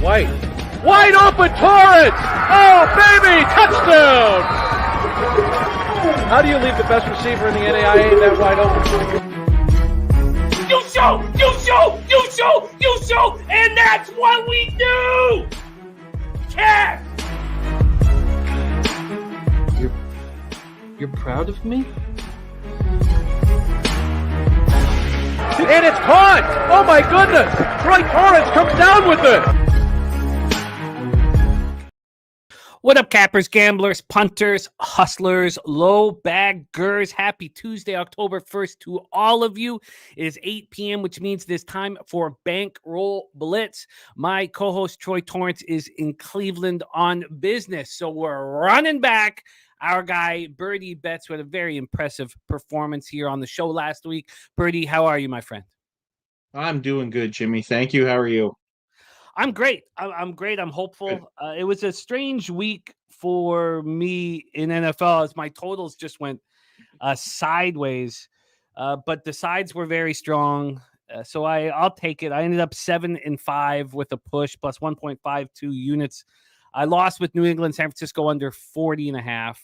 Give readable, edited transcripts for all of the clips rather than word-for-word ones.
White. Wide open, Torrence! Oh, baby! Touchdown! How do you leave the best receiver in the NAIA that wide open? You show, and that's what we do! Cat! You're proud of me? And it's caught! Oh my goodness! Troy Torrence comes down with it! What up, cappers, gamblers, punters, hustlers, low baggers? Happy Tuesday, October 1st to all of you. It is 8 p.m., which means it is time for Bankroll Blitz. My co-host, Troy Torrence, is in Cleveland on business. So we're running back our guy, Birdie Betts, who had a very impressive performance here on the show last week. Birdie, how are you, my friend? I'm doing good, Jimmy. Thank you. How are you? I'm great. I'm great. I'm hopeful. It was a strange week for me in NFL as my totals just went sideways, but the sides were very strong. So I'll take it. I ended up 7-5 with a push plus 1.52 units. I lost with New England, San Francisco under 40.5.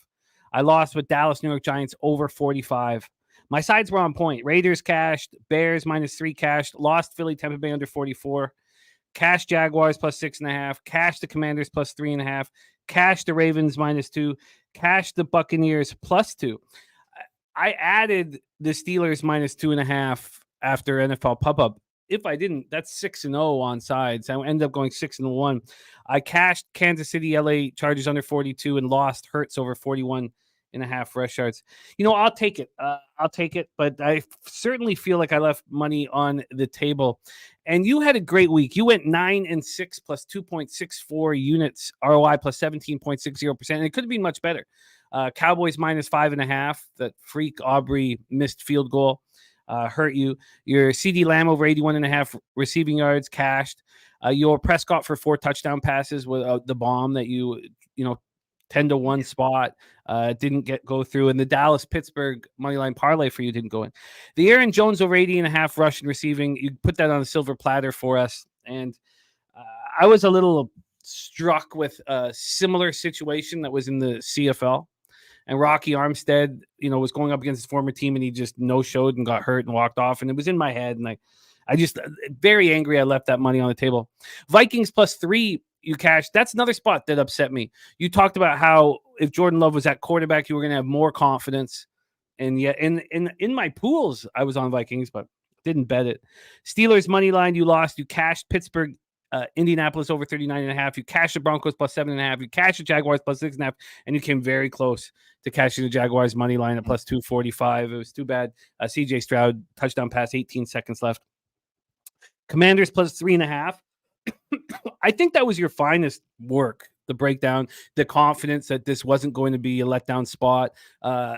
I lost with Dallas, New York Giants over 45. My sides were on point. Raiders cashed, Bears -3 cashed, lost Philly, Tampa Bay under 44. Cash Jaguars plus 6.5, cash the Commanders plus 3.5, cash the Ravens -2, cash the Buccaneers +2. I added the Steelers -2.5 after NFL pop-up. If I didn't, that's 6-0 on sides. I ended up going 6-1. I cashed Kansas City, LA Chargers under 42 and lost Hurts over 41.5 rush yards. You know, I'll take it. But I certainly feel like I left money on the table. And you had a great week. You went 9-6 plus 2.64 units, ROI plus 17.60%. And it could have been much better. Cowboys -5.5. That freak Aubrey missed field goal hurt you. Your CD Lamb over 81.5 receiving yards cashed. Your Prescott for 4 touchdown passes with the bomb that you 10-1 spot didn't go through, and the Dallas-Pittsburgh moneyline parlay for you didn't go in. The Aaron Jones over 80.5 rushing receiving, you put that on a silver platter for us, and I was a little struck with a similar situation that was in the CFL, and Rocky Armstead, was going up against his former team, and he just no-showed and got hurt and walked off, and it was in my head, and I just very angry I left that money on the table. Vikings +3. You cashed. That's another spot that upset me. You talked about how if Jordan Love was at quarterback, you were going to have more confidence. And yet in my pools, I was on Vikings, but didn't bet it. Steelers money line, you lost. You cashed Pittsburgh, Indianapolis over 39.5. You cashed the Broncos plus 7.5. You cashed the Jaguars plus 6.5. And you came very close to cashing the Jaguars money line at plus 245. It was too bad. CJ Stroud, touchdown pass, 18 seconds left. Commanders plus 3.5. I think that was your finest work, the breakdown, the confidence that this wasn't going to be a letdown spot. A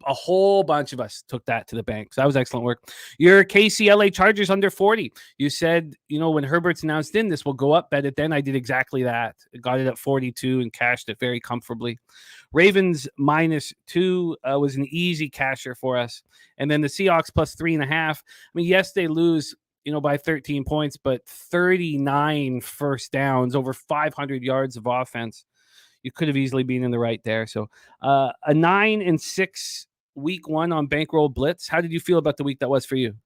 whole bunch of us took that to the bank. So that was excellent work. Your KCLA Chargers under 40. You said, when Herbert's announced in, this will go up, bet it then. I did exactly that. Got it at 42 and cashed it very comfortably. Ravens -2 was an easy casher for us. And then the Seahawks plus 3.5. I mean, yes, they lose by 13 points, but 39 first downs, over 500 yards of offense. You could have easily been in the right there. So a 9-6 week 1 on Bankroll Blitz. How did you feel about the week that was for you?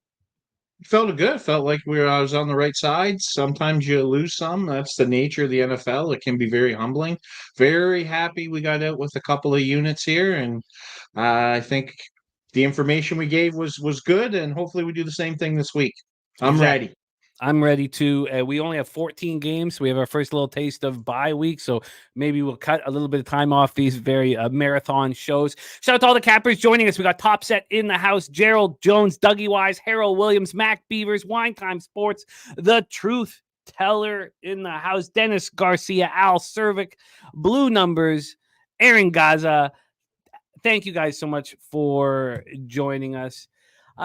Felt good. Felt like I was on the right side. Sometimes you lose some. That's the nature of the NFL. It can be very humbling. Very happy we got out with a couple of units here. And I think the information we gave was good. And hopefully we do the same thing this week. I'm ready. I'm ready too. We only have 14 games. So we have our first little taste of bye week. So maybe we'll cut a little bit of time off these very marathon shows. Shout out to all the cappers joining us. We got Top Set in the house. Gerald Jones, Dougie Wise, Harold Williams, Mac Beavers, Wine Time Sports, The Truth Teller in the house. Dennis Garcia, Al Cervic, Blue Numbers, Aaron Gaza. Thank you guys so much for joining us.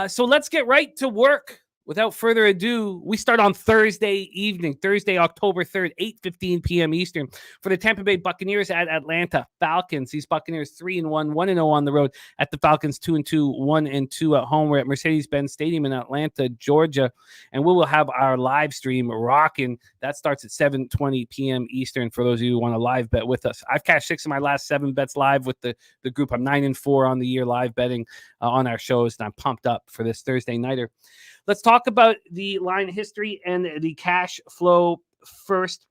So let's get right to work. without further ado, we start on Thursday evening, Thursday, October 3rd, 8:15 p.m. Eastern, for the Tampa Bay Buccaneers at Atlanta Falcons. These Buccaneers 3-1, 1-0 on the road at the Falcons, 2-2, 1-2 at home. We're at Mercedes-Benz Stadium in Atlanta, Georgia, and we will have our live stream rocking. That starts at 7:20 p.m. Eastern for those of you who want to live bet with us. I've cashed 6 of my last 7 bets live with the group. I'm 9-4 on the year live betting on our shows, and I'm pumped up for this Thursday nighter. Let's talk about the line history and the cash flow first.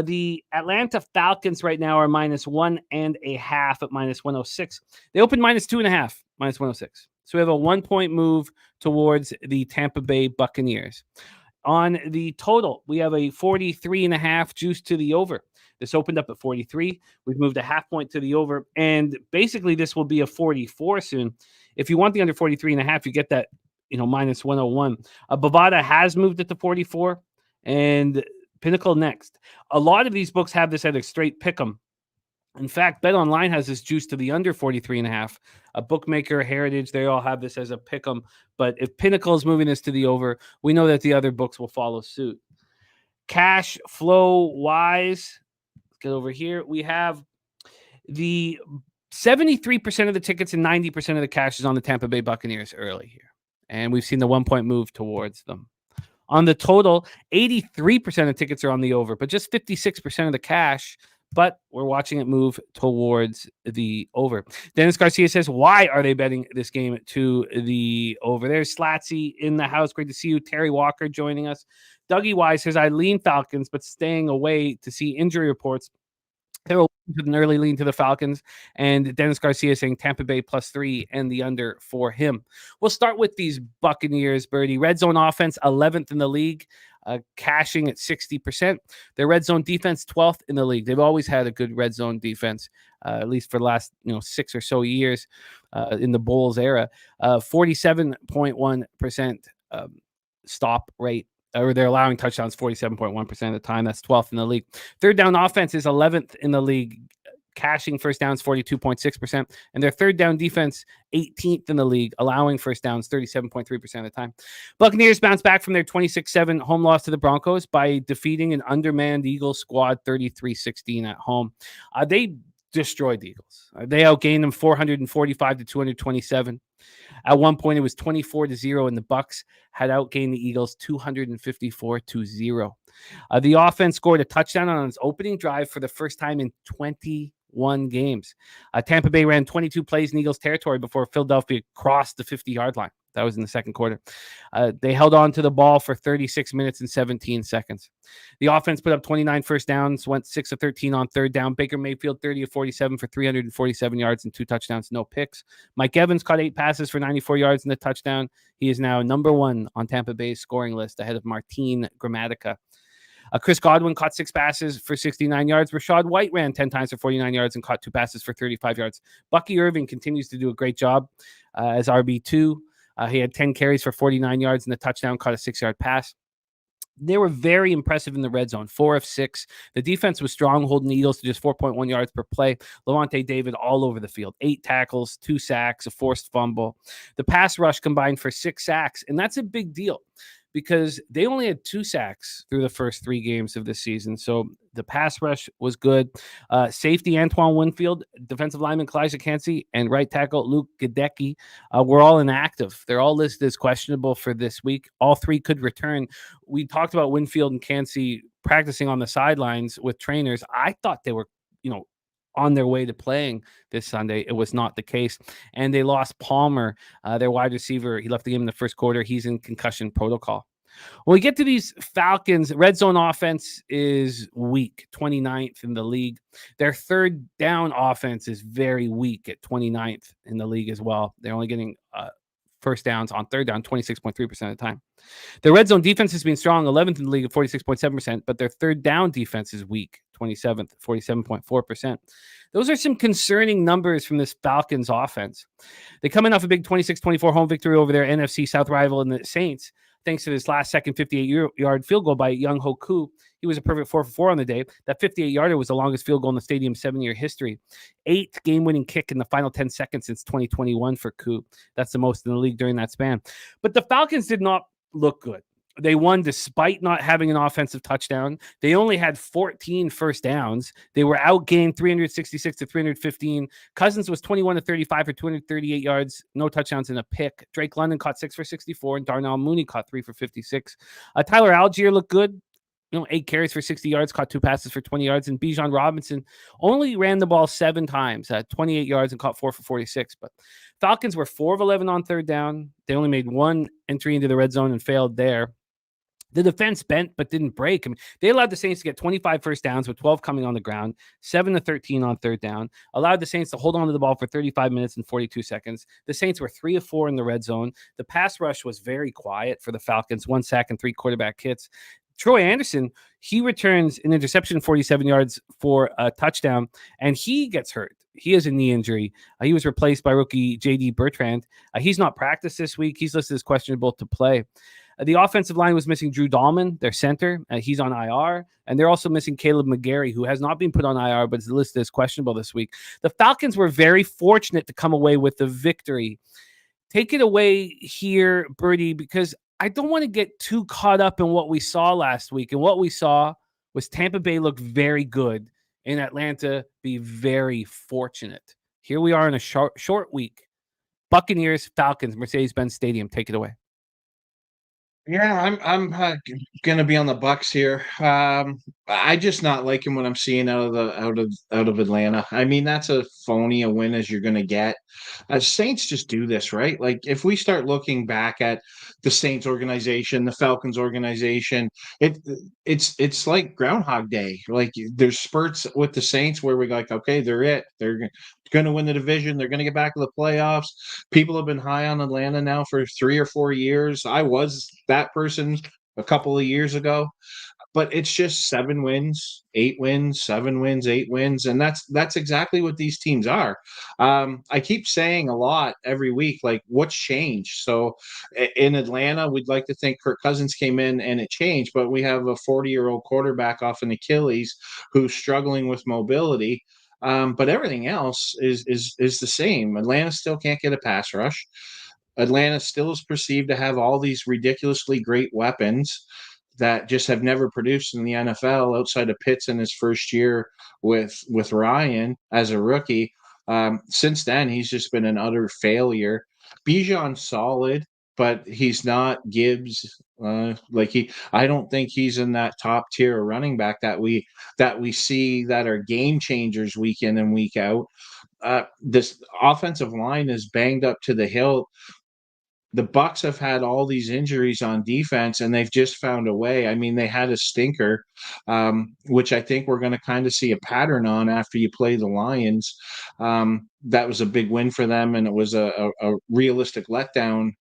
The Atlanta Falcons right now are -1.5 at -106. They opened -2.5, -106. So we have a 1-point move towards the Tampa Bay Buccaneers. On the total, we have a 43.5 juice to the over. This opened up at 43. We've moved a half point to the over, and basically this will be a 44 soon. If you want the under 43.5, you get that, -101. Bovada has moved it to 44, and Pinnacle next. A lot of these books have this at a straight pick 'em. In fact, Bet Online has this juice to the under 43.5. A Bookmaker, Heritage, they all have this as a pick 'em. But if Pinnacle is moving this to the over, we know that the other books will follow suit. Cash flow wise, let's get over here. We have the 73% of the tickets and 90% of the cash is on the Tampa Bay Buccaneers early here. And we've seen the 1-point move towards them. On the total, 83% of tickets are on the over, but just 56% of the cash. But we're watching it move towards the over. Dennis Garcia says, why are they betting this game to the over? There's Slatsy in the house. Great to see you. Terry Walker joining us. Dougie Wise says, I lean Falcons, but staying away to see injury reports. They're with an early lean to the Falcons, and Dennis Garcia saying Tampa Bay +3 and the under for him. We'll start with these Buccaneers, Birdie. Red zone offense, 11th in the league, cashing at 60%. Their red zone defense, 12th in the league. They've always had a good red zone defense, at least for the last 6 or so years in the Bulls era. 47.1% stop rate. Or they're allowing touchdowns 47.1% of the time. That's 12th in the league. Third down offense is 11th in the league, cashing first downs 42.6%. And their third down defense, 18th in the league, allowing first downs 37.3% of the time. Buccaneers bounce back from their 26-7 home loss to the Broncos by defeating an undermanned Eagles squad 33-16 at home. They destroyed the Eagles. They outgained them 445-227. At one point, it was 24-0, and the Bucs had outgained the Eagles 254-0. The offense scored a touchdown on its opening drive for the first time in 21 games. Tampa Bay ran 22 plays in Eagles territory before Philadelphia crossed the 50-yard line. That was in the second quarter. They held on to the ball for 36 minutes and 17 seconds. The offense put up 29 first downs, went 6 of 13 on third down. Baker Mayfield, 30 of 47 for 347 yards and 2 touchdowns, no picks. Mike Evans caught 8 passes for 94 yards and a touchdown. He is now number 1 on Tampa Bay's scoring list, ahead of Martin Gramatica. Chris Godwin caught 6 passes for 69 yards. Rachaad White ran 10 times for 49 yards and caught 2 passes for 35 yards. Bucky Irving continues to do a great job as RB2. He had 10 carries for 49 yards and a touchdown, caught a 6-yard pass. They were very impressive in the red zone, 4 of 6. The defense was strong, holding the Eagles to just 4.1 yards per play. Levante David all over the field, 8 tackles, 2 sacks, a forced fumble. The pass rush combined for 6 sacks, and that's a big deal because they only had 2 sacks through the first 3 games of the season. So the pass rush was good. Safety Antoine Winfield, defensive lineman Kalijah Kancey, and right tackle Luke Gadecki were all inactive. They're all listed as questionable for this week. All 3 could return. We talked about Winfield and Kancey practicing on the sidelines with trainers. I thought they were, on their way to playing this Sunday. It was not the case. And they lost Palmer, their wide receiver. He left the game in the first quarter. He's in concussion protocol. When we get to these Falcons, red zone offense is weak, 29th in the league. Their third down offense is very weak at 29th in the league as well. They're only getting first downs on third down 26.3% of the time. Their red zone defense has been strong, 11th in the league at 46.7%, but their third down defense is weak, 27th, 47.4%. Those are some concerning numbers from this Falcons offense. They come in off a big 26-24 home victory over their NFC South rival in the Saints, thanks to this last-second 58-yard field goal by Young Hoku. He was a perfect 4 for 4 on the day. That 58-yarder was the longest field goal in the stadium's 7-year history. 8th game-winning kick in the final 10 seconds since 2021 for Koo. That's the most in the league during that span. But the Falcons did not look good. They won despite not having an offensive touchdown. They only had 14 first downs. They were outgained 366 to 315. Cousins was 21 to 35 for 238 yards, no touchdowns and a pick. Drake London caught 6 for 64, and Darnell Mooney caught 3 for 56. Tyler Algier looked good. 8 carries for 60 yards, caught 2 passes for 20 yards. And Bijan Robinson only ran the ball 7 times, 28 yards, and caught 4 for 46. But Falcons were 4 of 11 on third down. They only made 1 entry into the red zone and failed there. The defense bent but didn't break. I mean, they allowed the Saints to get 25 first downs with 12 coming on the ground, 7 to 13 on third down, allowed the Saints to hold on to the ball for 35 minutes and 42 seconds. The Saints were 3 of 4 in the red zone. The pass rush was very quiet for the Falcons, 1 sack and 3 quarterback hits. Troy Anderson, he returns an interception, 47 yards for a touchdown, and he gets hurt. He has a knee injury. He was replaced by rookie J.D. Bertrand. He's not practiced this week. He's listed as questionable to play. The offensive line was missing Drew Dahlman, their center. He's on IR. And they're also missing Caleb McGarry, who has not been put on IR, but is listed as questionable this week. The Falcons were very fortunate to come away with the victory. Take it away here, Birdie, because I don't want to get too caught up in what we saw last week. And what we saw was Tampa Bay look very good and Atlanta be very fortunate. Here we are in a short week. Buccaneers, Falcons, Mercedes-Benz Stadium. Take it away. Yeah, I'm gonna be on the Bucks here. I just not liking what I'm seeing out of Atlanta. I mean, that's a phony a win as you're gonna get. Saints just do this, right? Like if we start looking back at the Saints organization, the Falcons organization, it's like Groundhog Day. Like there's spurts with the Saints where we're like, okay, they're going to win the division. They're going to get back to the playoffs. People have been high on Atlanta now for 3 or 4 years. I was that person a couple of years ago, but it's just 7 wins, 8 wins, 7 wins, 8 wins. And that's exactly what these teams are. I keep saying a lot every week, like what's changed? So in Atlanta, we'd like to think Kirk Cousins came in and it changed, but we have a 40-year-old quarterback off an Achilles who's struggling with mobility. But everything else is the same. Atlanta still can't get a pass rush. Atlanta still is perceived to have all these ridiculously great weapons that just have never produced in the NFL outside of Pitts in his first year with Ryan as a rookie. Since then, he's just been an utter failure. Bijan's solid, but he's not Gibbs. I don't think he's in that top tier running back that we see that are game changers week in and week out. This offensive line is banged up to the hilt. The Bucs have had all these injuries on defense, and they've just found a way. I mean, they had a stinker, which I think we're going to kind of see a pattern on after you play the Lions. That was a big win for them, and it was a realistic letdown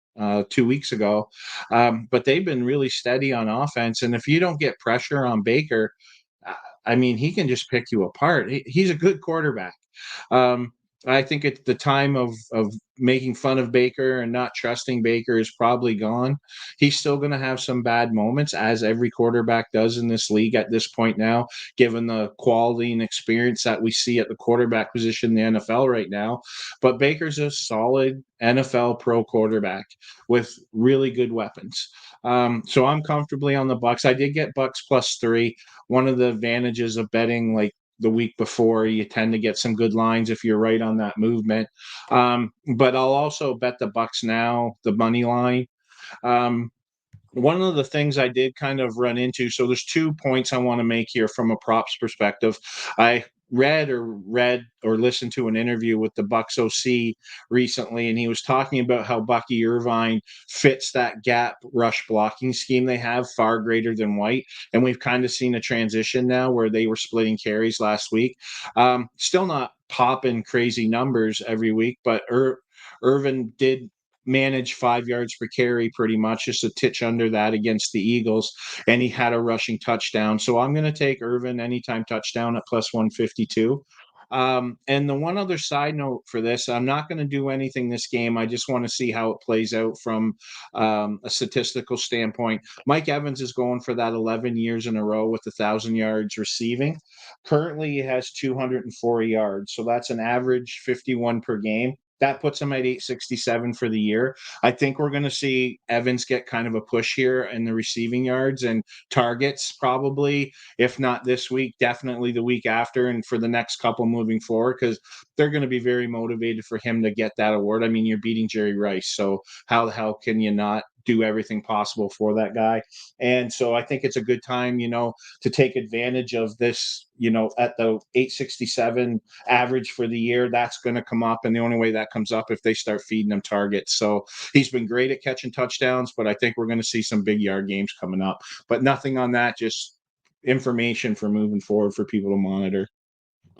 2 weeks ago. But they've been really steady on offense, and if you don't get pressure on Baker, I mean, he can just pick you apart. He's a good quarterback. I think at the time of making fun of Baker and not trusting Baker is probably gone. He's still going to have some bad moments, as every quarterback does in this league at this point now, given the quality and experience that we see at the quarterback position in the NFL right now. But Baker's a solid NFL pro quarterback with really good weapons. So I'm comfortably on the Bucs. I did get Bucs +3. One of the advantages of betting like the week before, you tend to get some good lines if you're right on that movement. But I'll also bet the Bucs now, the money line. One of the things I did kind of run into, so there's 2 points I want to make here from a props perspective. I read or listened to an interview with the Bucs OC recently, and he was talking about how Bucky Irvine fits that gap rush blocking scheme they have far greater than White. And we've kind of seen a transition now where they were splitting carries last week. Still not popping crazy numbers every week, but Irvin did manage 5 yards per carry pretty much, just a titch under that against the Eagles, and he had a rushing touchdown. So I'm going to take Irvin anytime touchdown at +152. And the one other side note for this, I'm not going to do anything this game. I just want to see how it plays out from a statistical standpoint. Mike Evans is going for that 11 years in a row with 1,000 yards receiving. Currently, he has 204 yards, so that's an average 51 per game. That puts him at 867 for the year. I think we're going to see Evans get kind of a push here in the receiving yards and targets, probably, if not this week, definitely the week after, and for the next couple moving forward, because they're going to be very motivated for him to get that award. I mean, you're beating Jerry Rice, so how the hell can you not do everything possible for that guy? And so I think it's a good time, to take advantage of this, at the 867 average for the year. That's going to come up, and the only way that comes up if they start feeding him targets. So he's been great at catching touchdowns, but I think we're going to see some big yard games coming up. But nothing on that, just information for moving forward for people to monitor.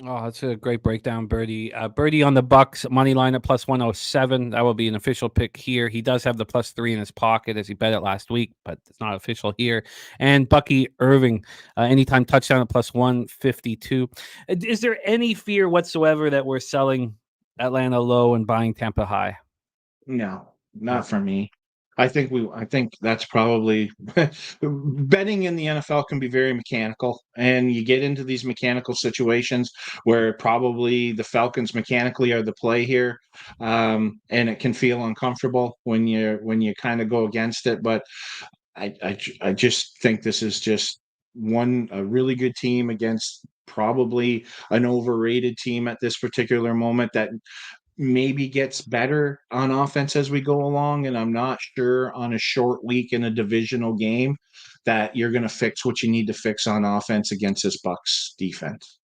Oh, that's a great breakdown, Birdie. Birdie on the Bucks money line at plus 107. That will be an official pick here. He does have the plus 3 in his pocket as he bet it last week, but it's not official here. And Bucky Irving, anytime touchdown at plus 152. Is there any fear whatsoever that we're selling Atlanta low and buying Tampa high? No, not for me. I think that's probably betting in the NFL can be very mechanical, and you get into these mechanical situations where probably the Falcons mechanically are the play here, and it can feel uncomfortable when you kind of go against it. But I just think this is just a really good team against probably an overrated team at this particular moment that maybe gets better on offense as we go along. And I'm not sure on a short week in a divisional game that you're going to fix what you need to fix on offense against this Bucs defense.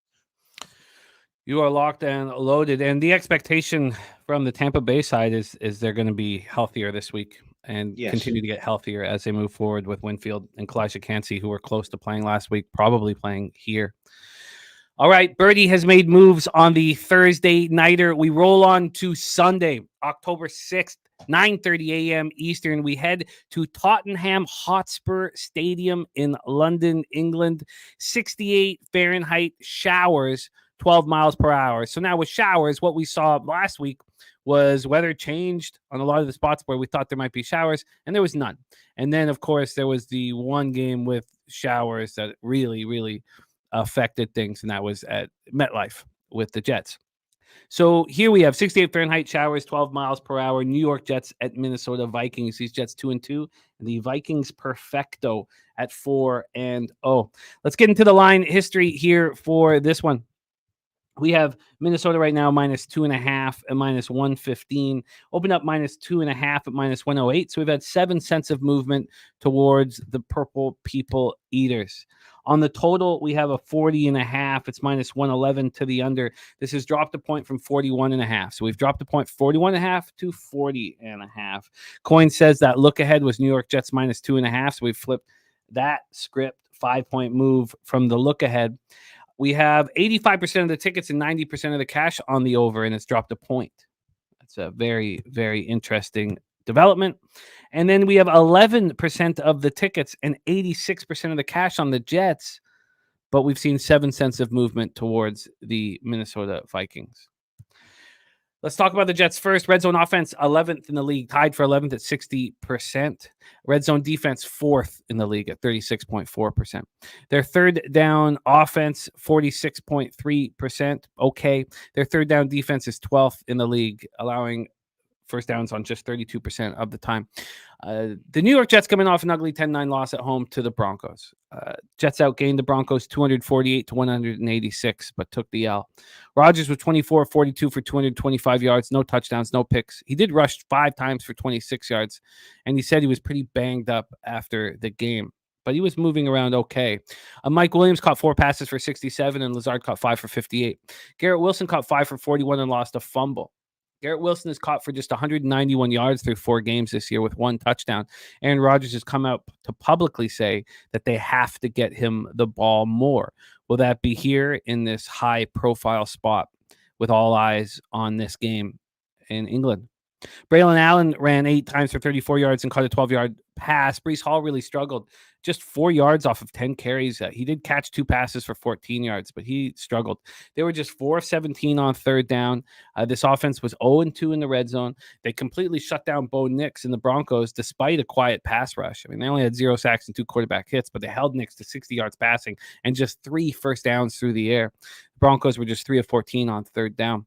You are locked and loaded. And the expectation from the Tampa Bay side is they're going to be healthier this week and continue to get healthier as they move forward with Winfield and Kalijah Kancey, who were close to playing last week, probably playing here. All right, Birdie has made moves on the Thursday nighter. We roll on to Sunday, October 6th, 9:30 a.m. Eastern. We head to Tottenham Hotspur Stadium in London, England. 68 Fahrenheit showers, 12 miles per hour. So now with showers, what we saw last week was weather changed on a lot of the spots where we thought there might be showers, and there was none. And then, of course, there was the one game with showers that really, really affected things, and that was at MetLife with the Jets. So here we have 68 Fahrenheit showers, 12 miles per hour. New York Jets at Minnesota Vikings. These Jets 2-2, and the Vikings perfecto at 4-0. Let's get into the line history here for this one. We have Minnesota right now minus 2.5 at minus 115. Open up minus 2.5 at minus 108. So we've had 7 cents of movement towards the Purple People Eaters. On the total, we have a 40.5. It's minus 111 to the under. This has dropped a point from 41.5. So we've dropped a point 41.5 to 40.5. Coin says that look ahead was New York Jets minus 2.5. So we've flipped that script, 5-point move from the look ahead. We have 85% of the tickets and 90% of the cash on the over, and it's dropped a point. That's a very, very interesting development. And then we have 11% of the tickets and 86% of the cash on the Jets, but we've seen 7 cents of movement towards the Minnesota Vikings. Let's talk about the Jets first. Red zone offense, 11th in the league, tied for 11th at 60%. Red zone defense, 4th in the league at 36.4%. Their third down offense, 46.3%. Okay. Their third down defense is 12th in the league, allowing first downs on just 32% of the time. The New York Jets coming off an ugly 10-9 loss at home to the Broncos. Jets outgained the Broncos 248 to 186, but took the L. Rodgers was 24-42 for 225 yards, no touchdowns, no picks. He did rush 5 times for 26 yards, and he said he was pretty banged up after the game, but he was moving around okay. Mike Williams caught 4 passes for 67, and Lazard caught 5 for 58. Garrett Wilson caught 5 for 41 and lost a fumble. Garrett Wilson is caught for just 191 yards through 4 games this year with 1 touchdown. Aaron Rodgers has come out to publicly say that they have to get him the ball more. Will that be here in this high-profile spot with all eyes on this game in England? Braylon Allen ran 8 times for 34 yards and caught a 12-yard pass. Breece Hall really struggled. Just 4 yards off of 10 carries. He did catch 2 passes for 14 yards, but he struggled. They were just 4 of 17 on third down. This offense was 0-2 in the red zone. They completely shut down Bo Nix and the Broncos despite a quiet pass rush. I mean, they only had 0 sacks and 2 quarterback hits, but they held Nix to 60 yards passing and just 3 first downs through the air. The Broncos were just 3 of 14 on third down.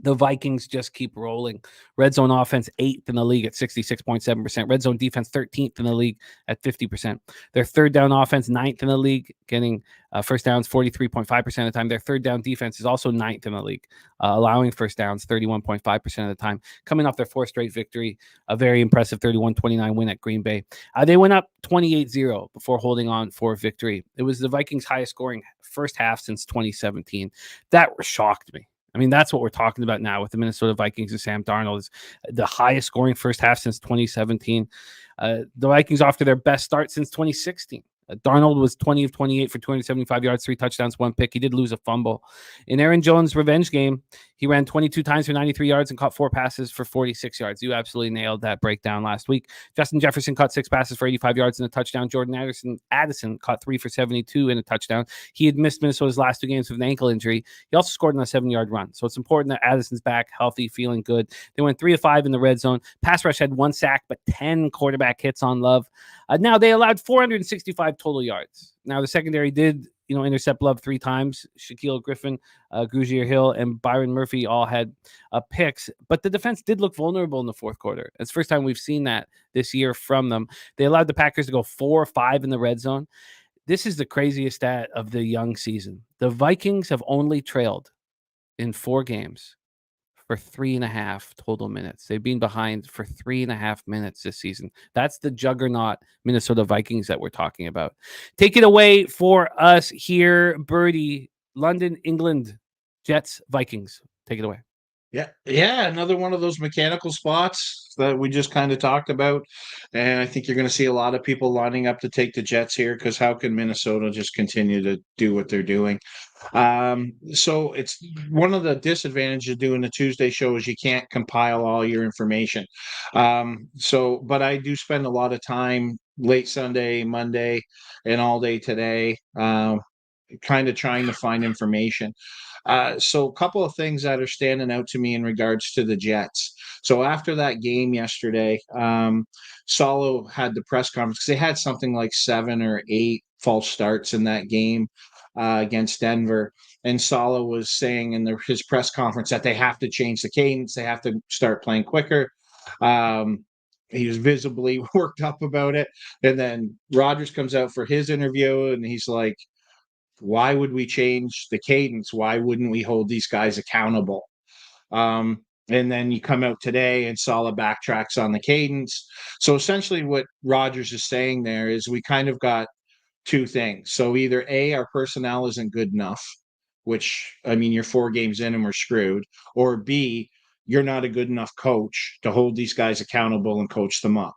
The Vikings just keep rolling. Red zone offense, 8th in the league at 66.7%. Red zone defense, 13th in the league at 50%. Their third down offense, 9th in the league, getting first downs 43.5% of the time. Their third down defense is also 9th in the league, allowing first downs 31.5% of the time. Coming off their 4th straight victory, a very impressive 31-29 win at Green Bay. They went up 28-0 before holding on for victory. It was the Vikings' highest scoring first half since 2017. That shocked me. I mean, that's what we're talking about now with the Minnesota Vikings and Sam Darnold. Is the highest scoring first half since 2017. The Vikings off to their best start since 2016. Darnold was 20 of 28 for 275 yards, 3 touchdowns, 1 pick. He did lose a fumble. In Aaron Jones' revenge game, he ran 22 times for 93 yards and caught 4 passes for 46 yards. You absolutely nailed that breakdown last week. Justin Jefferson caught 6 passes for 85 yards and a touchdown. Jordan Addison caught 3 for 72 and a touchdown. He had missed Minnesota's last 2 games with an ankle injury. He also scored on a 7-yard run. So it's important that Addison's back, healthy, feeling good. They went 3 of 5 in the red zone. Pass rush had 1 sack, but 10 quarterback hits on Love. Now they allowed 465 total yards. Now the secondary did, intercept Love 3 times. Shaquille Griffin, Grugier Hill, and Byron Murphy all had picks, but the defense did look vulnerable in the fourth quarter. It's the first time we've seen that this year from them. They allowed the Packers to go 4-5 in the red zone. This is the craziest stat of the young season. The Vikings have only trailed in 4 games for 3.5 total minutes. They've been behind for 3.5 minutes this season. That's the juggernaut Minnesota Vikings that we're talking about. Take it away for us here, Birdie. London, England, Jets, Vikings. Take it away. Yeah, another one of those mechanical spots that we just kind of talked about. And I think you're going to see a lot of people lining up to take the Jets here, because how can Minnesota just continue to do what they're doing? So it's one of the disadvantages of doing the Tuesday show is you can't compile all your information. But I do spend a lot of time late Sunday, Monday, and all day today, kind of trying to find information. So a couple of things that are standing out to me in regards to the Jets. So after that game yesterday, Salo had the press conference because they had something like 7 or 8 false starts in that game against Denver. And Salo was saying in his press conference that they have to change the cadence. They have to start playing quicker. He was visibly worked up about it. And then Rodgers comes out for his interview and he's like, why would we change the cadence? Why wouldn't we hold these guys accountable? And then you come out today and Saleh backtracks on the cadence. So essentially what Rodgers is saying there is we kind of got 2 things. So either A, our personnel isn't good enough, which, I mean, you're 4 games in and we're screwed, or B, you're not a good enough coach to hold these guys accountable and coach them up.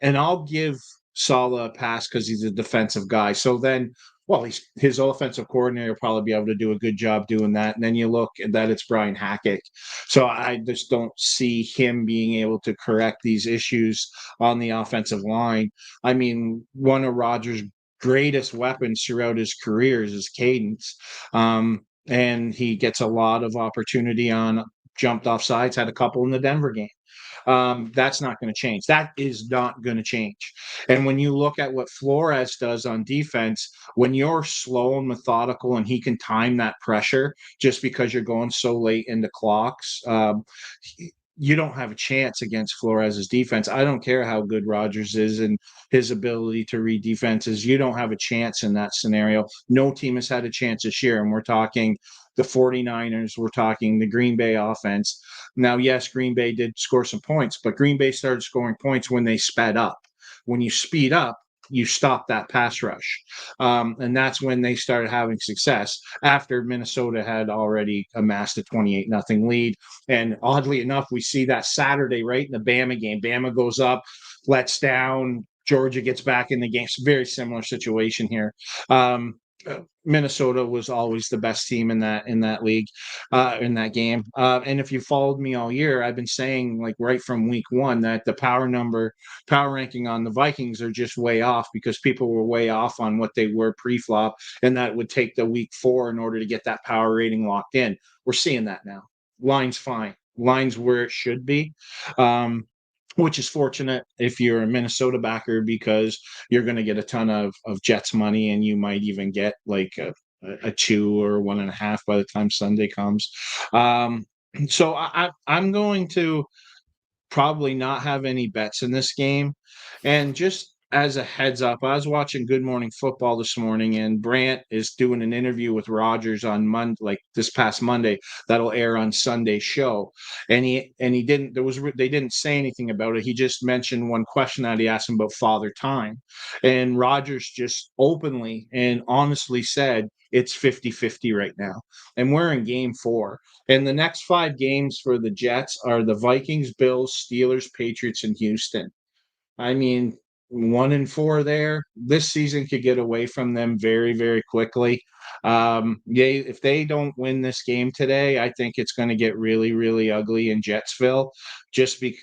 And I'll give Saleh a pass because he's a defensive guy. So then, well, his offensive coordinator will probably be able to do a good job doing that. And then you look at that, it's Brian Hackett. So I just don't see him being able to correct these issues on the offensive line. I mean, one of Rodgers' greatest weapons throughout his career is his cadence. And he gets a lot of opportunity on jumped off sides, had a couple in the Denver game. That's not going to change. That is not going to change. And when you look at what Flores does on defense, when you're slow and methodical and he can time that pressure just because you're going so late into clocks, you don't have a chance against Flores' defense. I don't care how good Rodgers is and his ability to read defenses. You don't have a chance in that scenario. No team has had a chance this year. And we're talking the 49ers, we're talking the Green Bay offense. Now, yes, Green Bay did score some points, but Green Bay started scoring points when they sped up. When you speed up, you stop that pass rush. And that's when they started having success after Minnesota had already amassed a 28-0 lead. And oddly enough, we see that Saturday, right, in the Bama game. Bama goes up, lets down, Georgia gets back in the game. It's a very similar situation here. Minnesota was always the best team in that league, in that game. And if you followed me all year, I've been saying, like, right from week 1 that the power ranking on the Vikings are just way off because people were way off on what they were pre-flop, and that would take the week 4 in order to get that power rating locked in. We're seeing that now. Line's fine. Line's where it should be. Which is fortunate if you're a Minnesota backer because you're going to get a ton of Jets money, and you might even get like a 2 or 1.5 by the time Sunday comes. So I'm going to probably not have any bets in this game. And just as a heads up, I was watching Good Morning Football this morning, and Brant is doing an interview with Rogers on Monday, like this past Monday, that'll air on Sunday's show. And he didn't they didn't say anything about it. He just mentioned one question that he asked him about Father Time. And Rogers just openly and honestly said it's 50-50 right now. And we're in game 4. And the next 5 games for the Jets are the Vikings, Bills, Steelers, Patriots, and Houston. I mean, 1-4 there. This season could get away from them very, very quickly. If they don't win this game today, I think it's going to get really, really ugly in Jetsville.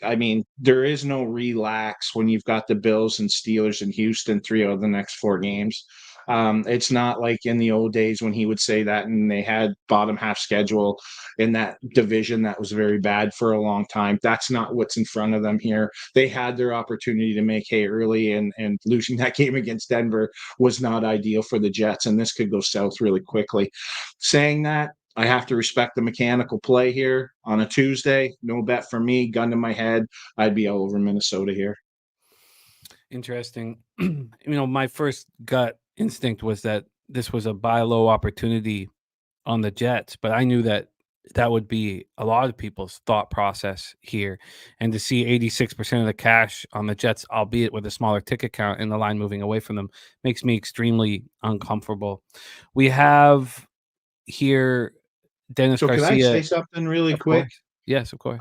I mean, there is no relax when you've got the Bills and Steelers and Houston 3 out of the next 4 games. It's not like in the old days when he would say that and they had bottom half schedule in that division that was very bad for a long time. That's not what's in front of them here. They had their opportunity to make hay early, and losing that game against Denver was not ideal for the Jets, and this could go south really quickly. Saying that, I have to respect the mechanical play here on a Tuesday. No bet for me. Gun to my head, I'd be all over Minnesota here. Interesting. My first gut instinct was that this was a buy low opportunity on the Jets, but I knew that would be a lot of people's thought process here. And to see 86% of the cash on the Jets, albeit with a smaller ticket count and the line moving away from them, makes me extremely uncomfortable. We have here Dennis Garcia. Can I say something really quick? Course. Yes, of course.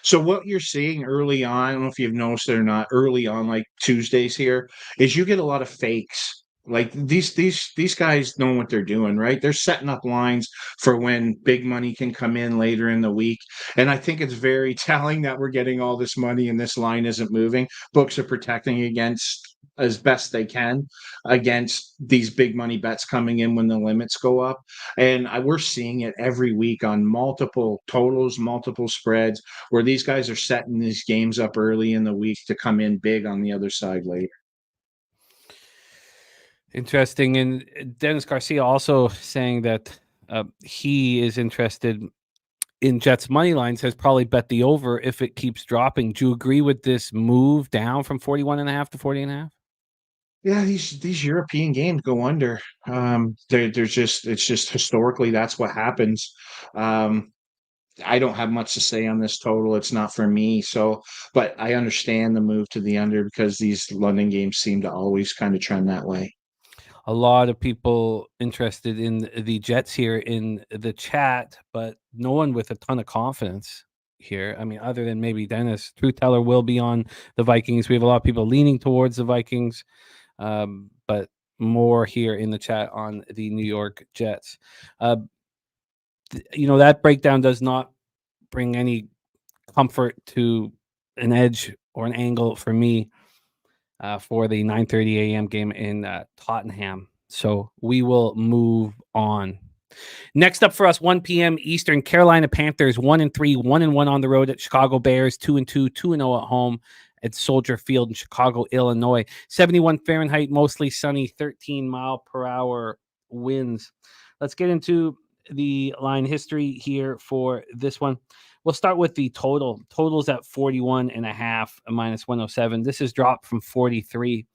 So what you're seeing early on, I don't know if you've noticed it or not, early on, like Tuesdays here, is you get a lot of fakes. Like these guys know what they're doing, right? They're setting up lines for when big money can come in later in the week. And I think it's very telling that we're getting all this money and this line isn't moving. Books are protecting against as best they can against these big money bets coming in when the limits go up. And we're seeing it every week on multiple totals, multiple spreads, where these guys are setting these games up early in the week to come in big on the other side later. Interesting. And Dennis Garcia also saying that he is interested in Jets money lines, has probably bet the over if it keeps dropping. Do you agree with this move down from 41.5 to 40.5? Yeah, these European games go under. It's just historically that's what happens. I don't have much to say on this total. It's not for me. So, but I understand the move to the under because these London games seem to always kind of trend that way. A lot of people interested in the Jets here in the chat, but no one with a ton of confidence here. I mean, other than maybe Dennis. Truth Teller will be on the Vikings. We have a lot of people leaning towards the Vikings, but more here in the chat on the New York Jets. That breakdown does not bring any comfort to an edge or an angle for me for the 9:30 a.m. game in Tottenham. So we will move on. Next up for us, 1 p.m. Eastern, Carolina Panthers 1-3, 1-1 on the road at Chicago Bears, 2-2, 2-0 at home at Soldier Field in Chicago, Illinois. 71 Fahrenheit, mostly sunny, 13 mile per hour winds. Let's get into the line history here for this one. We'll start with the total. Total's at 41.5 minus 107. This has dropped from 43.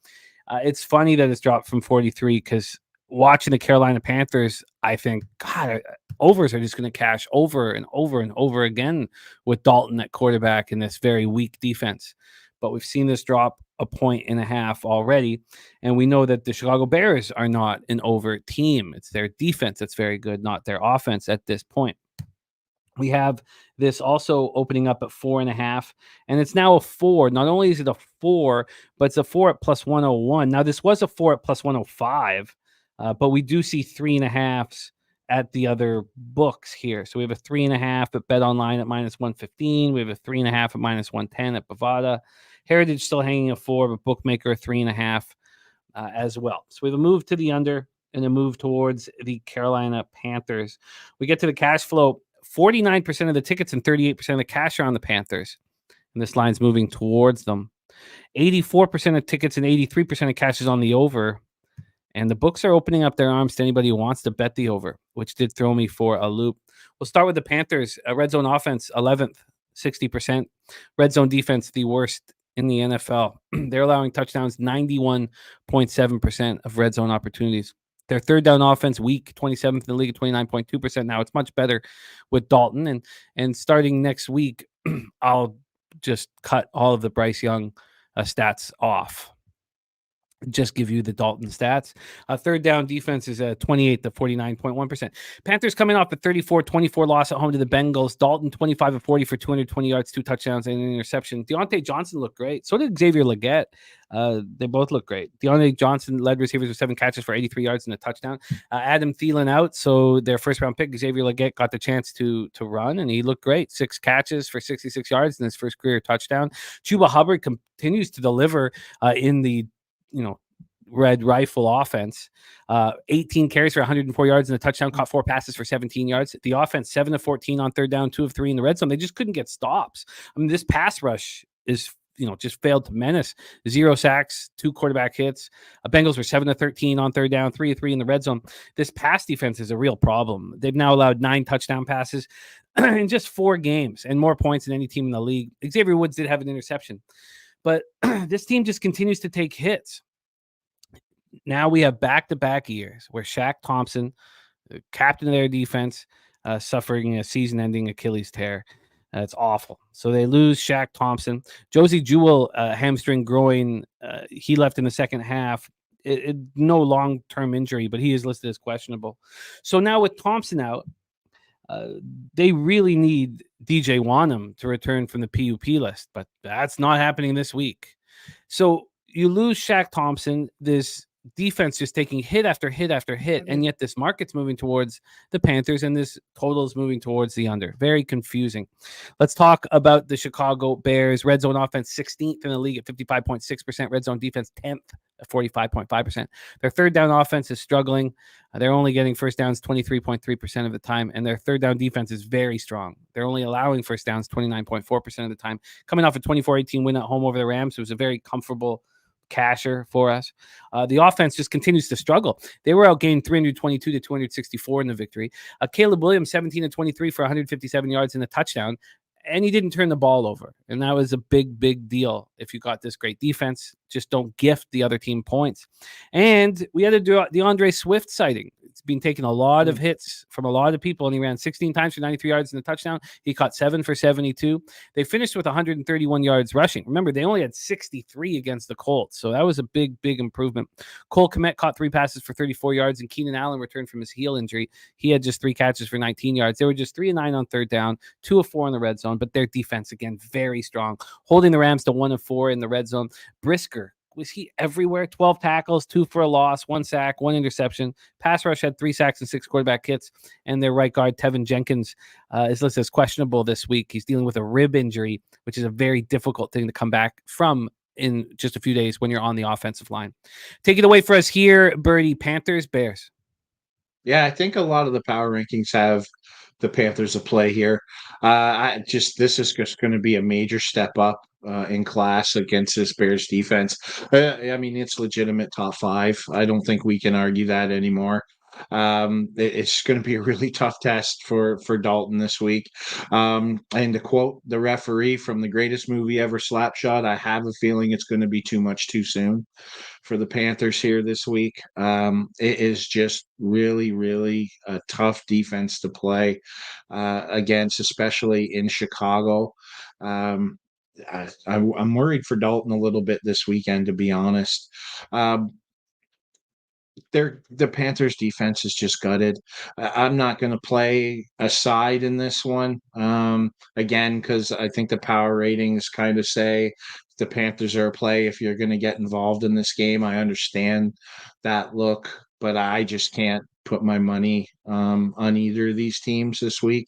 It's funny that it's dropped from 43 because watching the Carolina Panthers, I think, God, overs are just going to cash over and over and over again with Dalton at quarterback in this very weak defense. But we've seen this drop 1.5 already. And we know that the Chicago Bears are not an over team. It's their defense that's very good, not their offense at this point. We have this also opening up at 4.5, and it's now a 4. Not only is it a 4, but it's a 4 at plus 101. Now, this was a 4 at plus 105, but we do see 3.5s at the other books here. So we have a 3.5 at Bet Online at minus 115. We have a 3.5 at minus 110 at Bovada. Heritage still hanging a 4, but Bookmaker 3.5 as well. So we have a move to the under and a move towards the Carolina Panthers. We get to the cash flow. 49% of the tickets and 38% of the cash are on the Panthers. And this line's moving towards them. 84% of tickets and 83% of cash is on the over. And the books are opening up their arms to anybody who wants to bet the over, which did throw me for a loop. We'll start with the Panthers. Red zone offense, 11th, 60%. Red zone defense, the worst in the NFL. They're allowing touchdowns 91.7% of red zone opportunities. Their third down offense, weak, 27th in the league at 29.2%. Now it's much better with Dalton. And starting next week, I'll just cut all of the Bryce Young stats off. Just give you the Dalton stats. Third down defense is 28 to 49.1%. Panthers coming off the 34-24 loss at home to the Bengals. Dalton 25 of 40 for 220 yards, 2 touchdowns, and an interception. Deontay Johnson looked great. So did Xavier Legette. They both look great. Deontay Johnson led receivers with 7 catches for 83 yards and a touchdown. Adam Thielen out, so their first round pick, Xavier Legette, got the chance to run, and he looked great. 6 catches for 66 yards in his first career touchdown. Chuba Hubbard continues to deliver in the Red Rifle offense. 18 carries for 104 yards and a touchdown, caught 4 passes for 17 yards. The offense, 7 of 14 on third down, 2 of 3 in the red zone. They just couldn't get stops. I mean, this pass rush is, just failed to menace. 0 sacks, 2 quarterback hits. Bengals were 7 of 13 on third down, 3 of 3 in the red zone. This pass defense is a real problem. They've now allowed 9 touchdown passes in just 4 games and more points than any team in the league. Xavier Woods did have an interception, but this team just continues to take hits. Now we have back-to-back years where Shaq Thompson, the captain of their defense, suffering a season-ending Achilles tear. It's awful. So they lose Shaq Thompson. Josie Jewell, hamstring groin, he left in the second half. No long-term injury, but he is listed as questionable. So now with Thompson out, they really need DJ Wanham to return from the PUP list, but that's not happening this week. So you lose Shaq Thompson, this defense just taking hit after hit after hit, and yet this market's moving towards the Panthers and this total is moving towards the under. Very confusing. Let's talk about the Chicago Bears. Red zone offense 16th in the league at 55.6%. Red zone defense 10th at 45.5%. Their third down offense is struggling. They're only getting first downs 23.3% of the time, and their third down defense is very strong. They're only allowing first downs 29.4% of the time. Coming off a 24-18 win at home over the Rams, it was a very comfortable casher for us. The offense just continues to struggle. They were outgained 322 to 264 in the victory. Caleb Williams, 17 to 23 for 157 yards and a touchdown, and he didn't turn the ball over. And that was a big, big deal. If you got this great defense, just don't gift the other team points. And we had a DeAndre Swift sighting. It's been taking a lot of hits from a lot of people, and he ran 16 times for 93 yards and a touchdown. He caught 7 for 72. They finished with 131 yards rushing. Remember, they only had 63 against the Colts, so that was a big, big improvement. Cole Kmet caught 3 passes for 34 yards, and Keenan Allen returned from his heel injury. He had just 3 catches for 19 yards. They were just 3 of 9 on third down, 2 of 4 in the red zone, but their defense, again, very strong, holding the Rams to 1 of 4 in the red zone. Brisker, was he everywhere? 12 tackles, 2 for a loss, 1 sack, 1 interception. Pass rush had 3 sacks and 6 quarterback hits. And their right guard, Tevin Jenkins, is listed as questionable this week. He's dealing with a rib injury, which is a very difficult thing to come back from in just a few days when you're on the offensive line. Take it away for us here, Birdie. Panthers, Bears. Yeah, I think a lot of the power rankings have the Panthers a play here. This is just going to be a major step up in class against this Bears defense. I mean, it's legitimate top 5. I don't think we can argue that anymore. It's going to be a really tough test for Dalton this week. And to quote the referee from the greatest movie ever, Slapshot, I have a feeling it's going to be too much too soon for the Panthers here this week. It is just really, really a tough defense to play against, especially in Chicago. I'm worried for Dalton a little bit this weekend, to be honest. The Panthers defense is just gutted. I'm not going to play a side in this one again, because I think the power ratings kind of say the Panthers are a play if you're going to get involved in this game. I understand that look, but I just can't put my money on either of these teams this week.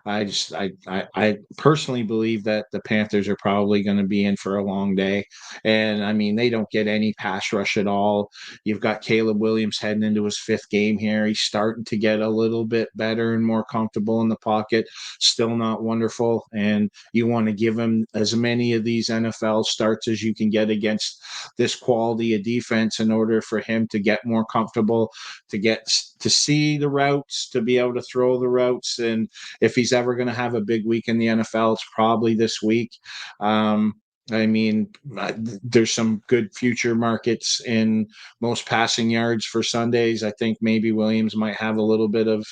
I personally believe that the Panthers are probably going to be in for a long day. And I mean, they don't get any pass rush at all. You've got Caleb Williams heading into his 5th game here. He's starting to get a little bit better and more comfortable in the pocket. Still not wonderful. And you want to give him as many of these NFL starts as you can get against this quality of defense in order for him to get more comfortable, to get to see the routes, to be able to throw the routes. And if he's ever going to have a big week in the NFL, it's probably this week. I mean, there's some good future markets in most passing yards for Sundays. I think maybe Williams might have a little bit of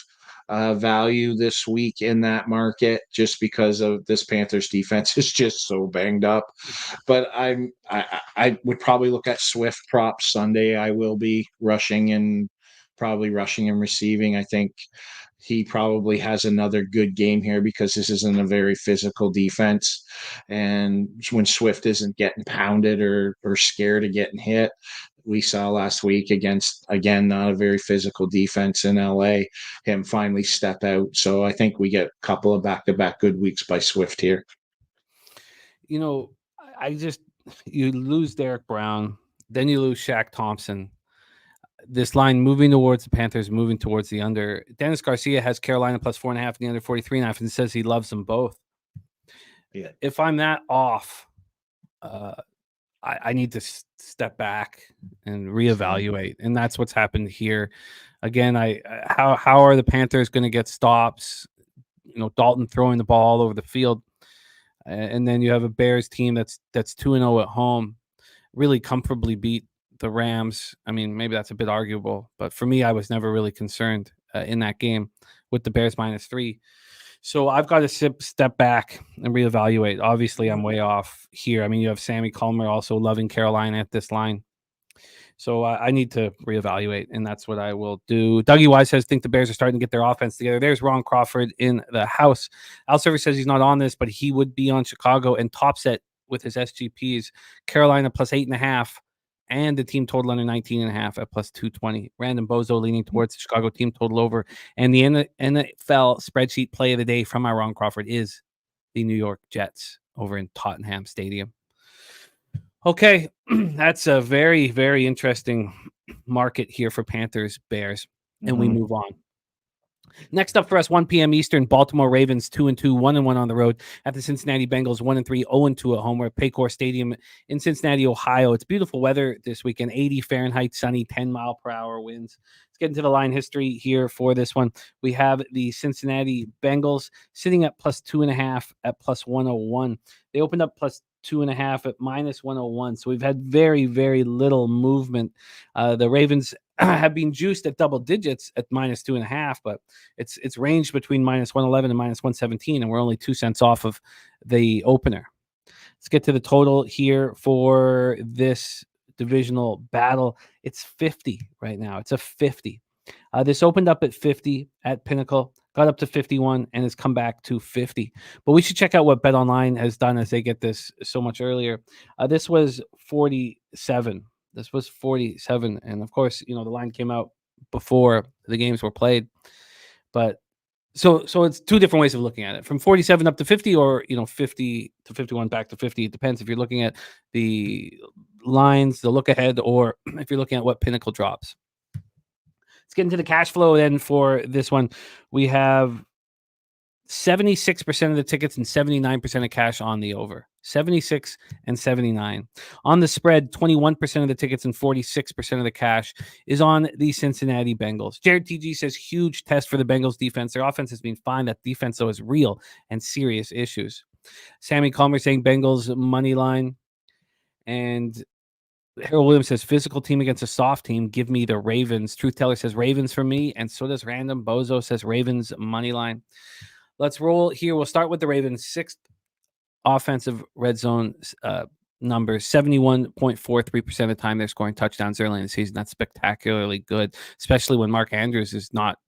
value this week in that market just because of this Panthers defense is just so banged up. But I would probably look at Swift props Sunday. I will be rushing and receiving. I think he probably has another good game here because this isn't a very physical defense. And when Swift isn't getting pounded or scared of getting hit, we saw last week against, again, not a very physical defense in LA, him finally step out. So I think we get a couple of back-to-back good weeks by Swift here. You know, you lose Derek Brown, then you lose Shaq Thompson. This line moving towards the Panthers, moving towards the under. Dennis Garcia has Carolina plus 4.5 and the under 43.5 and says he loves them both. Yeah. If I'm that off, I need to step back and reevaluate. And that's what's happened here. Again, how are the Panthers going to get stops? You know, Dalton throwing the ball all over the field. And then you have a Bears team that's 2-0 at home, really comfortably beat the Rams. I mean, maybe that's a bit arguable, but for me, I was never really concerned in that game with the Bears -3. So I've got to step back and reevaluate. Obviously, I'm way off here. I mean, you have Sammy Culmer also loving Carolina at this line. So I need to reevaluate, and that's what I will do. Dougie Wise says, think the Bears are starting to get their offense together. There's Ron Crawford in the house. Al Silver says he's not on this, but he would be on Chicago and top set with his SGPs. Carolina plus 8.5. And the team total under 19.5 at plus 220. Random Bozo leaning towards the Chicago team total over. And the NFL spreadsheet play of the day from our Ron Crawford is the New York Jets over in Tottenham Stadium. Okay, that's a very, very interesting market here for Panthers Bears. And we move on. Next up for us, 1 p.m. Eastern, Baltimore Ravens 2-2, 1-1 on the road at the Cincinnati Bengals 1-3, 0-2 at home. We're at Paycor Stadium in Cincinnati, Ohio. It's beautiful weather this weekend, 80 Fahrenheit, sunny, 10-mile-per-hour winds. Let's get into the line history here for this one. We have the Cincinnati Bengals sitting at plus 2.5 at plus 101. They opened up plus 2.5 at minus 101. So we've had very, very little movement. The Ravens have been juiced at double digits at minus 2.5, but it's ranged between minus 111 and minus 117, and we're only 2 cents off of the opener. Let's get to the total here for this divisional battle. It's 50 right now. It's a 50. This opened up at 50 at Pinnacle, got up to 51, and has come back to 50. But we should check out what BetOnline has done as they get this so much earlier. This was 47. This was 47. And of course, you know, the line came out before the games were played. But so it's two different ways of looking at it. From 47 up to 50, or, you know, 50 to 51 back to 50. It depends if you're looking at the lines, the look ahead, or if you're looking at what Pinnacle drops. Let's get into the cash flow then for this one. We have 76% of the tickets and 79% of cash on the over. 76 and 79. On the spread, 21% of the tickets and 46% of the cash is on the Cincinnati Bengals. Jared TG says huge test for the Bengals defense. Their offense has been fine. That defense, though, is real and serious issues. Sammy Calmer saying Bengals money line. And Harold Williams says physical team against a soft team. Give me the Ravens. Truth Teller says Ravens for me. And so does Random Bozo says Ravens money line. Let's roll here. We'll start with the Ravens' sixth offensive red zone numbers. 71.43% of the time they're scoring touchdowns early in the season. That's spectacularly good, especially when Mark Andrews is not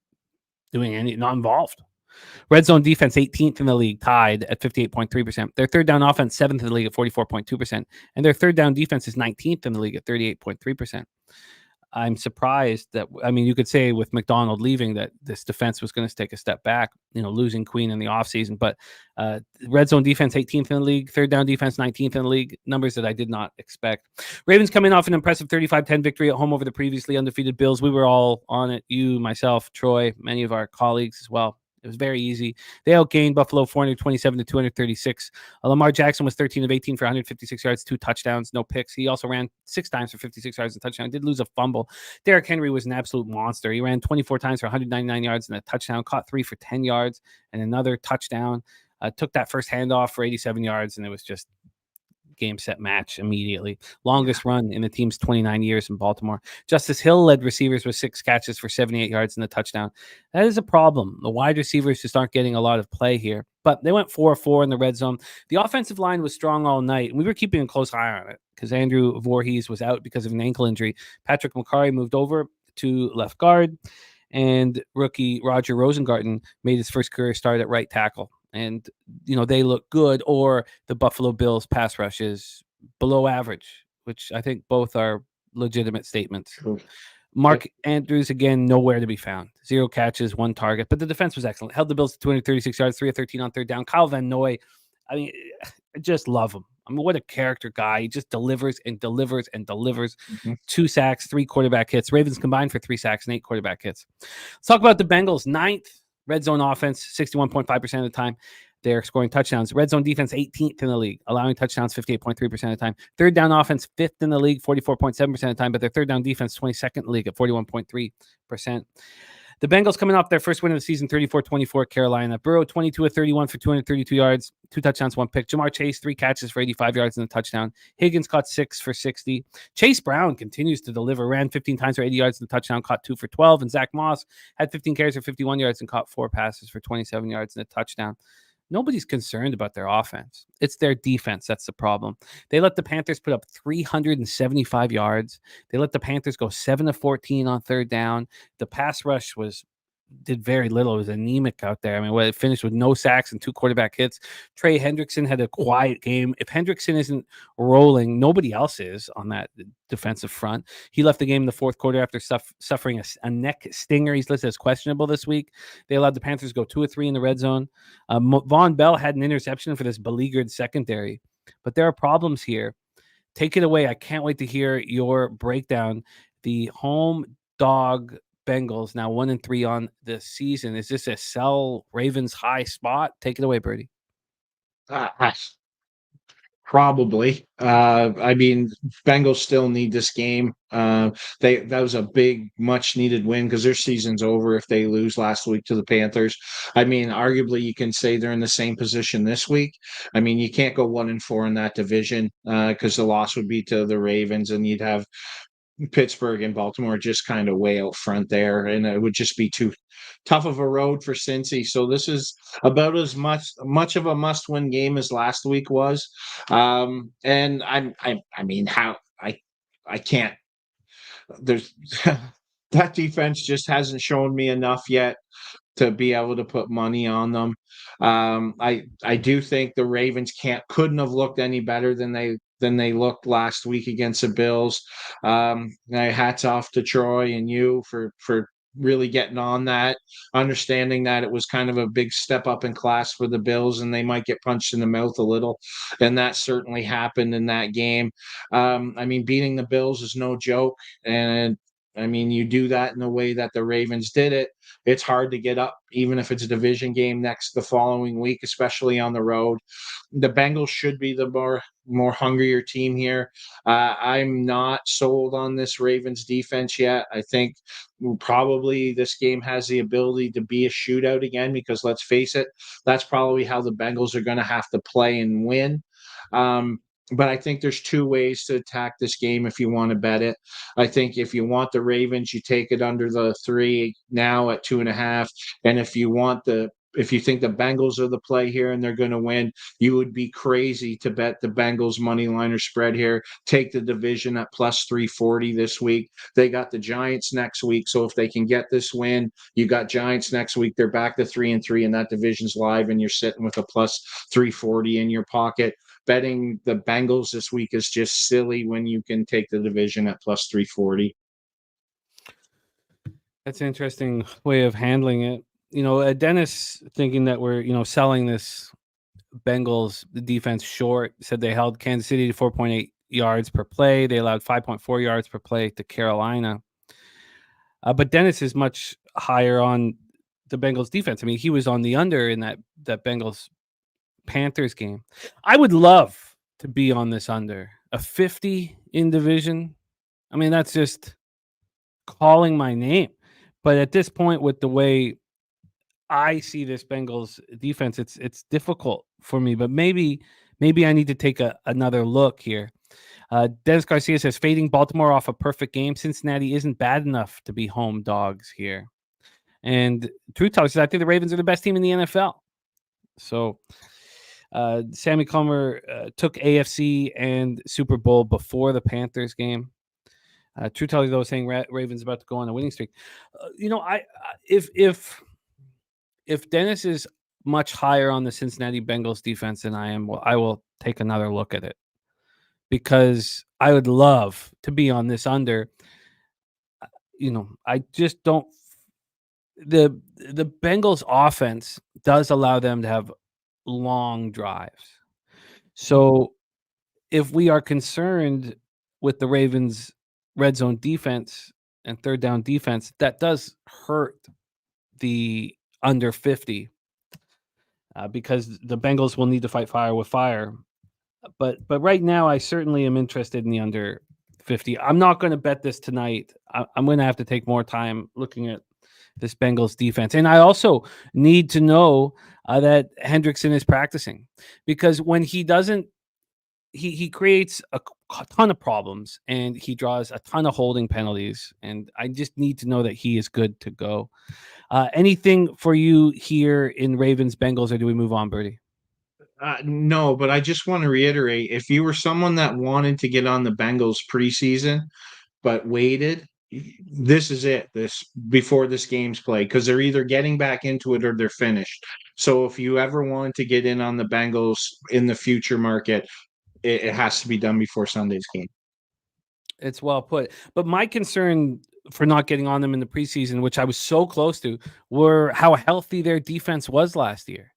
involved. Red zone defense, 18th in the league, tied at 58.3%. Their third down offense, 7th in the league at 44.2%. And their third down defense is 19th in the league at 38.3%. I'm surprised that, I mean, you could say with McDonald leaving that this defense was going to take a step back, you know, losing Queen in the offseason. But red zone defense, 18th in the league, third down defense, 19th in the league, numbers that I did not expect. Ravens coming off an impressive 35-10 victory at home over the previously undefeated Bills. We were all on it, you, myself, Troy, many of our colleagues as well. It was very easy. They outgained Buffalo 427 to 236. Lamar Jackson was 13 of 18 for 156 yards, 2 touchdowns, no picks. He also ran 6 times for 56 yards and touchdown. Did lose a fumble. Derrick Henry was an absolute monster. He ran 24 times for 199 yards and a touchdown, caught 3 for 10 yards and another touchdown. Took that first handoff for 87 yards, and it was just game, set, match immediately. Longest run in the team's 29 years in Baltimore. Justice Hill led receivers with 6 catches for 78 yards and a touchdown. That is a problem. The wide receivers just aren't getting a lot of play here, but they went 4-4 in the red zone. The offensive line was strong all night, and we were keeping a close eye on it because Andrew Voorhees was out because of an ankle injury. Patrick McCarry moved over to left guard, and rookie Roger Rosengarten made his first career start at right tackle. And, they look good, or the Buffalo Bills pass rush is below average, which I think both are legitimate statements. True. Mark Andrews, again, nowhere to be found. 0 catches, 1 target, but the defense was excellent. Held the Bills to 236 yards, 3 of 13 on third down. Kyle Van Noy, I mean, I just love him. I mean, what a character guy. He just delivers and delivers and delivers. 2 sacks, 3 quarterback hits. Ravens combined for 3 sacks and 8 quarterback hits. Let's talk about the Bengals. 9th red zone offense, 61.5% of the time. They're scoring touchdowns. Red zone defense, 18th in the league, allowing touchdowns 58.3% of the time. Third down offense, 5th in the league, 44.7% of the time, but their third down defense, 22nd in the league at 41.3%. The Bengals coming off their first win of the season, 34-24 at Carolina. Burrow, 22 of 31 for 232 yards, 2 touchdowns, 1 pick. Jamar Chase, 3 catches for 85 yards and a touchdown. Higgins caught 6 for 60. Chase Brown continues to deliver, ran 15 times for 80 yards and a touchdown, caught 2 for 12. And Zach Moss had 15 carries for 51 yards and caught 4 passes for 27 yards and a touchdown. Nobody's concerned about their offense. It's their defense. That's the problem. They let the Panthers put up 375 yards. They let the Panthers go 7 of 14 on third down. The pass rush did very little. It was anemic out there. I mean, it finished with no sacks and 2 quarterback hits. Trey Hendrickson had a quiet game. If Hendrickson isn't rolling, nobody else is on that defensive front. He left the game in the fourth quarter after suffering a neck stinger. He's listed as questionable this week. They allowed the Panthers go 2 of 3 in the red zone. Von Bell had an interception for this beleaguered secondary, but there are problems here. Take it away. I can't wait to hear your breakdown. The home dog Bengals now 1-3 on the season. Is this a sell Ravens high spot? Take it away, Birdie. Probably. I mean, Bengals still need this game. That was a big, much needed win because their season's over if they lose last week to the Panthers. I mean, arguably you can say they're in the same position this week. I mean, you can't go 1-4 in that division because the loss would be to the Ravens, and you'd have Pittsburgh and Baltimore just kind of way out front there, and it would just be too tough of a road for Cincy. So this is about as much of a must-win game as last week was. And I mean, how I can't. There's that defense just hasn't shown me enough yet to be able to put money on them. I do think the Ravens couldn't have looked any better than they looked last week against the Bills. Hats off to Troy and you for really getting on that, understanding that it was kind of a big step up in class for the Bills and they might get punched in the mouth a little. And that certainly happened in that game. I mean, beating the Bills is no joke. And I mean, you do that in the way that the Ravens did it, it's hard to get up, even if it's a division game the following week, especially on the road. The Bengals should be the more hungrier team here. I'm not sold on this Ravens defense yet. I think probably this game has the ability to be a shootout again because let's face it, that's probably how the Bengals are going to have to play and win. But I think there's 2 ways to attack this game if you want to bet it. I think if you want the Ravens, you take it under the 3 now at 2.5. And if you think the Bengals are the play here and they're going to win, you would be crazy to bet the Bengals money line or spread here. Take the division at plus 340 this week. They got the Giants next week. So if they can get this win, you got Giants next week. They're back to 3-3 and that division's live and you're sitting with a plus 340 in your pocket. Betting the Bengals this week is just silly when you can take the division at plus 340. That's an interesting way of handling it. Dennis thinking that we're, selling this Bengals defense short, said they held Kansas City to 4.8 yards per play. They allowed 5.4 yards per play to Carolina. But Dennis is much higher on the Bengals defense. I mean, he was on the under in that Bengals Panthers game. I would love to be on this under a 50 in division. I mean, that's just calling my name. But at this point, with the way I see this Bengals defense, it's difficult for me. But maybe I need to take another look here. Dennis Garcia says fading Baltimore off a perfect game. Cincinnati isn't bad enough to be home dogs here. And Truth Teller says I think the Ravens are the best team in the NFL. So Sammy Comer took AFC and Super Bowl before the Panthers game. True Teller though saying Ravens about to go on a winning streak. If Dennis is much higher on the Cincinnati Bengals defense than I am, well, I will take another look at it because I would love to be on this under. I just don't. The Bengals offense does allow them to have long drives. So if we are concerned with the Ravens red zone defense and third down defense, that does hurt the under 50 because the Bengals will need to fight fire with fire. But right now, I certainly am interested in the under 50. I'm not going to bet this tonight. I'm going to have to take more time looking at this Bengals defense. And I also need to know that Hendrickson is practicing because when he doesn't, he creates a ton of problems and he draws a ton of holding penalties. And I just need to know that he is good to go. Anything for you here in Ravens-Bengals, or do we move on, Bertie? No, but I just want to reiterate, if you were someone that wanted to get on the Bengals preseason but waited, this is it. This before this game's played, because they're either getting back into it or they're finished. So if you ever want to get in on the Bengals in the future market, it has to be done before Sunday's game. It's well put. But my concern for not getting on them in the preseason, which I was so close to, were how healthy their defense was last year.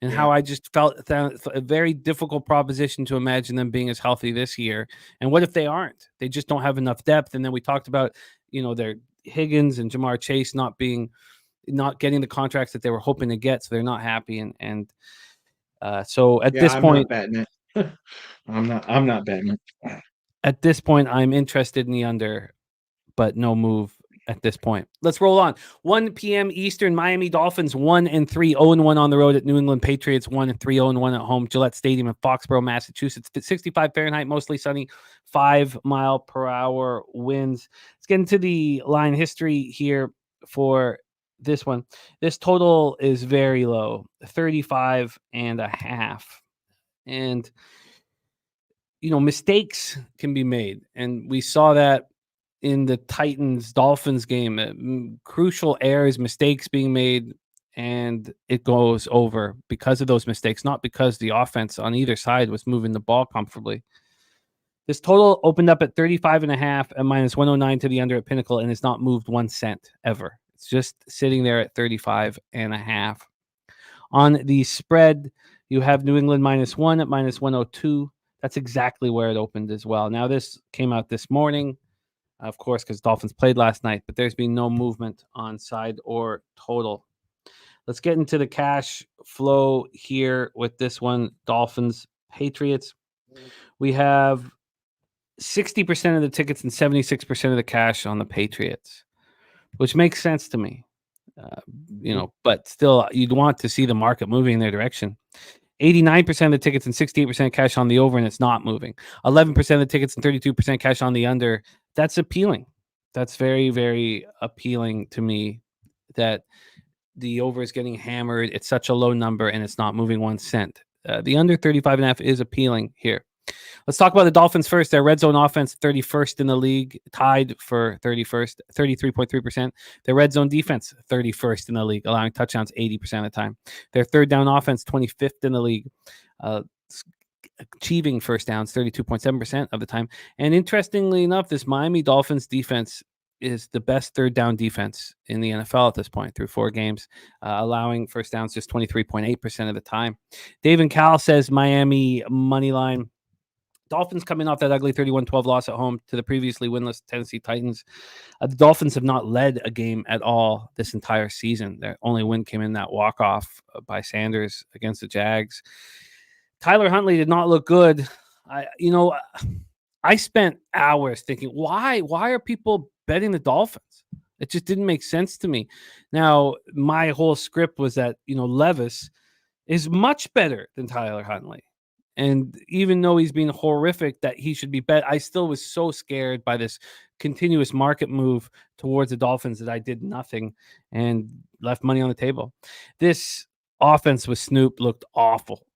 And how I just felt a very difficult proposition to imagine them being as healthy this year. And what if they aren't? They just don't have enough depth. And then we talked about, their Higgins and Jamar Chase not getting the contracts that they were hoping to get, so they're not happy. So at this point, I'm not betting it. I'm not betting it. At this point, I'm interested in the under, but no move at this point. Let's roll on. 1 p.m. Eastern, Miami Dolphins 1-3, 0-1 on the road at New England Patriots 1-3, 0-1 at home. Gillette Stadium in Foxborough, Massachusetts. 65 Fahrenheit, mostly sunny, 5-mile-per-hour winds. Let's get into the line history here for this one. This total is very low, 35.5. And, mistakes can be made. And we saw that in the Titans-Dolphins game, crucial errors, mistakes being made, and it goes over because of those mistakes, not because the offense on either side was moving the ball comfortably. This total opened up at 35.5 and minus 109 to the under at Pinnacle, and it's not moved 1 cent ever. It's just sitting there at 35.5. On the spread, you have New England -1 at minus 102. That's exactly where it opened as well. Now, this came out this morning, of course, because Dolphins played last night, but there's been no movement on side or total. Let's get into the cash flow here with this one, Dolphins, Patriots. We have 60% of the tickets and 76% of the cash on the Patriots, which makes sense to me. But still, you'd want to see the market moving in their direction. 89% of the tickets and 68% cash on the over, and it's not moving. 11% of the tickets and 32% cash on the under. That's appealing. That's very, very appealing to me that the over is getting hammered. It's such a low number, and it's not moving 1 cent. The under 35.5 is appealing here. Let's talk about the Dolphins first. Their red zone offense, 31st in the league, tied for 31st, 33.3%. Their red zone defense, 31st in the league, allowing touchdowns 80% of the time. Their third down offense, 25th in the league, achieving first downs 32.7% of the time. And interestingly enough, this Miami Dolphins defense is the best third down defense in the NFL at this point through 4 games, allowing first downs just 23.8% of the time. Dave and Cal says Miami money line. Dolphins coming off that ugly 31-12 loss at home to the previously winless Tennessee Titans. The Dolphins have not led a game at all this entire season. Their only win came in that walk-off by Sanders against the Jags. Tyler Huntley did not look good. I spent hours thinking, why are people betting the Dolphins? It just didn't make sense to me. Now, my whole script was that, Levis is much better than Tyler Huntley. And even though he's been horrific that he should be bet, I still was so scared by this continuous market move towards the Dolphins that I did nothing and left money on the table. This offense with Snoop looked awful.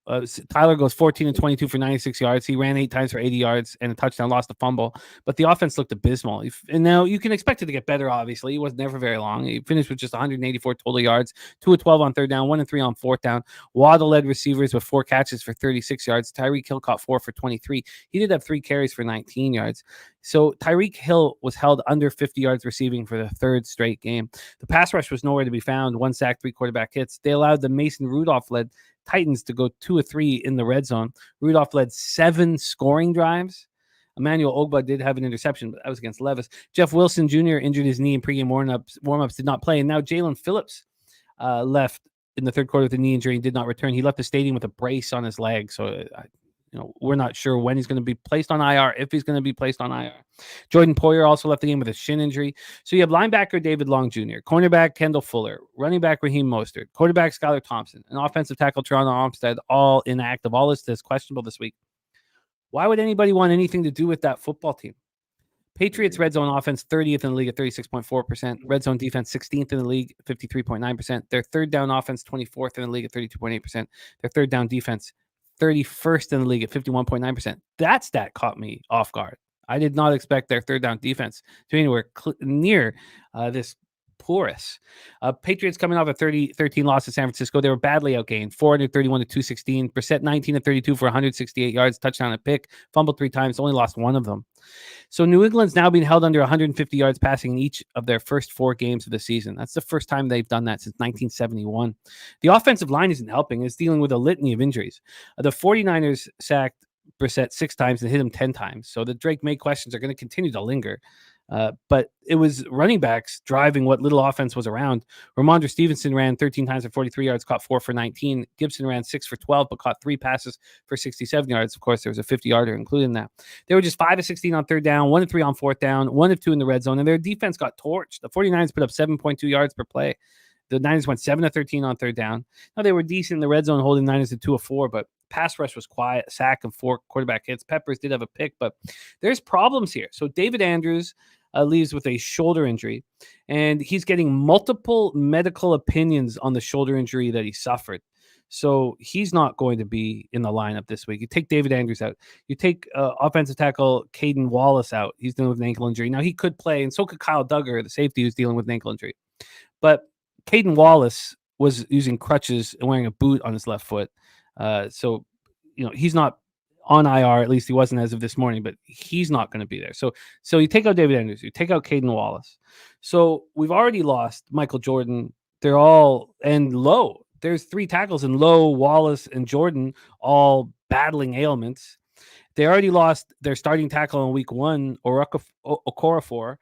Tyler goes 14-22 for 96 yards. He ran 8 times for 80 yards and a touchdown, lost a fumble. But the offense looked abysmal. And now you can expect it to get better, obviously. He was never very long. He finished with just 184 total yards, 2 of 12 on third down, 1 of 3 on fourth down. Waddle led receivers with 4 catches for 36 yards. Tyreek Hill caught 4 for 23. He did have 3 carries for 19 yards. So Tyreek Hill was held under 50 yards receiving for the 3rd straight game. The pass rush was nowhere to be found. 1 sack, 3 quarterback hits. They allowed the Mason Rudolph-led Titans to go 2 of 3 in the red zone. Rudolph led 7 scoring drives. Emmanuel Ogbah did have an interception, but that was against Levis. Jeff Wilson Jr. injured his knee in pregame warm-ups, did not play. And now Jalen Phillips left in the 3rd quarter with a knee injury and did not return. He left the stadium with a brace on his leg. So, we're not sure when he's going to be placed on IR, if he's going to be placed on IR. Jordan Poyer also left the game with a shin injury. So you have linebacker David Long Jr., cornerback Kendall Fuller, running back Raheem Mostert, quarterback Skylar Thompson, and offensive tackle Toronto Armstead, all inactive. All this is questionable this week. Why would anybody want anything to do with that football team? Patriots red zone offense 30th in the league at 36.4%. Red zone defense 16th in the league, 53.9%. Their third down offense 24th in the league at 32.8%. Their third down defense 31st in the league at 51.9%. That stat caught me off guard. I did not expect their third down defense to be anywhere near this porous. Patriots coming off a 30-13 loss to San Francisco. They were badly outgained, 431 to 216. Brissett 19 to 32 for 168 yards, touchdown and pick, fumbled 3 times, only lost 1 of them. So New England's now being held under 150 yards passing in each of their first 4 games of the season. That's the first time they've done that since 1971. The offensive line isn't helping. It's dealing with a litany of injuries. The 49ers sacked Brissett 6 times and hit him 10 times. So the Drake May questions are going to continue to linger. But it was running backs driving what little offense was around. Ramondre Stevenson ran 13 times for 43 yards, caught 4 for 19. Gibson ran 6 for 12, but caught 3 passes for 67 yards. Of course, there was a 50-yarder included in that. They were just 5 of 16 on third down, 1 of 3 on fourth down, 1 of 2 in the red zone, and their defense got torched. The 49ers put up 7.2 yards per play. The Niners went 7 of 13 on third down. Now, they were decent in the red zone, holding Niners to 2 of 4, but pass rush was quiet, sack and 4 quarterback hits. Peppers did have a pick, but there's problems here. So David Andrews leaves with a shoulder injury, and he's getting multiple medical opinions on the shoulder injury that he suffered. So he's not going to be in the lineup this week. You take David Andrews out. You take offensive tackle Caden Wallace out. He's dealing with an ankle injury. Now, he could play, and so could Kyle Duggar, the safety, who's dealing with an ankle injury. But Caden Wallace was using crutches and wearing a boot on his left foot. So, he's not on IR, at least he wasn't as of this morning, but he's not going to be there. So you take out David Andrews, you take out Caden Wallace. So we've already lost Michael Jordan. They're all, and Lowe. There's 3 tackles in Lowe, Wallace, and Jordan, all battling ailments. They already lost their starting tackle in week 1, Okorafor.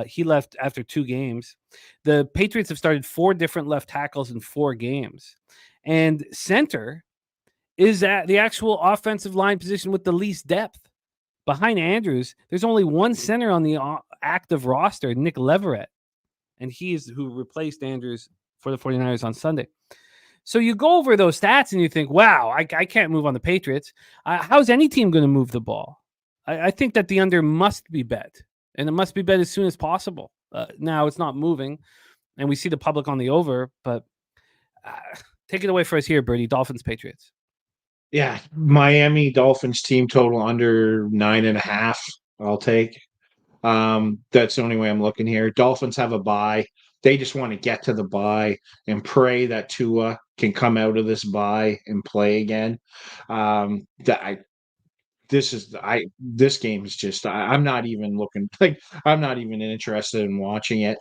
He left after 2 games. The Patriots have started 4 different left tackles in 4 games. And center is at the actual offensive line position with the least depth. Behind Andrews, there's only 1 center on the active roster, Nick Leverett. And he is who replaced Andrews for the 49ers on Sunday. So you go over those stats and you think, wow, I can't move on the Patriots. How's any team going to move the ball? I think that the under must be bet. And it must be bet as soon as possible. Now it's not moving. And we see the public on the over. But take it away for us here, Bertie. Dolphins-Patriots. Yeah, Miami Dolphins team total under 9.5. I'll take. That's the only way I'm looking here. Dolphins have a bye. They just want to get to the bye and pray that Tua can come out of this bye and play again. This game is just I'm not even looking, like, I'm not even interested in watching it.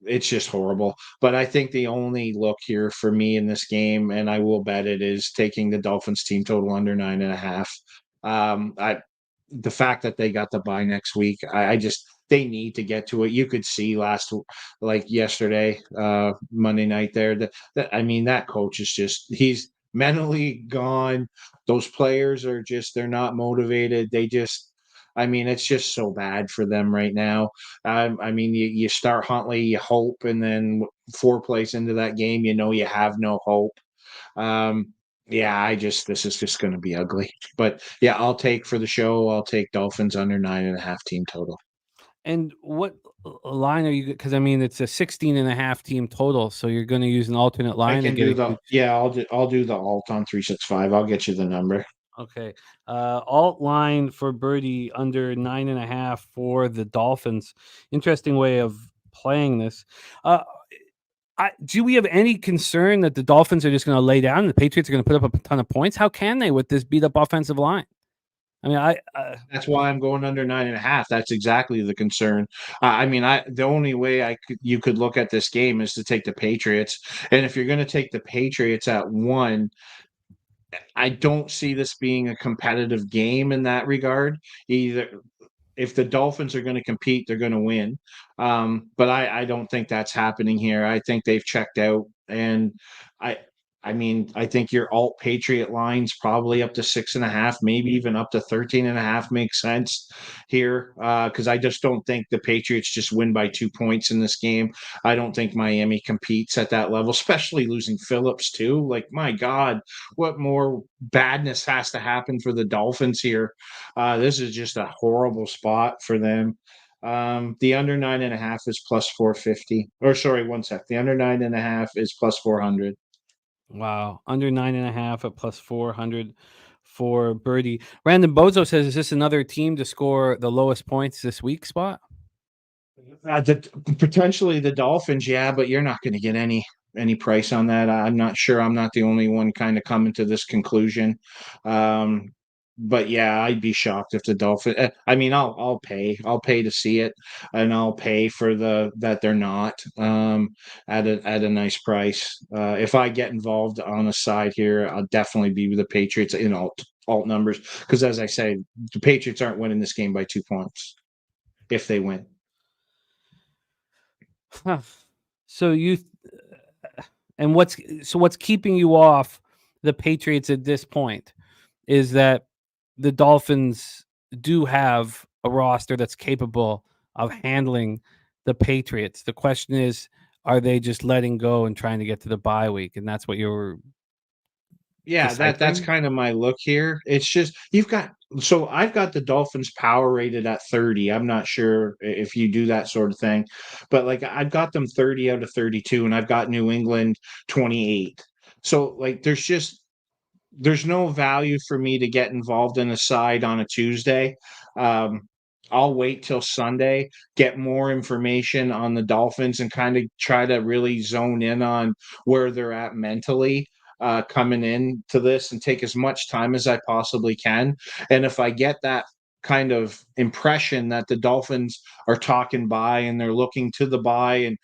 it's just horrible. But I think the only look here for me in this game, and I will bet it, is taking the Dolphins team total under 9.5. The fact that they got the bye next week, I just they need to get to it. You could see like yesterday, Monday night there, that I mean, that coach is just he's mentally gone. Those players are just they're not motivated. I mean, it's just so bad for them right now. I mean, you start Huntley, you hope, and then 4 plays into that game, you have no hope. Um, yeah, this is just going to be ugly. But yeah, I'll take Dolphins under 9.5 team total. And what line are you? Because I mean, it's a 16.5 team total, so you're going to use an alternate line. I'll do the alt on 365. I'll get you the number. Okay. Alt line for Birdie under 9.5 for the Dolphins. Interesting way of playing this. Do we have any concern that the Dolphins are just going to lay down and the Patriots are going to put up a ton of points? How can they with this beat up offensive line? I mean, that's why I'm going under 9.5. That's exactly the concern. The only way you could look at this game is to take the Patriots. And if you're going to take the Patriots at 1, I don't see this being a competitive game in that regard. Either if the Dolphins are going to compete, they're going to win. But I don't think that's happening here. I think they've checked out, and I think your alt Patriot line's probably up to 6.5, maybe even up to 13.5 makes sense here. Because I just don't think the Patriots just win by 2 points in this game. I don't think Miami competes at that level, especially losing Phillips too. Like, my God, what more badness has to happen for the Dolphins here? This is just a horrible spot for them. The under 9.5 is plus 450. Or sorry, 1 sec. The under 9.5 is plus 400. Wow, under 9.5 at plus 400 for Birdie. Random Bozo says, "Is this another team to score the lowest points this week?" Spot. Potentially the Dolphins, yeah, but you're not going to get any price on that. I'm not sure. I'm not the only one kind of coming to this conclusion. But yeah, I'd be shocked if the Dolphins. I'll pay to see it, and I'll pay for that they're not at a nice price. If I get involved on a side here, I'll definitely be with the Patriots in alt numbers, because as I say, the Patriots aren't winning this game by 2 points if they win. Huh. So what's keeping you off the Patriots at this point is that the Dolphins do have a roster that's capable of handling the Patriots. The question is, are they just letting go and trying to get to the bye week? And that's what you're. Yeah, that's kind of my look here. It's just I've got the Dolphins power rated at 30. I'm not sure if you do that sort of thing, but like I've got them 30 out of 32, and I've got New England 28. So like there's no value for me to get involved in a side on a Tuesday. I'll wait till Sunday, get more information on the Dolphins, and kind of try to really zone in on where they're at mentally coming into this, and take as much time as I possibly can. And if I get that kind of impression that the Dolphins are talking bye and they're looking to the bye, and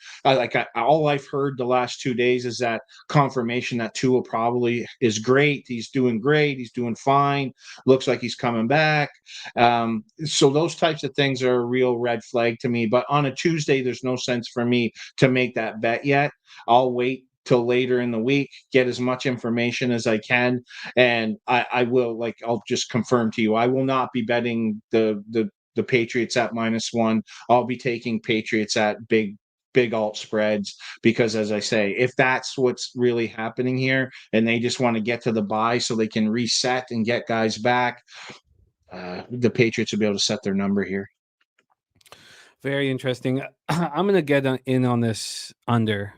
all I've heard the last 2 days is that confirmation that Tua probably is great. He's doing great. He's doing fine. Looks like he's coming back. So those types of things are a real red flag to me. But on a Tuesday, there's no sense for me to make that bet yet. I'll wait till later in the week, get as much information as I can, and I will, I'll just confirm to you, I will not be betting the Patriots at -1. I'll be taking Patriots at big alt spreads, because as I say, if that's what's really happening here and they just want to get to the bye so they can reset and get guys back, the Patriots will be able to set their number here. Very interesting. I'm going to get in on this under.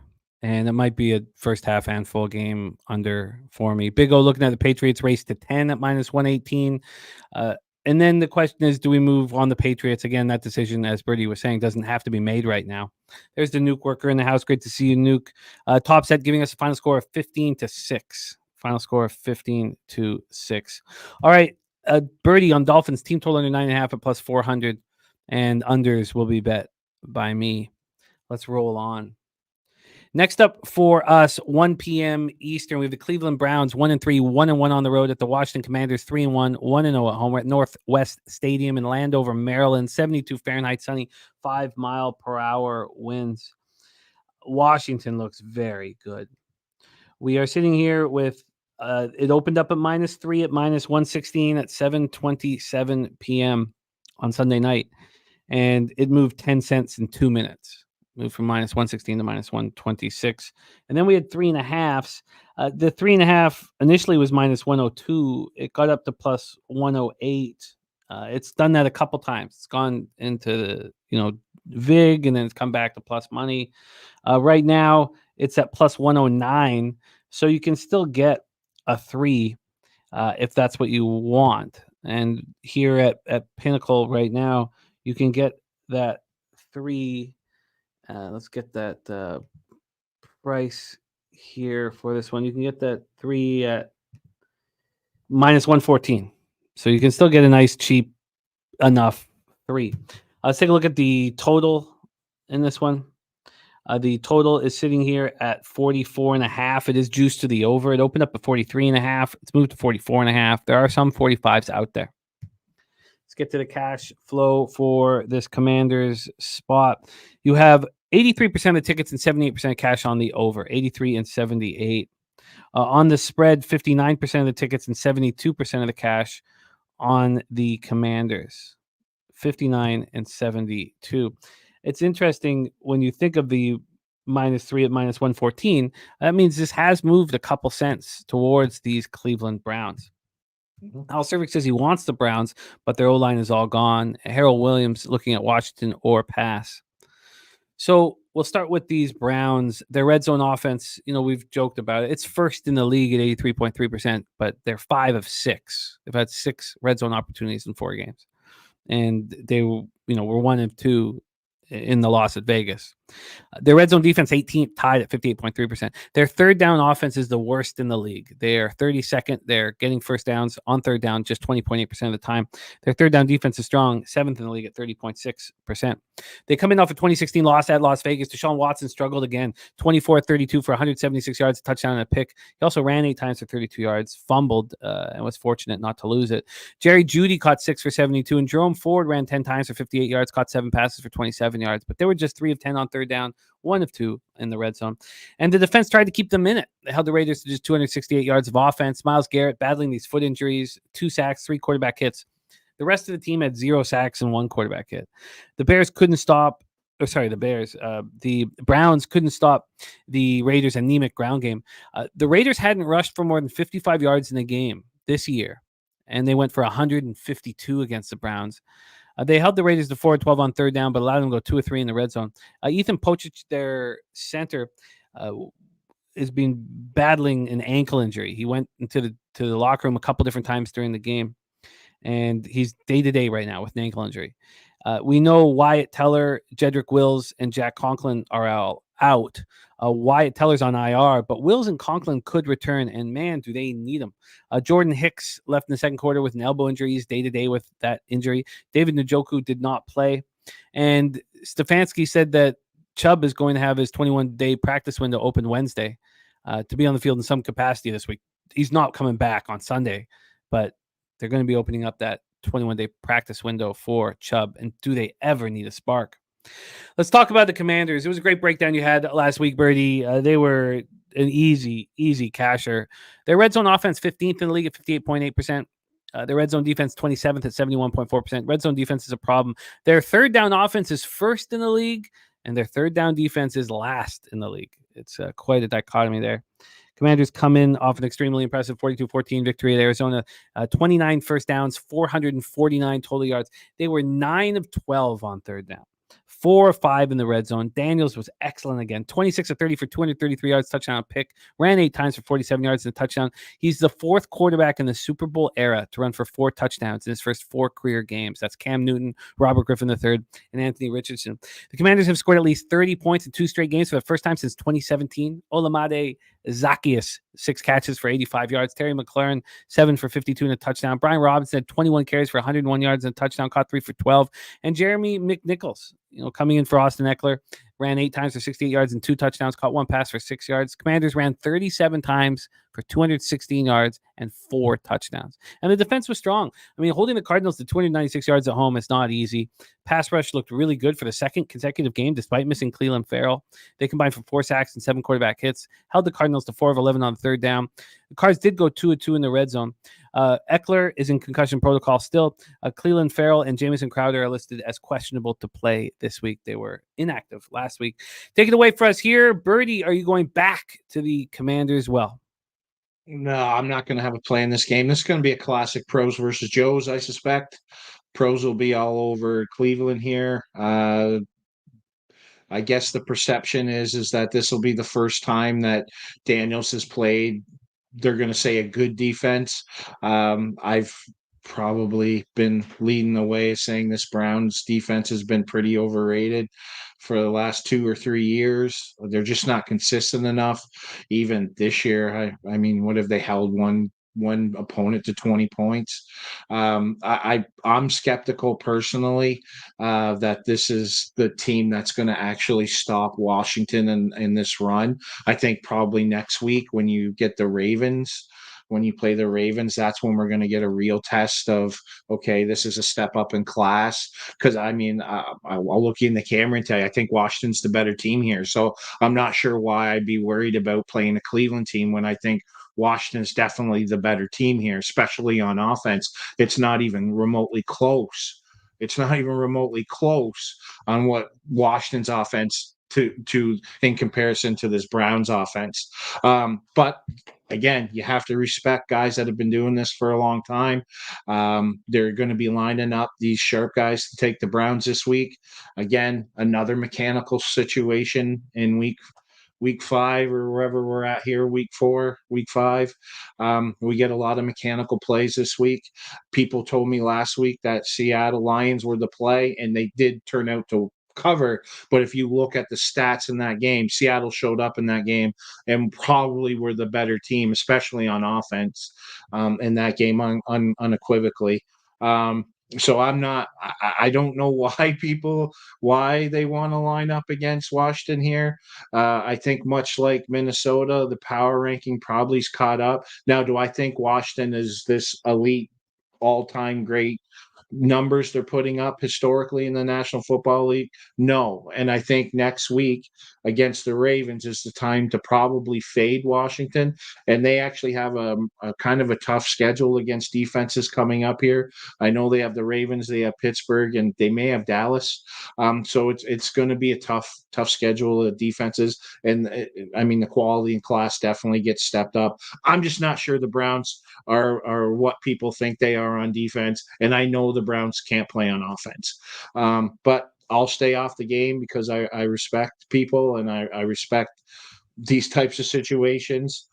And it might be a first half handful game under for me. Big O looking at the Patriots race to 10 at -118. And then the question is, do we move on the Patriots? Again, that decision, as Birdie was saying, doesn't have to be made right now. There's the Nuke worker in the house. Great to see you, Nuke. Top set giving us a final score of 15-6. Final score of 15-6. All right. Birdie on Dolphins team total under 9.5 at plus 400. And unders will be bet by me. Let's roll on. Next up for us, 1 p.m. Eastern, we have the Cleveland Browns 1-3, 1-1 on the road at the Washington Commanders 3-1, 1-0 at home. We're at Northwest Stadium in Landover, Maryland. 72 Fahrenheit, sunny, 5-mile-per-hour winds. Washington looks very good. We are sitting here with it opened up at -3 at -116 at 7:27 p.m. on Sunday night, and it moved 10 cents in 2 minutes. Moved from -116 to -126. And then we had 3.5s. The 3.5 initially was -102. It got up to +108. It's done that a couple times. It's gone into the, VIG, and then it's come back to plus money. Right now, it's at +109. So you can still get a 3 if that's what you want. And here at Pinnacle right now, you can get that 3. Let's get that price here for this one. You can get that 3 at -114. So you can still get a nice, cheap enough 3. Let's take a look at the total in this one. The total is sitting here at 44.5. It is juiced to the over. It opened up at 43.5. It's moved to 44.5. There are some 45s out there. Let's get to the cash flow for this Commanders spot. You have 83% of the tickets and 78% cash on the over, 83 and 78. On the spread, 59% of the tickets and 72% of the cash on the Commanders, 59 and 72. It's interesting when you think of the -3 at -114. That means this has moved a couple cents towards these Cleveland Browns. Al Cervix says he wants the Browns, but their O-line is all gone. Harold Williams looking at Washington or pass. So we'll start with these Browns. Their red zone offense, we've joked about it. It's first in the league at 83.3%, but they're 5 of 6. They've had 6 red zone opportunities in 4 games. And they were 1 of 2 in the loss at Vegas. Their red zone defense, 18th, tied at 58.3%. Their third down offense is the worst in the league. They are 32nd. They're getting first downs on third down just 20.8% of the time. Their third down defense is strong, 7th in the league at 30.6%. They come in off a 2016 loss at Las Vegas. Deshaun Watson struggled again, 24-32 for 176 yards, a touchdown and a pick. He also ran 8 times for 32 yards, fumbled, and was fortunate not to lose it. Jerry Jeudy caught 6 for 72, and Jerome Ford ran 10 times for 58 yards, caught 7 passes for 27 yards, but they were just 3 of 10 on third down, 1 of 2 in the red zone. And the defense tried to keep them in it. They held the Raiders to just 268 yards of offense. Myles Garrett battling these foot injuries, 2 sacks, 3 quarterback hits. The rest of the team had 0 sacks and 1 quarterback hit. The Browns couldn't stop the Raiders' anemic ground game. The Raiders hadn't rushed for more than 55 yards in a game this year, and they went for 152 against the Browns. They held the Raiders to 4-12 on third down, but allowed them to go 2 or 3 in the red zone. Ethan Pochich, their center, has been battling an ankle injury. He went into the locker room a couple different times during the game, and he's day-to-day right now with an ankle injury. We know Wyatt Teller, Jedrick Wills, and Jack Conklin are all out. Wyatt Teller's on IR, but Wills and Conklin could return, and man, do they need them. Jordan Hicks left in the second quarter with an elbow injury. He's day-to-day with that injury. David Njoku did not play, and Stefanski said that Chubb is going to have his 21-day practice window open Wednesday to be on the field in some capacity this week. He's not coming back on Sunday, but they're going to be opening up that 21-day practice window for Chubb, and do they ever need a spark? Let's talk about the Commanders. It was a great breakdown you had last week, Birdie. They were an easy casher. Their red zone offense, 15th in the league at 58.8%. Their red zone defense, 27th at 71.4%. Red zone defense is a problem. Their third down offense is first in the league, and their third down defense is last in the league. It's quite a dichotomy there. Commanders come in off an extremely impressive 42-14 victory at Arizona. 29 first downs, 449 total yards. They were 9 of 12 on third down. 4 of 5 in the red zone. Daniels was excellent again. 26 of 30 for 233 yards, touchdown pick. Ran 8 times for 47 yards and a touchdown. He's the 4th quarterback in the Super Bowl era to run for 4 touchdowns in his first 4 career games. That's Cam Newton, Robert Griffin III, and Anthony Richardson. The Commanders have scored at least 30 points in 2 straight games for the first time since 2017. Olamide Zaccheaus, 6 catches for 85 yards. Terry McLaurin, 7 for 52 and a touchdown. Brian Robinson had 21 carries for 101 yards and a touchdown, caught 3 for 12. And Jeremy McNichols, coming in for Austin Eckler, ran 8 times for 68 yards and 2 touchdowns, caught 1 pass for 6 yards. Commanders ran 37 times for 216 yards and 4 touchdowns. And the defense was strong. I mean, holding the Cardinals to 296 yards at home is not easy. Pass rush looked really good for the second consecutive game, despite missing Clelin Ferrell. They combined for 4 sacks and 7 quarterback hits, held the Cardinals to 4 of 11 on third down. The Cards did go 2 of 2 in the red zone. Eckler is in concussion protocol still. Clelin Ferrell and Jamison Crowder are listed as questionable to play this week. They were inactive last week. Take it away for us here. Birdie, are you going back to the Commanders? Well, no, I'm not going to have a play in this game. This is going to be a classic pros versus Joes, I suspect. Pros will be all over Cleveland here. I guess the perception is that this will be the first time that Daniels has played. They're going to say a good defense. I've probably been leading the way saying this Browns defense has been pretty overrated for the last 2 or 3 years. They're just not consistent enough. Even this year, I mean, what have they held one opponent to 20 points? I'm skeptical personally that this is the team that's going to actually stop Washington in this run. I think probably next week when you get the Ravens, when you play the Ravens, that's when we're going to get a real test of, okay, this is a step up in class. Because, I mean, I'll look you in the camera and tell you, I think Washington's the better team here. So I'm not sure why I'd be worried about playing a Cleveland team when I think Washington's definitely the better team here, especially on offense. It's not even remotely close. It's not even remotely close on what Washington's offense to in comparison to this Browns offense. But again, you have to respect guys that have been doing this for a long time. They're going to be lining up these sharp guys to take the Browns this week. Again, another mechanical situation in week 5 or wherever we're at here, week 4, week 5. We get a lot of mechanical plays this week. People told me last week that Seattle Lions were the play, and they did turn out to cover. But if you look at the stats in that game, Seattle showed up in that game and probably were the better team, especially on offense in that game unequivocally. So I don't know why they want to line up against Washington here. I think much like Minnesota, the power ranking probably's caught up. Now, do I think Washington is this elite all-time great numbers they're putting up historically in the National Football League? No. And I think next week against the Ravens is the time to probably fade Washington. And they actually have a kind of a tough schedule against defenses coming up here. I know they have the Ravens, they have Pittsburgh, and they may have Dallas. So it's going to be a tough schedule of defenses. And I mean, the quality and class definitely gets stepped up. I'm just not sure the Browns are what people think they are on defense. And I know the Browns can't play on offense. But I'll stay off the game because I respect people and I respect these types of situations.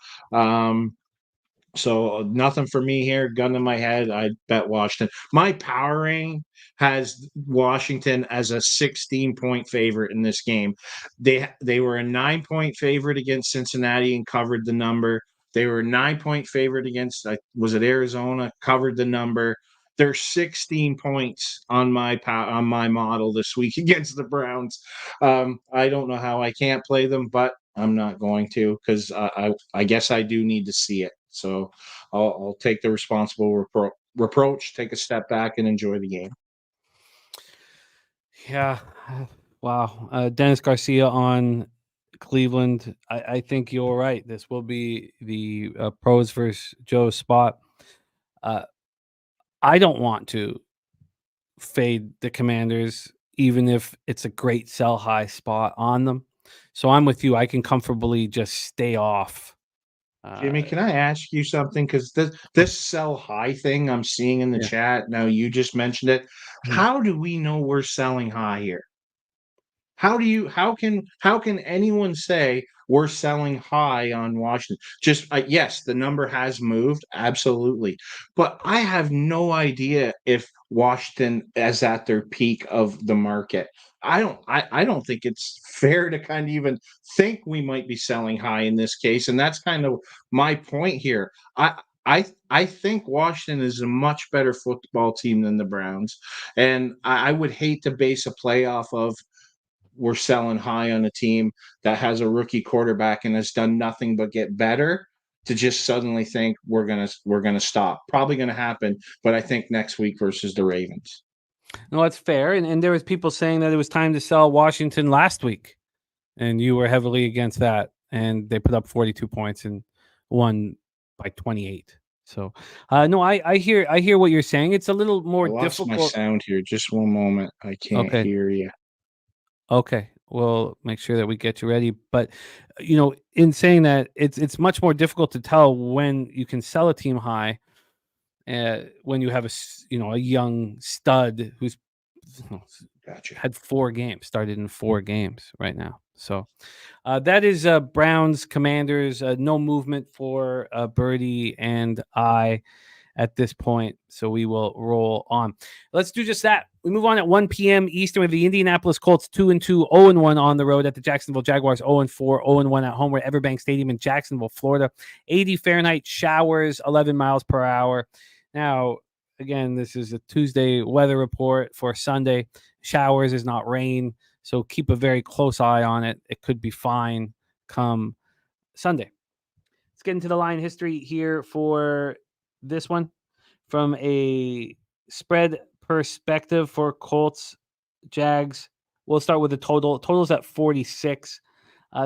So nothing for me here. Gun to my head, I bet Washington. My power ranking has Washington as a 16-point favorite in this game. They were a 9-point favorite against Cincinnati and covered the number. They were a 9-point favorite against, was it Arizona? Covered the number. They're 16 points on my model this week against the Browns. I don't know how I can't play them, but I'm not going to because I guess I do need to see it. So I'll take the responsible reproach, take a step back, and enjoy the game. Yeah. Wow. Dennis Garcia on Cleveland. I think you're right. This will be the pros versus Joe spot. I don't want to fade the Commanders, even if it's a great sell high spot on them. So I'm with you. I can comfortably just stay off. Jimmy, can I ask you something? Because this sell high thing I'm seeing in the chat now, you just mentioned it. How do we know we're selling high here? How can anyone say we're selling high on Washington? Just yes, the number has moved, absolutely, but I have no idea if Washington is at their peak of the market. I don't think it's fair to kind of even think we might be selling high in this case, and that's kind of my point here. I think Washington is a much better football team than the Browns, and I would hate to base a playoff of we're selling high on a team that has a rookie quarterback and has done nothing but get better, to just suddenly think we're gonna stop. Probably gonna happen, but I think next week versus the Ravens. No, that's fair. And there was people saying that it was time to sell Washington last week, and you were heavily against that. And they put up 42 points and won by 28. So, no, I hear what you're saying. It's a little more I lost difficult. my sound here. Just one moment. I can't hear you. Okay, we'll make sure that we get you ready. But in saying that, it's much more difficult to tell when you can sell a team high, when you have a young stud who's had 4 games, started in 4 games right now. So that is Browns Commanders. No movement for Birdie and I at this point, so we will roll on. Let's do just that. We move on at 1 p.m. Eastern with the Indianapolis Colts 2-2, 0-1 on the road at the Jacksonville Jaguars 0-4, 0-1 at home at Everbank Stadium in Jacksonville, Florida. 80 Fahrenheit, showers, 11 miles per hour. Now, again, this is a Tuesday weather report for Sunday. Showers is not rain, so keep a very close eye on it. It could be fine come Sunday. Let's get into the line history here for this one. From a spread perspective for Colts, Jags, we'll start with the total. Total's at 46.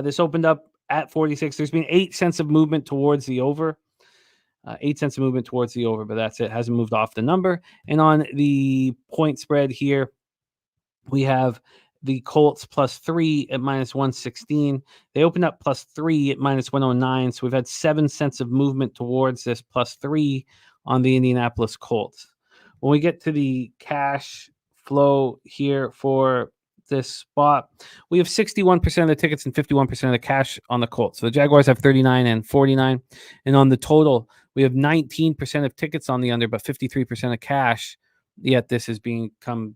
This opened up at 46. There's been 8 cents of movement towards the over. 8 cents of movement towards the over, but that's it. Hasn't moved off the number. And on the point spread here, we have the Colts +3 at -116. They opened up +3 at -109. So we've had 7 cents of movement towards this +3 on the Indianapolis Colts. When we get to the cash flow here for this spot, we have 61% of the tickets and 51% of the cash on the Colts. So the Jaguars have 39 and 49. And on the total, we have 19% of tickets on the under, but 53% of cash. Yet this is being come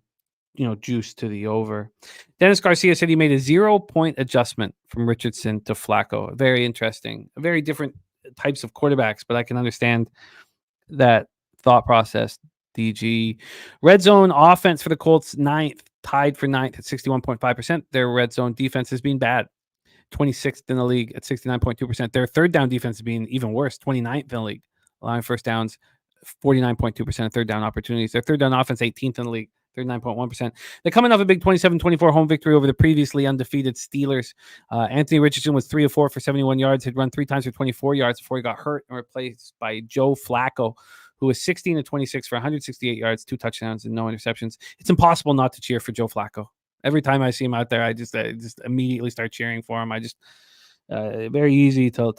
juice to the over. Dennis Garcia said he made a 0-point adjustment from Richardson to Flacco. Very interesting. Very different types of quarterbacks, but I can understand that thought process. DG. Red zone offense for the Colts, 9th, tied for 9th at 61.5%. Their red zone defense has been bad. 26th in the league at 69.2%. Their third down defense has been even worse, 29th in the league, allowing first downs, 49.2% of third down opportunities. Their third down offense, 18th in the league, 39.1%. They're coming off a big 27-24 home victory over the previously undefeated Steelers. Anthony Richardson was 3 of 4 for 71 yards. He'd run 3 times for 24 yards before he got hurt and replaced by Joe Flacco, who was 16 of 26 for 168 yards, 2 touchdowns, and no interceptions. It's impossible not to cheer for Joe Flacco. Every time I see him out there, I just immediately start cheering for him. I just very easy to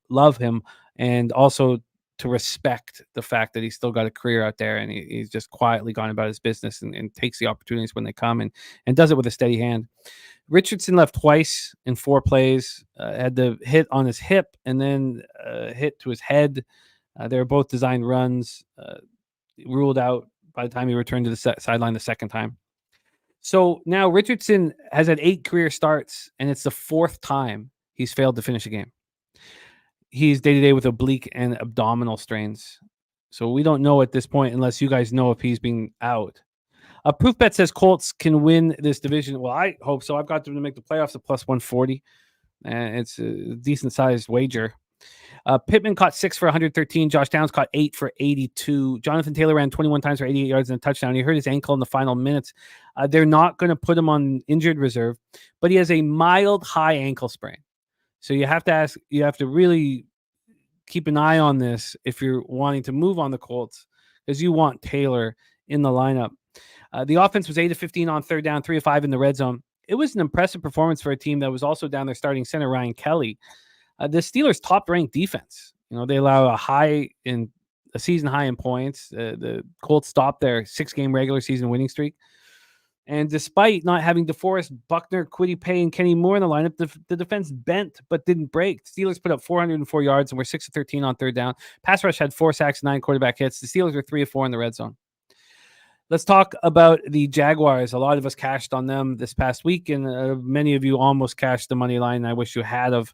love him, and also to respect the fact that he's still got a career out there, and he's just quietly gone about his business and takes the opportunities when they come, and does it with a steady hand. Richardson left twice in 4 plays, had the hit on his hip and then hit to his head. They were both designed runs, ruled out by the time he returned to the sideline the second time. So now Richardson has had 8 career starts, and it's the 4th time he's failed to finish a game. He's day-to-day with oblique and abdominal strains. So we don't know at this point, unless you guys know if he's being out. Proof Bet says Colts can win this division. Well, I hope so. I've got them to make the playoffs at +140. And it's a decent-sized wager. Pittman caught 6 for 113. Josh Downs caught 8 for 82. Jonathan Taylor ran 21 times for 88 yards and a touchdown. He hurt his ankle in the final minutes. They're not going to put him on injured reserve, but he has a mild high ankle sprain. So you have to really keep an eye on this if you're wanting to move on the Colts, because you want Taylor in the lineup. The offense was 8 of 15 on third down, 3 of 5 in the red zone. It was an impressive performance for a team that was also down their starting center, Ryan Kelly. The Steelers' top-ranked defense. They allow a season high in points. The Colts stopped their 6-game regular season winning streak. And despite not having DeForest, Buckner, Kwity Paye, and Kenny Moore in the lineup, the defense bent but didn't break. Steelers put up 404 yards and were 6 of 13 on third down. Pass rush had 4 sacks, 9 quarterback hits. The Steelers were 3 of 4 in the red zone. Let's talk about the Jaguars. A lot of us cashed on them this past week, and many of you almost cashed the money line. I wish you had of.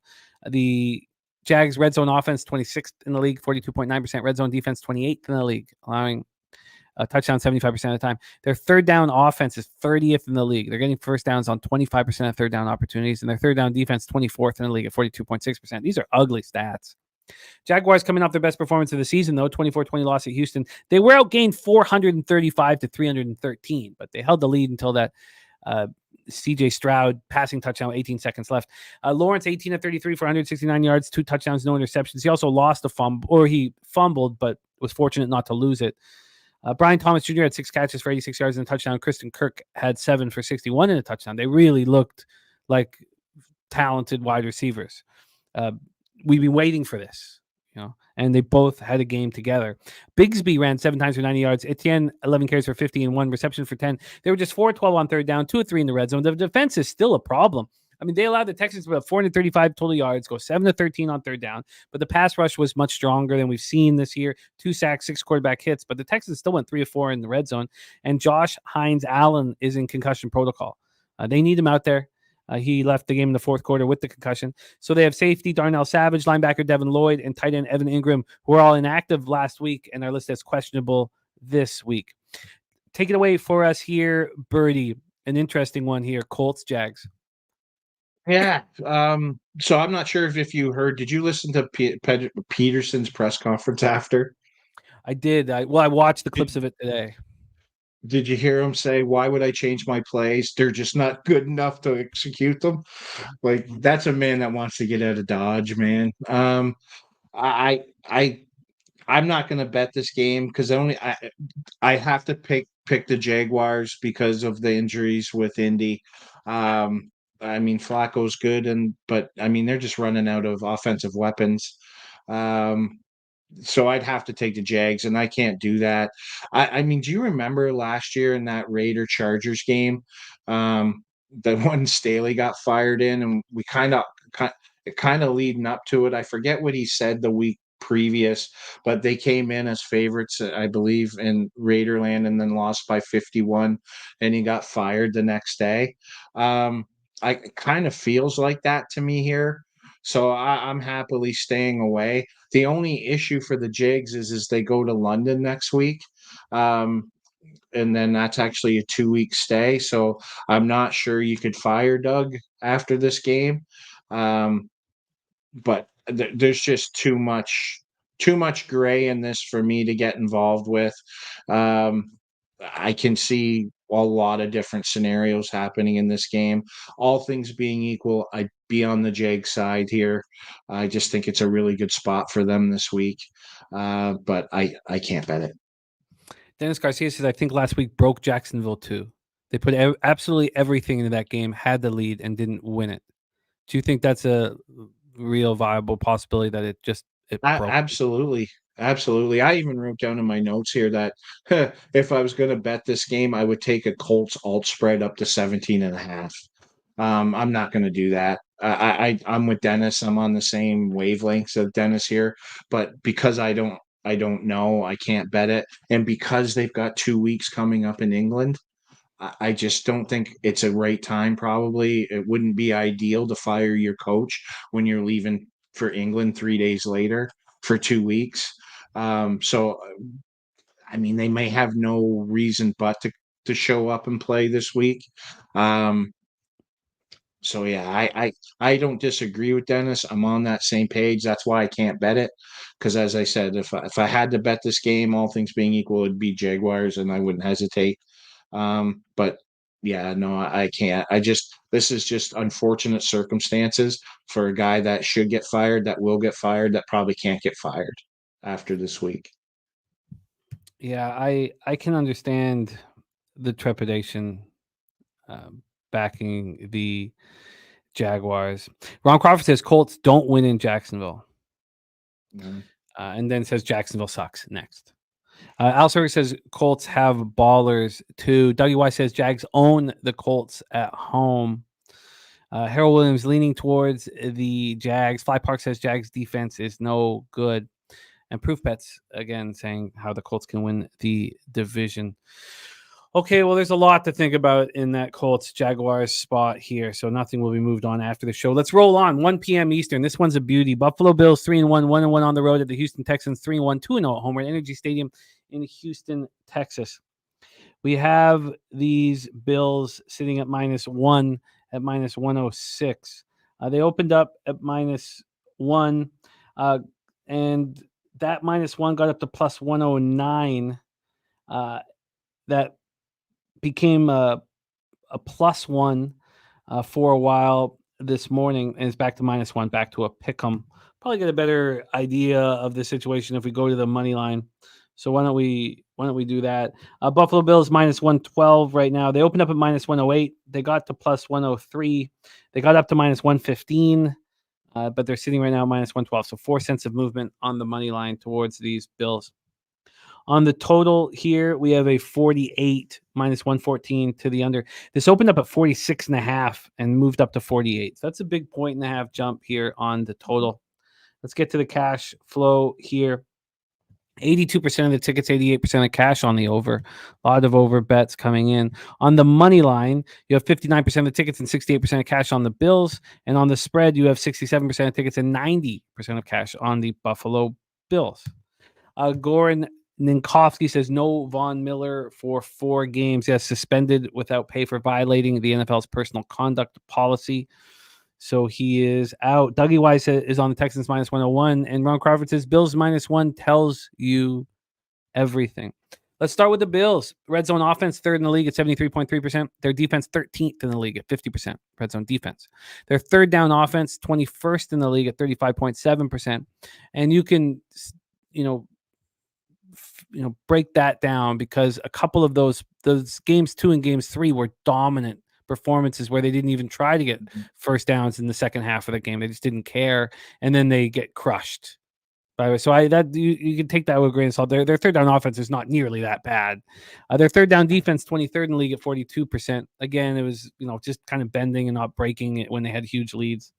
The Jags red zone offense, 26th in the league, 42.9%. Red zone defense, 28th in the league, allowing touchdown 75% of the time. Their third down offense is 30th in the league. They're getting first downs on 25% of third down opportunities, and their third down defense 24th in the league at 42.6%. These are ugly stats. Jaguars coming off their best performance of the season, though, 24-20 loss at Houston. They were outgained 435 to 313, but they held the lead until that CJ Stroud passing touchdown with 18 seconds left. Lawrence, 18 of 33 for 169 yards, 2 touchdowns, no interceptions. He also lost a fumble, or he fumbled, but was fortunate not to lose it. Brian Thomas Jr. had 6 catches for 86 yards and a touchdown. Kristen Kirk had 7 for 61 and a touchdown. They really looked like talented wide receivers. We've been waiting for this, and they both had a game together. Bigsby ran 7 times for 90 yards. Etienne, 11 carries for 50 and 1 reception for 10. They were just 4-12 on third down, 2 of 3 in the red zone. The defense is still a problem. I mean, they allowed the Texans about 435 total yards, go 7-13 on third down, but the pass rush was much stronger than we've seen this year. 2 sacks, 6 quarterback hits, but the Texans still went 3 of 4 in the red zone, and Josh Hines-Allen is in concussion protocol. They need him out there. He left the game in the fourth quarter with the concussion. So they have safety Darnell Savage, linebacker Devin Lloyd, and tight end Evan Ingram, who were all inactive last week and are listed as questionable this week. Take it away for us here, Birdie. An interesting one here, Colts-Jags. Yeah. So I'm not sure if you heard. Did you listen to Peterson's press conference after? I did. I watched the clips of it today. Did you hear him say, "Why would I change my plays? They're just not good enough to execute them"? Like, that's a man that wants to get out of Dodge, man. I'm not going to bet this game because I have to pick the Jaguars because of the injuries with Indy. I mean, Flacco's good, but I mean, they're just running out of offensive weapons. So I'd have to take the Jags, and I can't do that. I mean, do you remember last year in that Raider-Chargers game, that one Staley got fired in, and we kind of leading up to it. I forget what he said the week previous, but they came in as favorites, I believe, in Raiderland, and then lost by 51, and he got fired the next day. It kind of feels like that to me here. So I'm happily staying away. The only issue for the Jags is they go to London next week. And then that's actually a 2-week stay. So I'm not sure you could fire Doug after this game. But there's just too much gray in this for me to get involved with. I can see a lot of different scenarios happening in this game. All things being equal, I'd be on the Jag side here. I just think it's a really good spot for them this week. But I can't bet it. Dennis Garcia says, I think last week broke Jacksonville too. They put absolutely everything into that game, had the lead, and didn't win it. Do you think that's a real viable possibility that it broke? Absolutely. Absolutely. I even wrote down in my notes here that if I was going to bet this game, I would take a Colts alt spread up to 17.5. I'm not going to do that. I'm with Dennis. I'm on the same wavelengths of Dennis here, but because I don't know, I can't bet it. And because they've got 2 weeks coming up in England, I just don't think it's a right time. Probably it wouldn't be ideal to fire your coach when you're leaving for England 3 days later for 2 weeks. So, I mean, they may have no reason but to show up and play this week. So yeah, I don't disagree with Dennis. I'm on that same page. That's why I can't bet it. Because as I said, if I had to bet this game, all things being equal, it'd be Jaguars, and I wouldn't hesitate. But yeah, no, I can't. This is just unfortunate circumstances for a guy that should get fired, that will get fired, that probably can't get fired after this week. Yeah, I can understand the trepidation backing the Jaguars. Ron Crawford says Colts don't win in Jacksonville. And then says Jacksonville sucks next. Al Serger says Colts have ballers too. Dougie Weiss says Jags own the Colts at home. Harold Williams leaning towards the Jags. Fly Park says Jags defense is no good. And Proof Bets again saying how the Colts can win the division. Okay, well, there's a lot to think about in that Colts-Jaguars spot here, so nothing will be moved on after the show. Let's roll on. 1 p.m. Eastern. This one's a beauty. Buffalo Bills 3-1, 1-1 on the road at the Houston Texans, 3-1, 2-0 at home at Energy Stadium in Houston, Texas. We have these Bills sitting at -1 at -106. They opened up at -1, and that -1 got up to +109. That became a +1 for a while this morning, and it's back to -1, back to a pick 'em. Probably get a better idea of the situation if we go to the money line. So why don't we do that? Buffalo Bills -112 right now. They opened up at -108. They got to +103. They got up to -115, but they're sitting right now -112. So 4 cents of movement on the money line towards these Bills. On the total here, we have a 48 -114 to the under. This opened up at 46.5 and moved up to 48. So that's a big 1.5 jump here on the total. Let's get to the cash flow here. 82% of the tickets, 88% of cash on the over. A lot of over bets coming in. On the money line, you have 59% of the tickets and 68% of cash on the Bills. And on the spread, you have 67% of tickets and 90% of cash on the Buffalo Bills. Goran Ninkowski says no Von Miller for 4 games. Yes, suspended without pay for violating the NFL's personal conduct policy. So he is out. Dougie Wise is on the Texans -101. And Ron Crawford says Bills -1 tells you everything. Let's start with the Bills. Red zone offense, 3rd in the league at 73.3%. Their defense, 13th in the league at 50%. Red zone defense. Their 3rd down offense, 21st in the league at 35.7%. And you can, break that down because a couple of those games 2 and games 3 were dominant performances where they didn't even try to get first downs in the second half of the game. They just didn't care, and then they get crushed. By the way, so you can take that with a grain of salt. Their 3rd down offense is not nearly that bad. Their 3rd down defense, 23rd in the league at 42%. Again, it was just kind of bending and not breaking it when they had huge leads.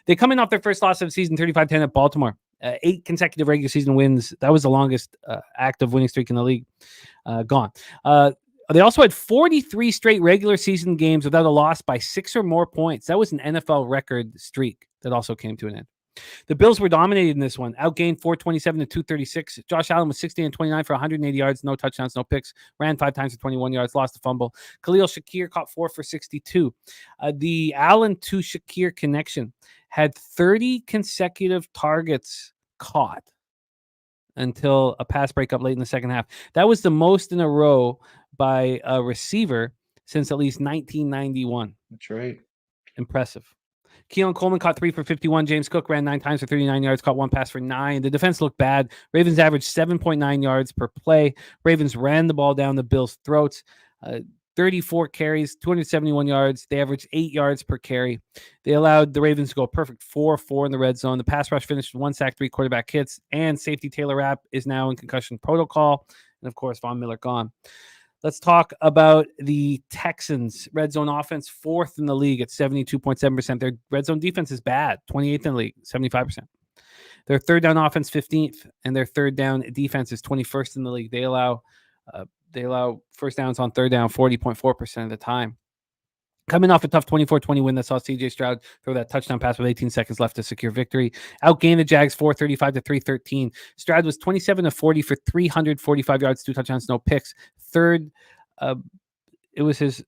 They come in off their first loss of the season, 35-10 at Baltimore. 8 consecutive regular season wins. That was the longest active winning streak in the league. Gone. They also had 43 straight regular season games without a loss by 6 or more points. That was an NFL record streak that also came to an end. The Bills were dominated in this one. Outgained 427 to 236. Josh Allen was 60-29 for 180 yards, no touchdowns, no picks. Ran 5 times for 21 yards, lost a fumble. Khalil Shakir caught 4 for 62. The Allen to Shakir connection had 30 consecutive targets caught until a pass breakup late in the second half. That was the most in a row by a receiver since at least 1991. That's right. Impressive. Keelan Coleman caught 3 for 51. James Cook ran 9 times for 39 yards, caught 1 pass for 9. The defense looked bad. Ravens averaged 7.9 yards per play. Ravens ran the ball down the Bills' throats. 34 carries, 271 yards. They averaged 8 yards per carry. They allowed the Ravens to go a perfect 4-4 in the red zone. The pass rush finished with 1 sack, 3 quarterback hits, and safety Taylor Rapp is now in concussion protocol. And, of course, Von Miller gone. Let's talk about the Texans. Red zone offense, 4th in the league at 72.7%. Their red zone defense is bad, 28th in the league, 75%. Their 3rd down offense, 15th, and their 3rd down defense is 21st in the league. They allow first downs on 3rd down 40.4% of the time. Coming off a tough 24-20 win that saw C.J. Stroud throw that touchdown pass with 18 seconds left to secure victory. Outgained the Jags 435 to 313. Stroud was 27 of 40 for 345 yards, 2 touchdowns, no picks. Third, it was his.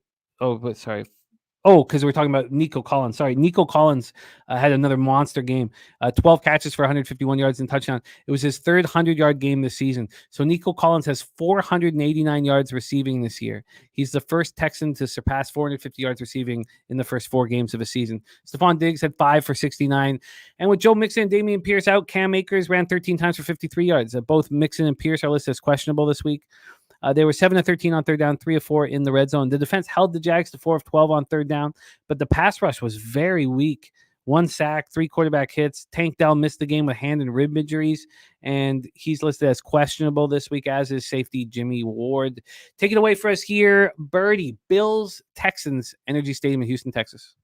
Because we're talking about Nico Collins. Sorry, Nico Collins had another monster game. 12 catches for 151 yards and touchdown. It was his 3rd 100-yard game this season. So Nico Collins has 489 yards receiving this year. He's the first Texan to surpass 450 yards receiving in the first 4 games of a season. Stephon Diggs had 5 for 69. And with Joe Mixon and Damian Pierce out, Cam Akers ran 13 times for 53 yards. Both Mixon and Pierce are listed as questionable this week. They were 7 of 13 on 3rd down, 3 of 4 in the red zone. The defense held the Jags to 4 of 12 on 3rd down, but the pass rush was very weak. 1 sack, 3 quarterback hits. Tank Dell missed the game with hand and rib injuries, and he's listed as questionable this week, as is safety Jimmy Ward. Take it away for us here, Birdie. Bills, Texans, Energy Stadium in Houston, Texas.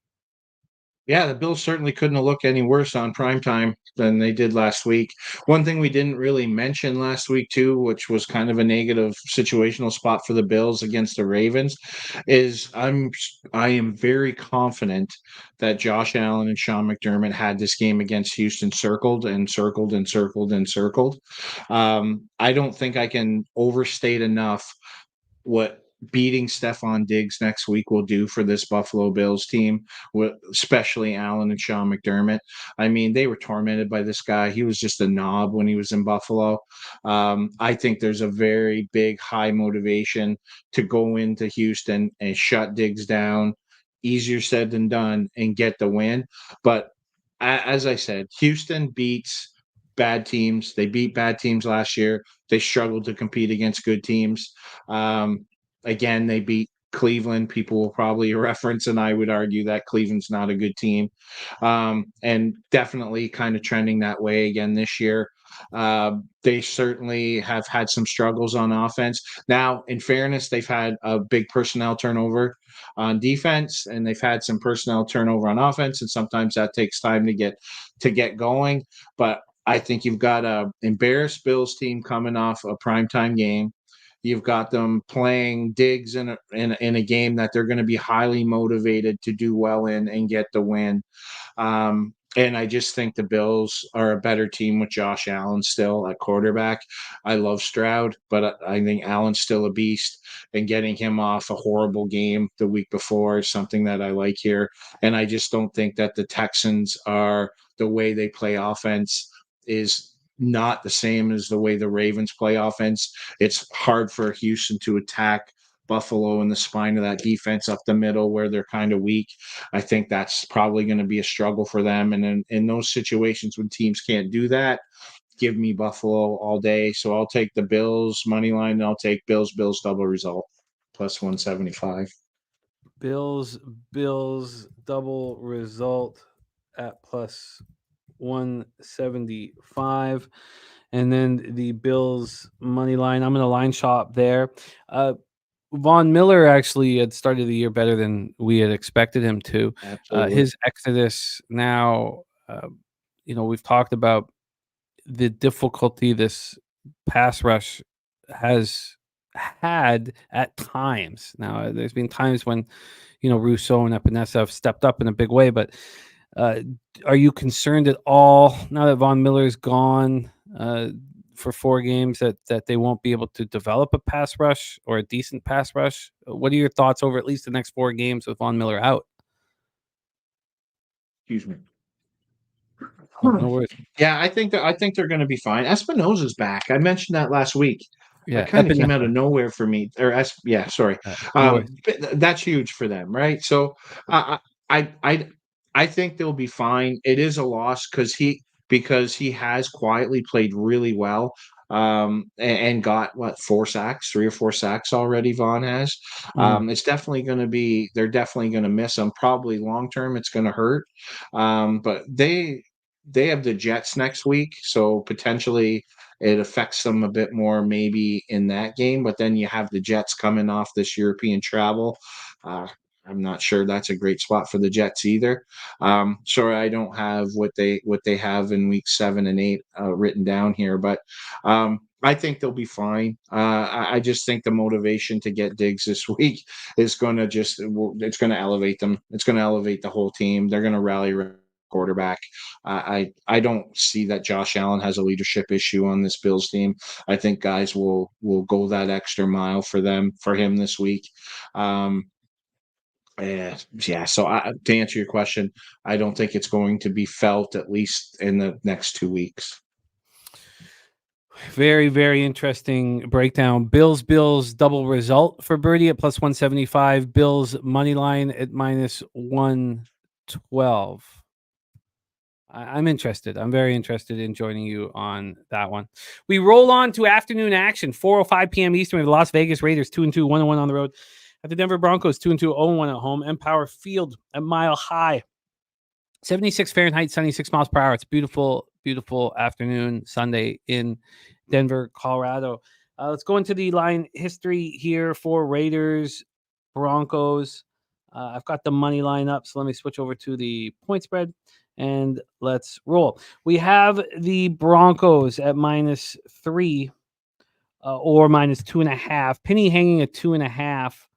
Yeah, the Bills certainly couldn't have looked any worse on primetime than they did last week. One thing we didn't really mention last week, too, which was kind of a negative situational spot for the Bills against the Ravens, is I am very confident that Josh Allen and Sean McDermott had this game against Houston circled and circled and circled and circled. I don't think I can overstate enough what beating Stephon Diggs next week will do for this Buffalo Bills team, especially Allen and Sean McDermott. I mean, they were tormented by this guy. He was just a knob when he was in Buffalo. I think there's a very big, high motivation to go into Houston and shut Diggs down. Easier said than done, and get the win. But as I said, Houston beats bad teams. They beat bad teams last year. They struggled to compete against good teams. Again, they beat Cleveland. People will probably reference, and I would argue that Cleveland's not a good team. And definitely kind of trending that way again this year. They certainly have had some struggles on offense. Now, in fairness, they've had a big personnel turnover on defense, and they've had some personnel turnover on offense, and sometimes that takes time to get going. But I think you've got a embarrassed Bills team coming off a primetime game. You've got them playing Diggs in a game that they're going to be highly motivated to do well in and get the win. And I just think the Bills are a better team with Josh Allen still at quarterback. I love Stroud, but I think Allen's still a beast, and getting him off a horrible game the week before is something that I like here. And I just don't think that the Texans are the way they play offense is not the same as the way the Ravens play offense. It's hard for Houston to attack Buffalo in the spine of that defense up the middle where they're kind of weak. I think that's probably going to be a struggle for them. And in those situations when teams can't do that, give me Buffalo all day. So I'll take the Bills money line, and I'll take Bills double result plus 175. Bills double result at plus 175. And then the Bills money line, I'm in a line shop there. Von Miller actually had started the year better than we had expected him to. His exodus now, we've talked about the difficulty this pass rush has had at times. Now, there's been times when, Rousseau and Epinesa have stepped up in a big way, but are you concerned at all now that Von Miller's gone for 4 games that they won't be able to develop a pass rush or a decent pass rush? What are your thoughts over at least the next 4 games with Von Miller out? Excuse me. No worries. Yeah, I think they're going to be fine. Espinosa's back. I mentioned that last week. Yeah, that kind of came out of nowhere for me. Sorry. That's huge for them, right? So I think they'll be fine. It is a loss because he has quietly played really well. And got 3 or 4 sacks already. Vaughn has. It's definitely going to be. They're definitely going to miss him. Probably long term, it's going to hurt. But they have the Jets next week, so potentially it affects them a bit more maybe in that game. But then you have the Jets coming off this European travel. I'm not sure that's a great spot for the Jets either. Sorry, I don't have what they have in week 7 and 8 written down here, but I think they'll be fine. I just think the motivation to get Diggs this week is going to it's going to elevate them. It's going to elevate the whole team. They're going to rally around quarterback. I don't see that Josh Allen has a leadership issue on this Bills team. I think guys will go that extra mile for him this week. So to answer your question, I don't think it's going to be felt at least in the next 2 weeks. Very, very interesting breakdown. Bills double result for Birdie at plus 175. Bills money line at minus 112. I'm interested. I'm very interested in joining you on that one. We roll on to afternoon action, 4:05 p.m. Eastern. We have the Las Vegas Raiders 2-2, 1-1 on the road. At the Denver Broncos 2-2, 0-1 at home. Empower Field at Mile High. 76 Fahrenheit, 76 miles per hour. It's beautiful, beautiful afternoon Sunday in Denver, Colorado. Let's go into the line history here for Raiders, Broncos. I've got the money line up, so let me switch over to the point spread and let's roll. We have the Broncos at -3 or -2.5. Penny hanging at 2.5,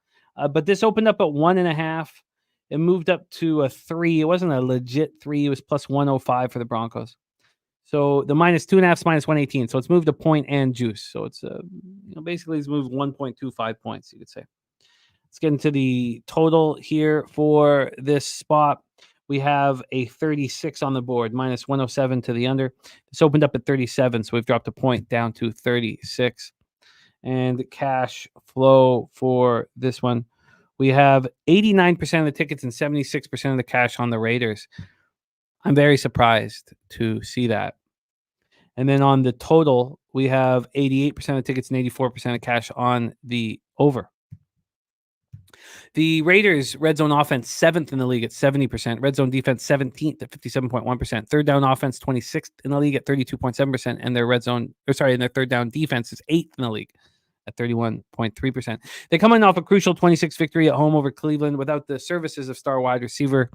but this opened up at 1.5. It moved up to a 3. It wasn't a legit 3. It was plus 105 for the Broncos. So the -2.5 is -118. So it's moved a point and juice. So it's basically it's moved 1.25 points, you could say. Let's get into the total here for this spot. We have a 36 on the board, -107 to the under. This opened up at 37, so we've dropped a point down to 36. And cash flow for this one, we have 89% of the tickets and 76% of the cash on the Raiders. I'm very surprised to see that. And then on the total, we have 88% of tickets and 84% of cash on the over. The Raiders' red zone offense, 7th in the league at 70%. Red zone defense, 17th at 57.1%. Third down offense, 26th in the league at 32.7%. And their and their third down defense is 8th in the league at 31.3%. They come in off a crucial 26 victory at home over Cleveland without the services of star wide receiver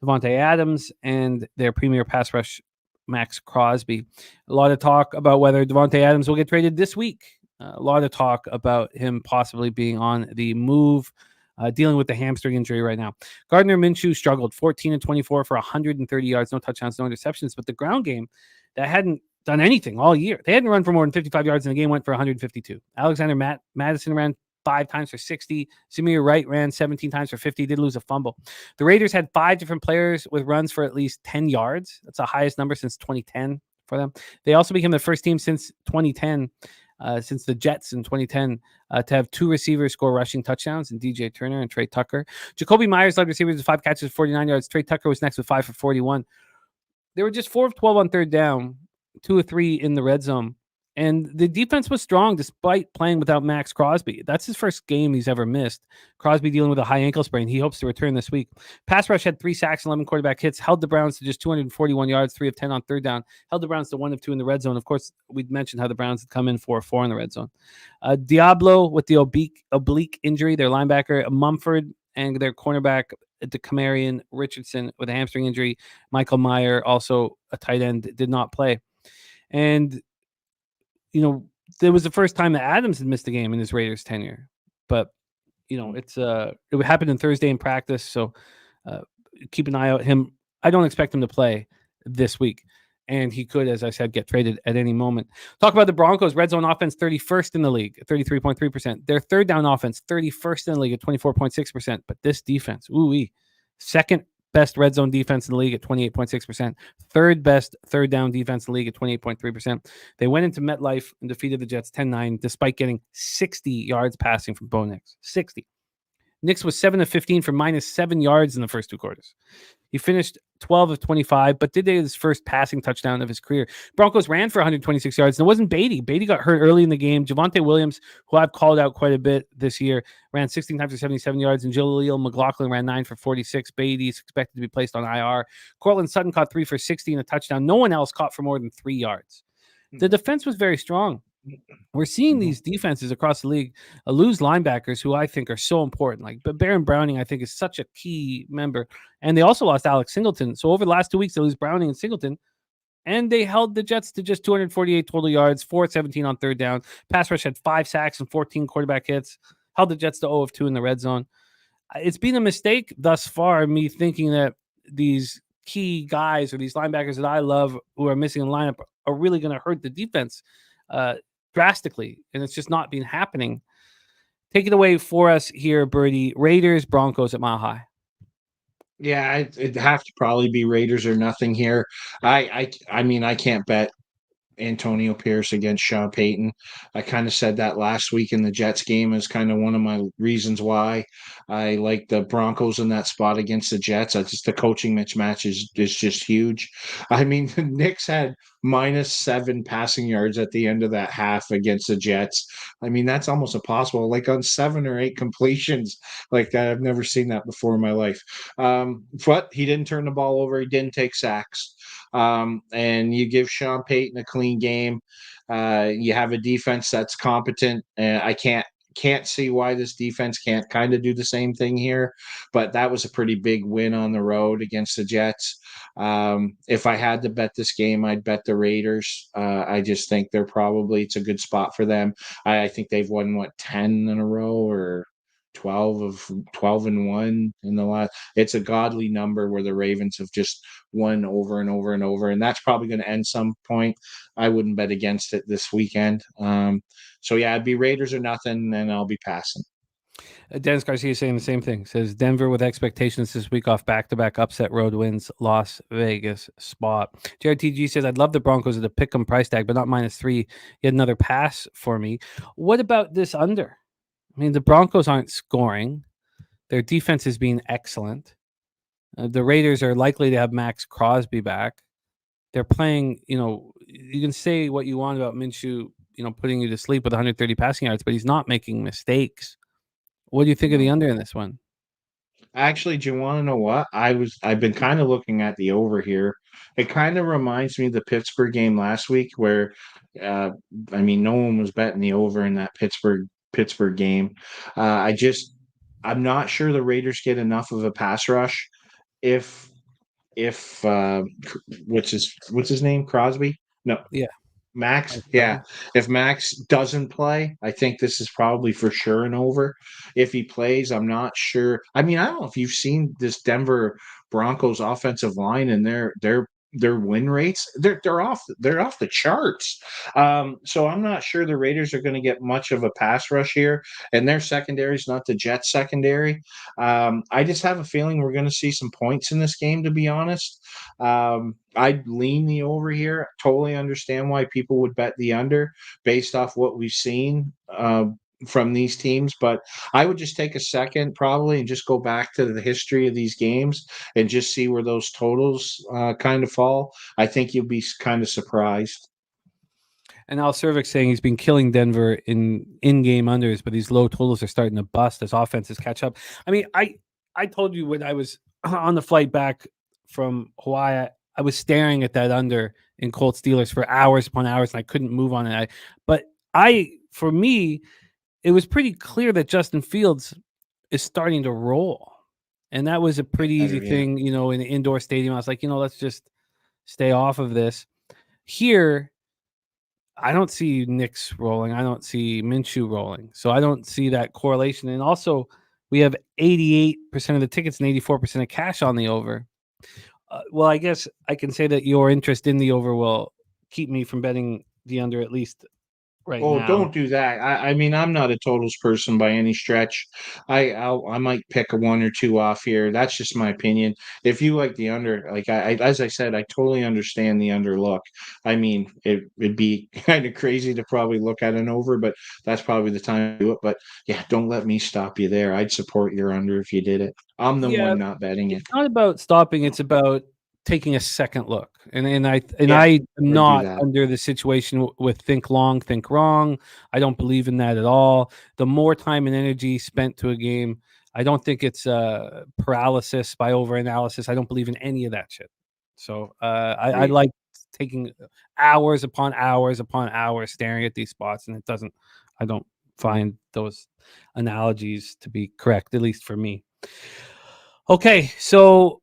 Davante Adams and their premier pass rush, Max Crosby. A lot of talk about whether Davante Adams will get traded this week. A lot of talk about him possibly being on the move, dealing with the hamstring injury right now. Gardner Minshew struggled 14-24 for 130 yards, no touchdowns, no interceptions. But the ground game that hadn't done anything all year. They hadn't run for more than 55 yards, and the game went for 152. Alexander Madison ran 5 times for 60. Zamir Wright ran 17 times for 50. Did lose a fumble. The Raiders had 5 different players with runs for at least 10 yards. That's the highest number since 2010 for them. They also became the first team since 2010, since the Jets in 2010, to have 2 receivers score rushing touchdowns, in DJ Turner and Trey Tucker. Jacoby Myers led receivers with 5 catches, 49 yards. Trey Tucker was next with 5 for 41. They were just 4 of 12 on third down, 2 of 3 in the red zone. And the defense was strong despite playing without Max Crosby. That's his first game he's ever missed. Crosby dealing with a high ankle sprain. He hopes to return this week. Pass rush had 3 sacks and 11 quarterback hits, held the Browns to just 241 yards, 3 of 10 on third down, held the Browns to 1 of 2 in the red zone. Of course, we'd mentioned how the Browns had come in 4 of 4 in the red zone. Diablo with the oblique injury, their linebacker, Mumford, and their cornerback, DeCamarion Richardson, with a hamstring injury. Michael Mayer, also a tight end, did not play. And there was the first time that Adams had missed a game in his Raiders tenure, but it happened on Thursday in practice. So keep an eye out him. I don't expect him to play this week, and he could, as I said, get traded at any moment. Talk about the Broncos. Red zone offense, 31st in the league at 33.3%. Their third down offense, 31st in the league at 24.6%. But this defense, second best red zone defense in the league at 28.6%. Third best third down defense in the league at 28.3%. They went into MetLife and defeated the Jets 10-9 despite getting 60 yards passing from Bo Nix. 60. Nix was 7 of 15 for -7 yards in the first 2 quarters. He finished 12 of 25, but did his first passing touchdown of his career. Broncos ran for 126 yards, and it wasn't Beatty. Beatty got hurt early in the game. Javonte Williams, who I've called out quite a bit this year, ran 16 times for 77 yards, and Jaleel McLaughlin ran 9 for 46. Beatty is expected to be placed on IR. Cortland Sutton caught 3 for 60 and a touchdown. No one else caught for more than 3 yards. The defense was very strong. We're seeing these defenses across the league lose linebackers who I think are so important. But Baron Browning, I think, is such a key member. And they also lost Alex Singleton. So over the last 2 weeks, they lose Browning and Singleton. And they held the Jets to just 248 total yards, 4 of 17 on third down. Pass rush had 5 sacks and 14 quarterback hits. Held the Jets to 0 of 2 in the red zone. It's been a mistake thus far, me thinking that these key guys or these linebackers that I love who are missing in the lineup are really going to hurt the defense drastically, and it's just not been happening. Take it away for us here, Birdie. Raiders, Broncos at Mile High. Yeah, it'd have to probably be Raiders or nothing here. I mean, I can't bet Antonio Pierce against Sean Payton. I kind of said that last week in the Jets game as kind of one of my reasons why I like the Broncos in that spot against the Jets. The coaching mismatch is just huge. I mean, the Knicks had -7 passing yards at the end of that half against the Jets. I mean, that's almost impossible. On 7 or 8 completions like that. I've never seen that before in my life. But he didn't turn the ball over. He didn't take sacks. And you give Sean Payton a clean game. You have a defense that's competent. I can't can't see why this defense can't kind of do the same thing here, but that was a pretty big win on the road against the Jets. If I had to bet this game, I'd bet the Raiders. I just think it's a good spot for them. I think they've won 10 in a row or 12 and 1 in the last. It's a godly number where the Ravens have just won over and over and over, and that's probably going to end some point. I wouldn't bet against it this weekend. So yeah, it'd be Raiders or nothing, and I'll be passing. Dennis Garcia is saying the same thing. Says Denver with expectations this week off back-to-back upset road wins. Las Vegas spot. Jared TG says I'd love the Broncos at the pick'em price tag, but not -3. Yet another pass for me. What about this under? I mean, the Broncos aren't scoring. Their defense is being excellent. The Raiders are likely to have Max Crosby back. They're playing, you can say what you want about Minshew, putting you to sleep with 130 passing yards, but he's not making mistakes. What do you think of the under in this one? Actually, do you want to know what? I've been kind of looking at the over here. It kind of reminds me of the Pittsburgh game last week where no one was betting the over in that Pittsburgh game. I'm not sure the Raiders get enough of a pass rush if what's his name? Crosby? No. Yeah. Max, yeah. If Max doesn't play, I think this is probably for sure an over. If he plays, I'm not sure. I don't know if you've seen this Denver Broncos offensive line and their win rates. They're off the charts. So I'm not sure the Raiders are going to get much of a pass rush here, and their secondary is not the Jets secondary. I just have a feeling we're going to see some points in this game, to be honest. I'd lean the over here. Totally understand why people would bet the under based off what we've seen from these teams, but I would just take a second probably and just go back to the history of these games and just see where those totals kind of fall. I think you'll be kind of surprised. And Al Cervix saying he's been killing Denver in-game unders, but these low totals are starting to bust as offenses catch up. I mean, I told you when I was on the flight back from Hawaii, I was staring at that under in Colts-Steelers for hours upon hours, and I couldn't move on it. For me, it was pretty clear that Justin Fields is starting to roll. And that was a pretty easy thing, in an indoor stadium. I was like, let's just stay off of this. Here, I don't see Knicks rolling. I don't see Minshew rolling. So I don't see that correlation. And also, we have 88% of the tickets and 84% of cash on the over. Well, I guess I can say that your interest in the over will keep me from betting the under at least right now. Oh, don't do that. I'm not a totals person by any stretch. I might pick a one or two off here. That's just my opinion. If you like the under, like as I said, I totally understand the under look. It'd be kind of crazy to probably look at an over, but that's probably the time to do it. But yeah, don't let me stop you there. I'd support your under if you did it. I'm the one not betting it. It's not about stopping. It's about taking a second look. I am not under the situation with think long, think wrong. I don't believe in that at all. The more time and energy spent to a game, I don't think it's paralysis by overanalysis. I don't believe in any of that shit. So I like taking hours upon hours upon hours staring at these spots, and I don't find those analogies to be correct, at least for me. Okay, so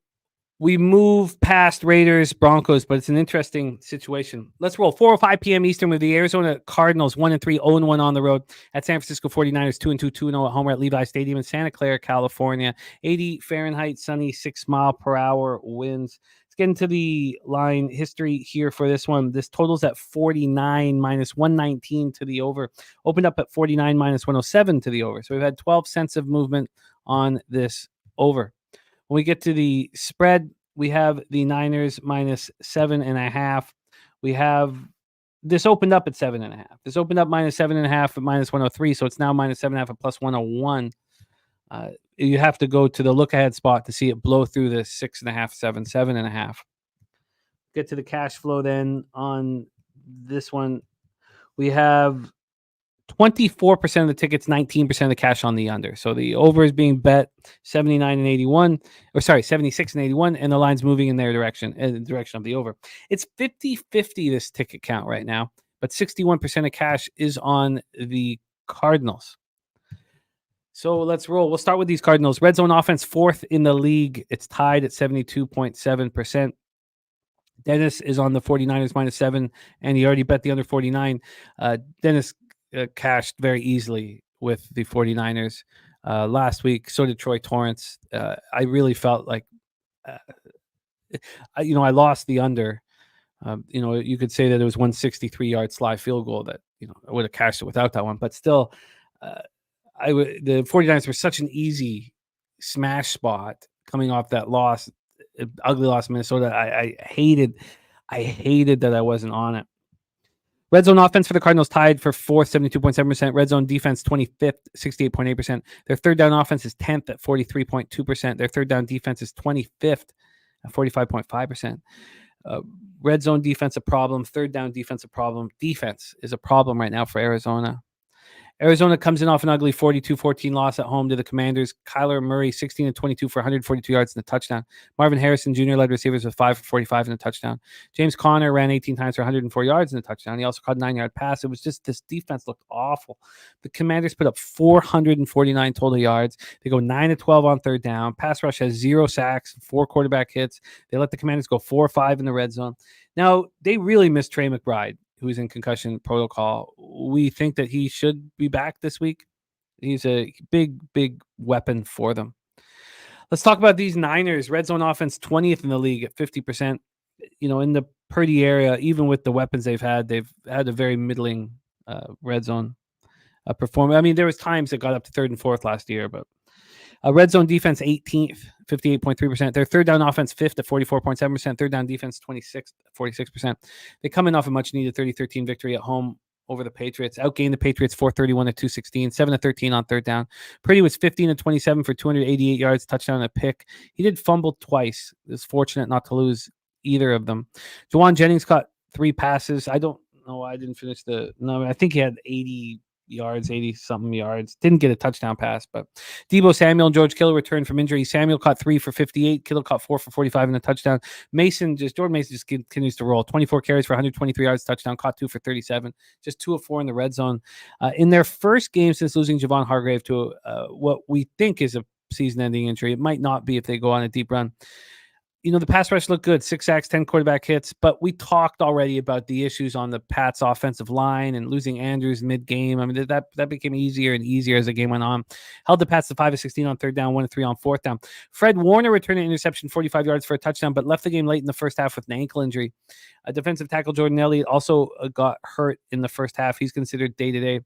we move past Raiders, Broncos, but it's an interesting situation. Let's roll. 4:05 p.m. Eastern with the Arizona Cardinals, 1-3, 0-1 on the road at San Francisco 49ers, 2-2, 2-0 at home at Levi Stadium in Santa Clara, California. 80 Fahrenheit, sunny, 6 mile per hour winds. Let's get into the line history here for this one. This totals at 49 minus 119 to the over. Opened up at 49 minus 107 to the over. So we've had 12 cents of movement on this over. When we get to the spread, we have the Niners minus 7.5. We have this opened up at 7.5. This opened up minus 7.5 at minus 103, so it's now minus 7.5 at plus 101. You have to go to the look ahead spot to see it blow through the 6.5, 7.5. Get to the cash flow then on this one. We have 24% of the tickets, 19% of the cash on the under. So the over is being bet 76 and 81, and the line's moving in their direction, in the direction of the over. It's 50-50 this ticket count right now, but 61% of cash is on the Cardinals. So let's roll. We'll start with these Cardinals. Red zone offense, 4th in the league. It's tied at 72.7%. Dennis is on the 49ers -7, and he already bet the under 49. Dennis cashed very easily with the 49ers last week. So did Troy Torrance. I really felt like, I lost the under. You could say that it was 163-yard slide field goal that, I would have cashed it without that one. But still, the 49ers were such an easy smash spot coming off that loss, ugly loss in Minnesota. I hated that I wasn't on it. Red zone offense for the Cardinals tied for 4th, 72.7%. Red zone defense 25th, 68.8%. Their third down offense is 10th at 43.2%. Their third down defense is 25th at 45.5%. Red zone defense a problem. Third down defense a problem. Defense is a problem right now for Arizona. Arizona comes in off an ugly 42-14 loss at home to the Commanders. Kyler Murray, 16-22 for 142 yards and a touchdown. Marvin Harrison Jr. led receivers with 5 for 45 and a touchdown. James Conner ran 18 times for 104 yards and a touchdown. He also caught a 9-yard pass. It was just, this defense looked awful. The Commanders put up 449 total yards. They go 9-12 on third down. Pass rush has 0 sacks, 4 quarterback hits. They let the Commanders go 4-5 in the red zone. Now, they really missed Trey McBride, who is in concussion protocol. We think that he should be back this week. He's a big, big weapon for them. Let's talk about these Niners. Red zone offense, 20th in the league at 50%. In the Purdy area, even with the weapons they've had a very middling red zone performance. I mean, there was times that got up to 3rd and 4th last year, but red zone defense, 18th, 58.3%. Their third down offense, 5th at 44.7%. Third down defense, 26th, 46%. They come in off a much-needed 30-13 victory at home over the Patriots. Outgained the Patriots 431-216, 7-13 on third down. Purdy was 15-27 for 288 yards, touchdown and a pick. He did fumble twice. He was fortunate not to lose either of them. Juwan Jennings caught 3 passes. I don't know. I didn't finish I think he had 80-something yards. Didn't get a touchdown pass, but Deebo Samuel and George Kittle returned from injury. Samuel caught 3 for 58. Kittle caught 4 for 45 and a touchdown. Jordan Mason just continues to roll. 24 carries for 123 yards, touchdown, caught 2 for 37. Just 2 of 4 in the red zone. In their first game since losing Javon Hargrave to what we think is a season-ending injury, it might not be if they go on a deep run. The pass rush looked good, 6 sacks, 10 quarterback hits, but we talked already about the issues on the Pats offensive line and losing Andrews mid-game. I mean, that became easier and easier as the game went on. Held the Pats to 5-16 on third down, 1-3 on fourth down. Fred Warner returned an interception, 45 yards for a touchdown, but left the game late in the first half with an ankle injury. Defensive tackle Jordan Elliott also got hurt in the first half. He's considered day-to-day.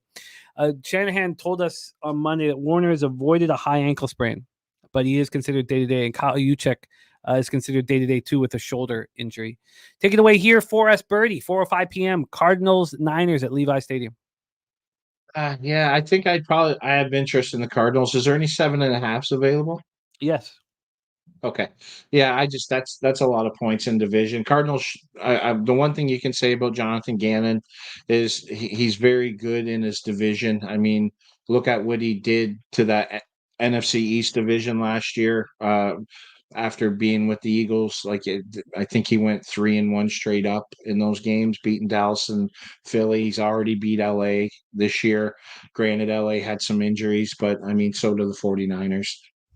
Shanahan told us on Monday that Warner has avoided a high ankle sprain, but he is considered day-to-day, and Kyle Juszczyk is considered day-to-day too with a shoulder injury. Take it away here for us, Birdie, 4:05 p.m. Cardinals-Niners at Levi Stadium. Yeah, I think I have interest in the Cardinals. Is there any 7.5s available? Yes. Okay. Yeah, that's a lot of points in division. Cardinals, the one thing you can say about Jonathan Gannon is he's very good in his division. I mean, look at what he did to that NFC East division last year. After being with the Eagles, I think he went 3-1 straight up in those games, beating Dallas and Philly. He's already beat LA this year. Granted, LA had some injuries, but I mean, so do the 49ers.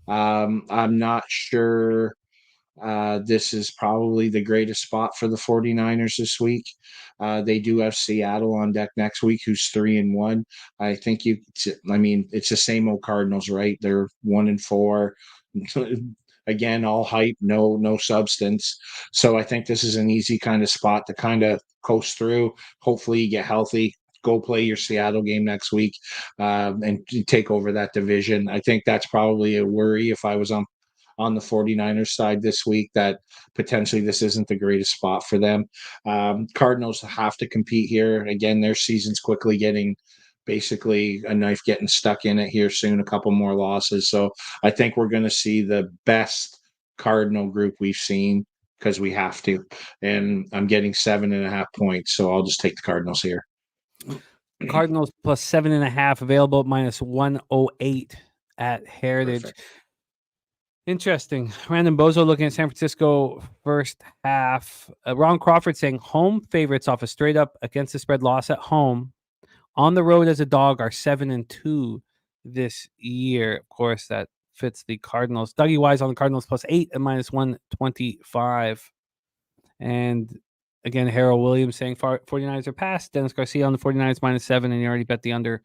I'm not sure this is probably the greatest spot for the 49ers this week. They do have Seattle on deck next week, who's 3-1. I think it's the same old Cardinals, right? They're 1-4. Again, all hype, no substance. So I think this is an easy kind of spot to kind of coast through. Hopefully you get healthy, go play your Seattle game next week, and take over that division. I think that's probably a worry if I was on the 49ers side this week, that potentially this isn't the greatest spot for them. Cardinals have to compete here. Again, their season's quickly getting basically a knife getting stuck in it here soon, a couple more losses. So I think we're going to see the best Cardinal group we've seen because we have to. And I'm getting 7.5 points, so I'll just take the Cardinals here. Cardinals plus 7.5 available at -108 at Heritage. Perfect. Interesting. Random Bozo looking at San Francisco first half. Ron Crawford saying home favorites off a straight up against the spread loss at home. On the road as a dog are 7-2. this year. Of course, that fits the Cardinals. Dougie Wise on the Cardinals +8 at -125. And again, Harold Williams saying 49ers are past. Dennis Garcia on the 49ers -7, and you already bet the under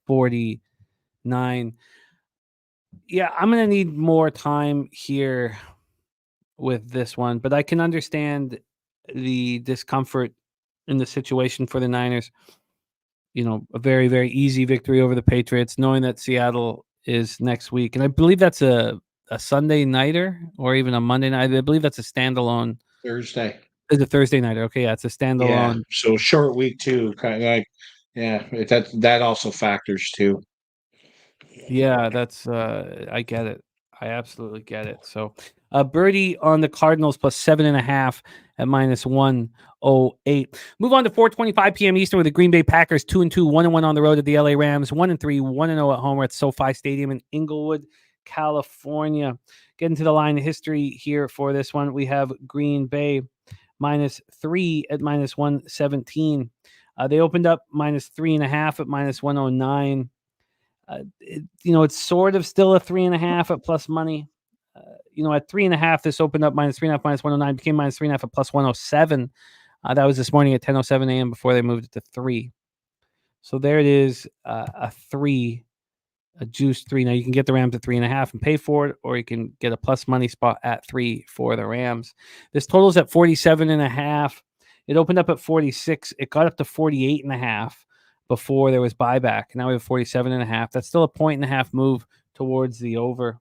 49. Yeah, I'm going to need more time here with this one, but I can understand the discomfort in the situation for the Niners. A very, very easy victory over the Patriots, knowing that Seattle is next week. And I believe that's a Sunday nighter or even a Monday night. I believe that's a standalone. Thursday. It's a Thursday nighter. Okay, yeah, it's a standalone. Yeah, so short week too. Kind of like, yeah, that also factors too. Yeah, that's I get it. I absolutely get it. So Birdie on the Cardinals +7.5 at -108. Move on to 4:25 p.m. Eastern with the Green Bay Packers 2-2, 1-1 on the road at the LA Rams, 1-3, 1-0 at home. We're at SoFi Stadium in Inglewood, California. Getting to the line of history here for this one, we have Green Bay -3 at -117. They opened up -3.5 at -109. It's sort of still a 3.5 at plus money. At 3.5, this opened up -3.5, -109, became -3.5 at +107. That was this morning at 10:07 a.m. before they moved it to 3. So there it is, a 3, a juice 3. Now you can get the Rams at 3.5 and pay for it, or you can get a plus money spot at 3 for the Rams. This total's at 47.5. It opened up at 46. It got up to 48.5 before there was buyback. Now we have 47.5. That's still a 1.5 move towards the over.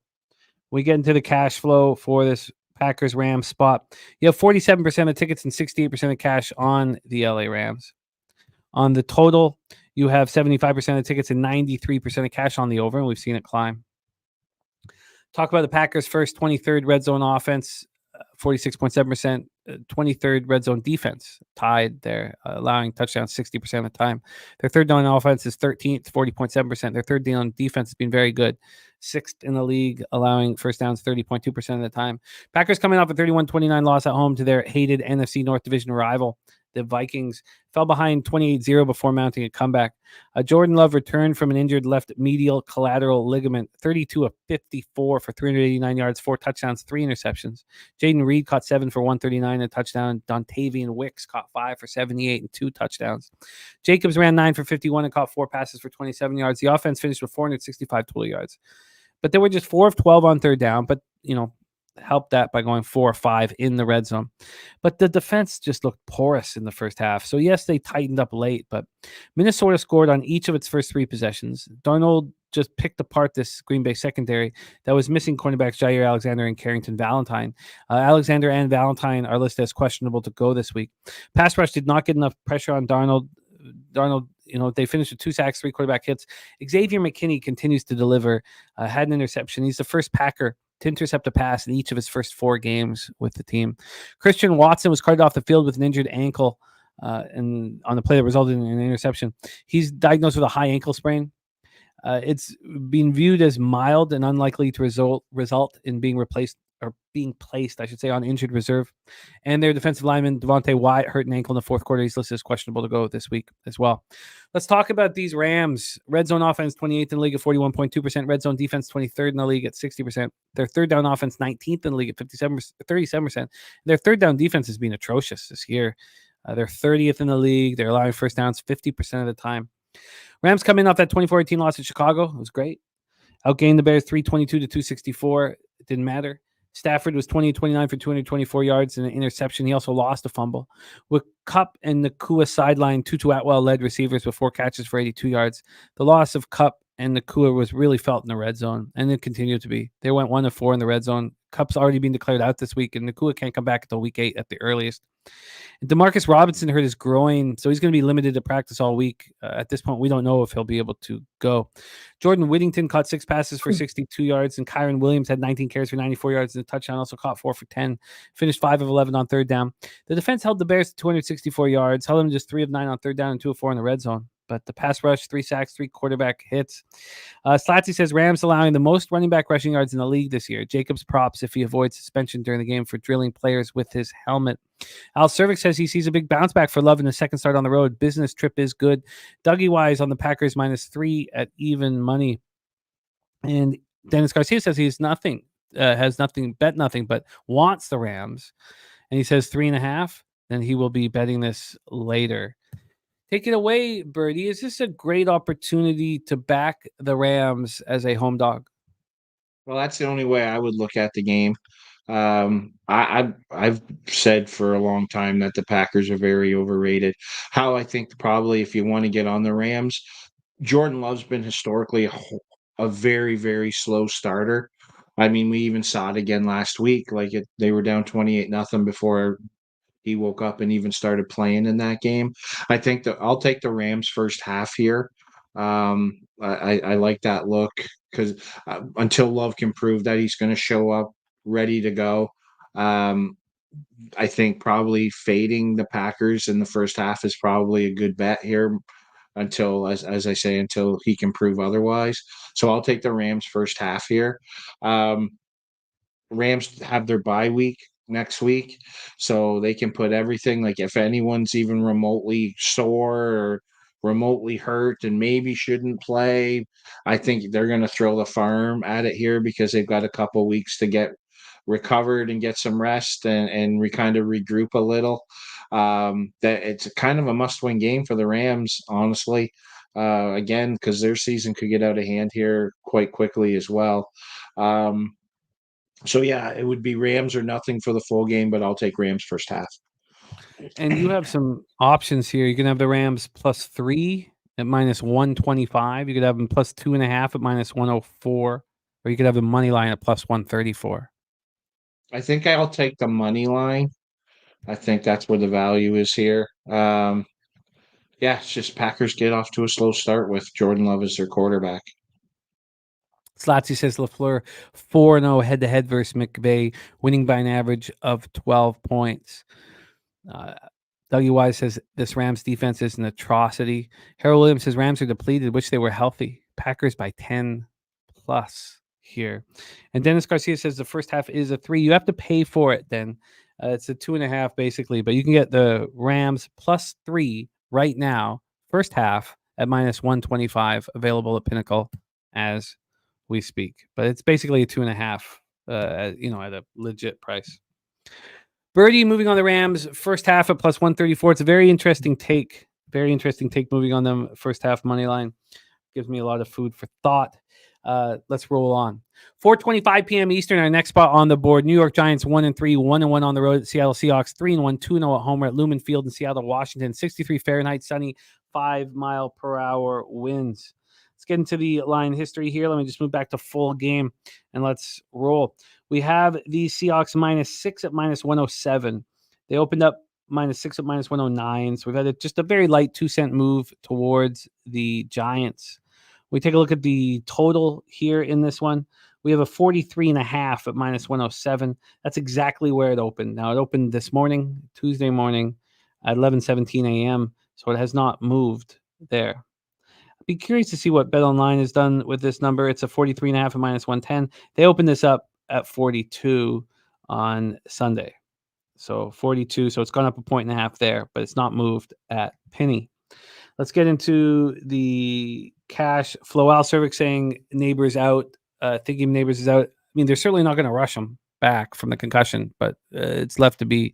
We get into the cash flow for this Packers Rams spot. You have 47% of tickets and 68% of cash on the LA Rams. On the total, you have 75% of tickets and 93% of cash on the over, and we've seen it climb. Talk about the Packers' first 23rd red zone offense, 46.7%, 23rd red zone defense, tied there, allowing touchdowns 60% of the time. Their third down offense is 13th, 40.7%. Their third down defense has been very good, 6th in the league, allowing first downs 30.2% of the time. Packers coming off a 31-29 loss at home to their hated NFC North Division rival. The Vikings fell behind 28-0 before mounting a comeback. Jordan Love returned from an injured left medial collateral ligament, 32 of 54 for 389 yards, 4 touchdowns, 3 interceptions. Jaden Reed caught 7 for 139 and a touchdown. Dontavian Wicks caught 5 for 78 and 2 touchdowns. Jacobs ran 9 for 51 and caught 4 passes for 27 yards. The offense finished with 465 total yards. But they were just 4 of 12 on third down, but, helped that by going 4 or 5 in the red zone. But the defense just looked porous in the first half. So yes, they tightened up late, but Minnesota scored on each of its first 3 possessions. Darnold just picked apart this Green Bay secondary that was missing cornerbacks Jair Alexander and Carrington Valentine. Alexander and Valentine are listed as questionable to go this week. Pass rush did not get enough pressure on Darnold. They finished with 2 sacks, 3 quarterback hits. Xavier McKinney continues to deliver, had an interception. He's the first Packer to intercept a pass in each of his first 4 games with the team. Christian Watson was carted off the field with an injured ankle and on the play that resulted in an interception. He's diagnosed with a high ankle sprain. It's been viewed as mild and unlikely to result in being placed, I should say, on injured reserve. And their defensive lineman, Devontae Wyatt, hurt an ankle in the fourth quarter. He's listed as questionable to go this week as well. Let's talk about these Rams. Red zone offense, 28th in the league at 41.2%. Red zone defense, 23rd in the league at 60%. Their third down offense, 19th in the league at 37%. Their third down defense has been atrocious this year. They're 30th in the league. They're allowing first downs 50% of the time. Rams coming off that 24-18 loss at Chicago. It was great. Outgained the Bears 322 to 264. It didn't matter. Stafford was 20-29 for 224 yards and an interception. He also lost a fumble. With Kupp and Nakua sideline, Tutu Atwell led receivers with 4 catches for 82 yards. The loss of Kupp and Nakua was really felt in the red zone, and it continued to be. They went 1 of 4 in the red zone. Kupp's already been declared out this week, and Nakua can't come back until week 8 at the earliest. And Demarcus Robinson hurt his groin, so he's going to be limited to practice all week. At this point, we don't know if he'll be able to go. Jordan Whittington caught 6 passes for 62 yards, and Kyron Williams had 19 carries for 94 yards and a touchdown, also caught 4 for 10, finished 5 of 11 on third down. The defense held the Bears to 264 yards, held them just 3 of 9 on third down and 2 of 4 in the red zone. But the pass rush, 3 sacks, 3 quarterback hits. Slatsy says Rams allowing the most running back rushing yards in the league this year. Jacobs props if he avoids suspension during the game for drilling players with his helmet. Al Cervix says he sees a big bounce back for Love in the second start on the road. Business trip is good. Dougie Wise on the Packers -3 at even money. And Dennis Garcia says he's nothing, has nothing, bet nothing, but wants the Rams. And he says 3.5. Then he will be betting this later. Take it away, Birdie. Is this a great opportunity to back the Rams as a home dog? Well, that's the only way I would look at the game. I've said for a long time that the Packers are very overrated. How I think probably if you want to get on the Rams, Jordan Love's been historically a very, very slow starter. I mean, we even saw it again last week. Like they were down 28-0 before he woke up and even started playing in that game. I think that I'll take the Rams first half here. I like that look because until Love can prove that he's going to show up ready to go, I think probably fading the Packers in the first half is probably a good bet here until, as I say, until he can prove otherwise. So I'll take the Rams first half here. Rams have their bye week next week, so they can put everything, like if anyone's even remotely sore or remotely hurt and maybe shouldn't play, I think they're going to throw the farm at it here because they've got a couple weeks to get recovered and get some rest and kind of regroup a little. That it's kind of a must-win game for the Rams, honestly. Again, because their season could get out of hand here quite quickly as well. So yeah, it would be Rams or nothing for the full game, but I'll take Rams first half. And you have some options here. You can have the Rams +3 at -125. You could have them +2.5 at -104, or you could have the money line at +134. I think I'll take the money line. I think that's where the value is here. Yeah, it's just Packers get off to a slow start with Jordan Love as their quarterback. Slotsy says LaFleur 4-0 head-to-head versus McVay, winning by an average of 12 points. Dougie Wise says this Rams defense is an atrocity. Harold Williams says Rams are depleted, wish they were healthy. Packers by 10+ here. And Dennis Garcia says the first half is a 3. You have to pay for it then. It's a 2.5 basically, but you can get the Rams +3 right now, first half at -125, available at Pinnacle as we speak. But it's basically a 2.5, at a legit price. Birdie moving on the Rams first half at +134. It's a very interesting take. Very interesting take moving on them first half money line. Gives me a lot of food for thought. Let's roll on. 4:25 p.m. Eastern, our next spot on the board. New York Giants 1-3, 1-1 on the road at Seattle Seahawks, 3-1, 2-0 at home. We're at Lumen Field in Seattle, Washington. 63 Fahrenheit, sunny, 5-mile-per-hour winds. Let's get into the line history here. Let me just move back to full game and let's roll. We have the Seahawks -6 at -107. They opened up -6 at -109. So we've had just a very light 2-cent move towards the Giants. We take a look at the total here in this one. We have a 43.5 at -107. That's exactly where it opened. Now it opened this morning, Tuesday morning at 11:17 a.m. So it has not moved there. Be curious to see what BetOnline has done with this number. It's a 43.5 at -110. They opened this up at 42 on Sunday. So 42. So it's gone up 1.5 points there, but it's not moved at Penny. Let's get into the cash flow. Al Cervic saying Neighbors out. Thinking Neighbors is out. I mean, they're certainly not going to rush him back from the concussion, but it's left to be.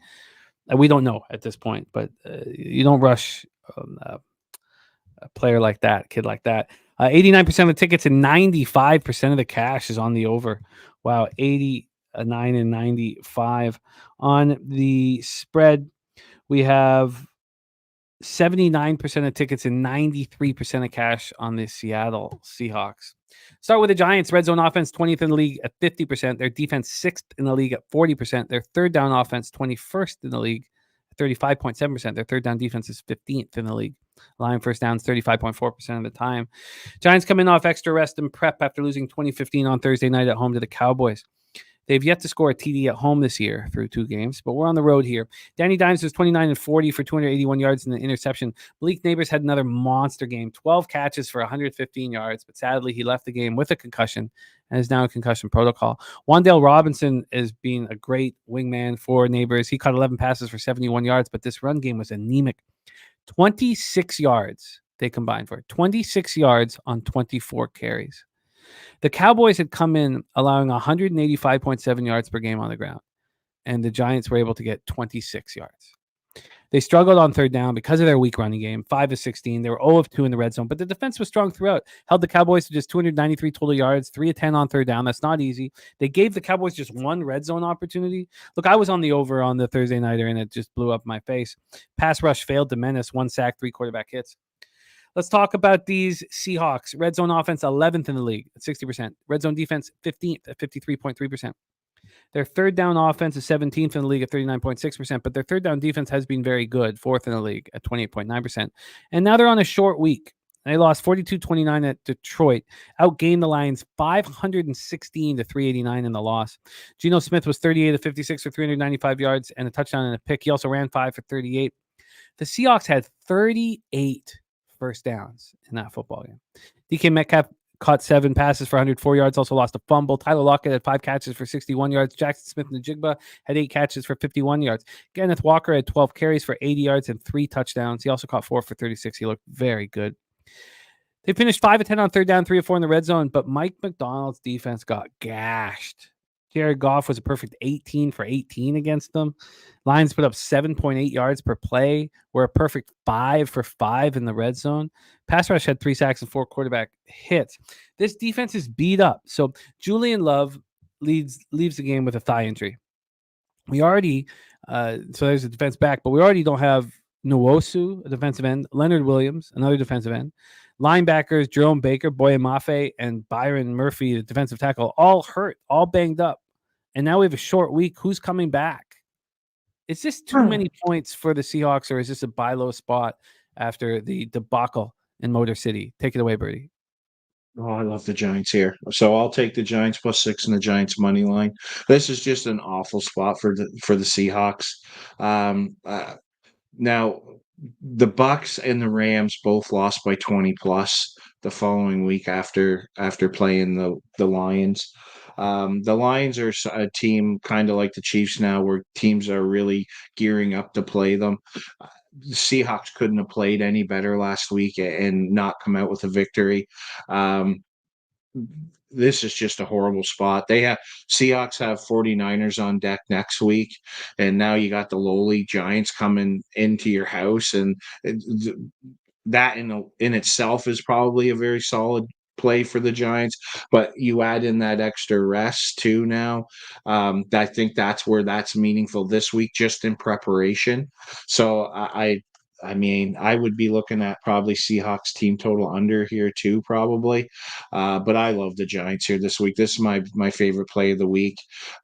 We don't know at this point, but you don't rush a player like that, kid like that. 89% of the tickets and 95% of the cash is on the over. Wow, 89 and 95. On the spread, we have 79% of tickets and 93% of cash on the Seattle Seahawks. Start with the Giants. Red zone offense, 20th in the league at 50%. Their defense, 6th in the league at 40%. Their third down offense, 21st in the league at 35.7%. Their third down defense is 15th in the league. Line first downs 35.4% of the time. Giants come in off extra rest and prep after losing 20-15 on Thursday night at home to the Cowboys. They've yet to score a TD at home this year through 2 games, but we're on the road here. Danny Dimes was 29 and 40 for 281 yards in the interception. Malik Neighbors had another monster game, 12 catches for 115 yards, but sadly he left the game with a concussion and is now in concussion protocol. Wan'Dale Robinson is being a great wingman for Neighbors. He caught 11 passes for 71 yards, but this run game was anemic. 26 yards they combined for. 26 yards on 24 carries. The Cowboys had come in allowing 185.7 yards per game on the ground, and the Giants were able to get 26 yards. They struggled on third down because of their weak running game, 5 of 16. They were 0 of 2 in the red zone, but the defense was strong throughout. Held the Cowboys to just 293 total yards, 3 of 10 on third down. That's not easy. They gave the Cowboys just one red zone opportunity. Look, I was on the over on the Thursday nighter, and it just blew up my face. Pass rush failed to menace, 1 sack, 3 quarterback hits. Let's talk about these Seahawks. Red zone offense, 11th in the league at 60%. Red zone defense, 15th at 53.3%. Their third down offense is 17th in the league at 39.6%, but their third down defense has been very good, 4th in the league at 28.9%. And now they're on a short week. They lost 42-29 at Detroit, outgained the Lions 516 to 389 in the loss. Geno Smith was 38 of 56 for 395 yards and a touchdown and a pick. He also ran 5 for 38. The Seahawks had 38 first downs in that football game. DK Metcalf caught 7 passes for 104 yards, also lost a fumble. Tyler Lockett had 5 catches for 61 yards. Jackson Smith-Njigba had 8 catches for 51 yards. Kenneth Walker had 12 carries for 80 yards and 3 touchdowns. He also caught 4 for 36. He looked very good. They finished 5 of 10 on third down, 3 of 4 in the red zone, but Mike McDonald's defense got gashed. Jared Goff was a perfect 18 for 18 against them. Lions put up 7.8 yards per play. Were a perfect 5 for 5 in the red zone. Pass rush had 3 sacks and 4 quarterback hits. This defense is beat up. So Julian Love leaves the game with a thigh injury. We already, so there's a defense back, but we already don't have Nwosu, a defensive end, Leonard Williams, another defensive end, linebackers Jerome Baker, Boye Mafe, and Byron Murphy, the defensive tackle, all hurt, all banged up. And now we have a short week. Who's coming back? Is this too many points for the Seahawks, or is this a buy low spot after the debacle in Motor City? Take it away, Birdie. Oh, I love the Giants here. So I'll take the Giants +6 in the Giants money line. This is just an awful spot for the Seahawks. Now, the Bucs and the Rams both lost by 20 plus the following week after playing the Lions. The Lions are a team kind of like the Chiefs now, where teams are really gearing up to play them. The Seahawks couldn't have played any better last week and not come out with a victory. This is just a horrible spot. Seahawks have 49ers on deck next week, and now you got the lowly Giants coming into your house, and that in itself is probably a very solid play for the Giants, but you add in that extra rest too now. I think that's where that's meaningful this week, just in preparation. So I mean, I would be looking at probably Seahawks team total under here too, probably. But I love the Giants here this week. This is my favorite play of the week.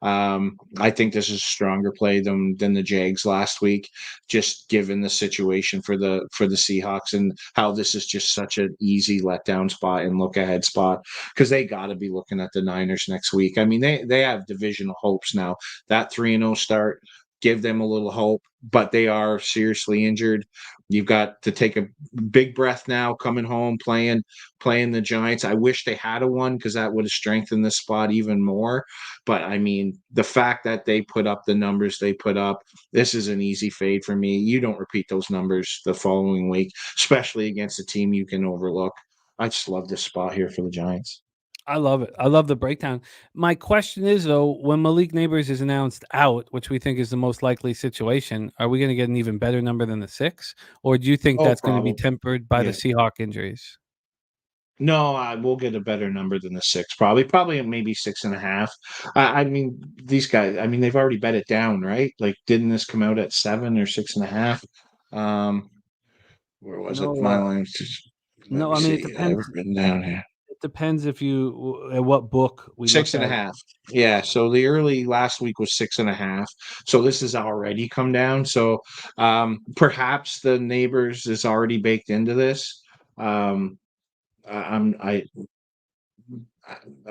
I think this is a stronger play than the Jags last week, just given the situation for the Seahawks and how this is just such an easy letdown spot and look ahead spot, because they got to be looking at the Niners next week. I mean, they have divisional hopes now. That 3-0 start give them a little hope, but they are seriously injured. You've got to take a big breath now coming home, playing the Giants. I wish they had a one, because that would have strengthened this spot even more. But I mean, the fact that they put up the numbers they put up, this is an easy fade for me. You don't repeat those numbers the following week, especially against a team you can overlook. I just love this spot here for the Giants. I love it. I love the breakdown. My question is, though, when Malik Neighbors is announced out, which we think is the most likely situation, are we going to get an even better number than the 6? Or do you think that's going to be tempered by the Seahawk injuries? No, we'll get a better number than the 6. Probably maybe 6.5. I mean, these guys, I mean, they've already bet it down, right? Like, didn't this come out at 7 or 6.5? Where was it? My line. No, I mean, it depends. I have it written down here. Depends if you at what book we 6.5. Yeah, so the early last week was 6.5. So this has already come down. So perhaps the Neighbors is already baked into this. I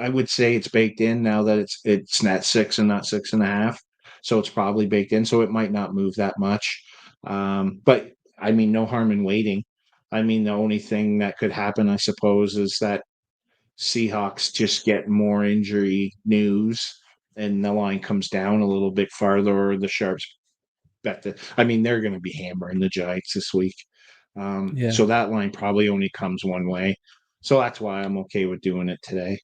would say it's baked in now that it's at 6 and not 6.5. So it's probably baked in. So it might not move that much. But I mean, no harm in waiting. I mean, the only thing that could happen, I suppose, is that Seahawks just get more injury news and the line comes down a little bit farther, or the Sharps bet that. I mean, they're going to be hammering the Giants this week. So that line probably only comes one way. So that's why I'm okay with doing it today.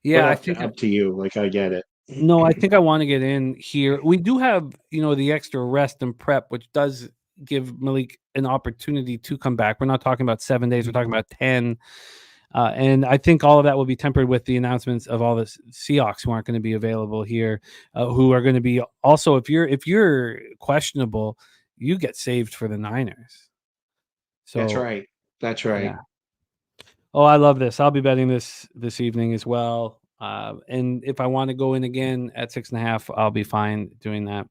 Yeah, But up to you. Like, I get it. No, I think I want to get in here. We do have, the extra rest and prep, which does give Malik an opportunity to come back. We're not talking about 7 days. We're talking about 10. And I think all of that will be tempered with the announcements of all the Seahawks who aren't going to be available here, who are going to be also, if you're questionable, you get saved for the Niners. So That's right. Yeah. Oh, I love this. I'll be betting this evening as well. And if I want to go in again at 6.5, I'll be fine doing that.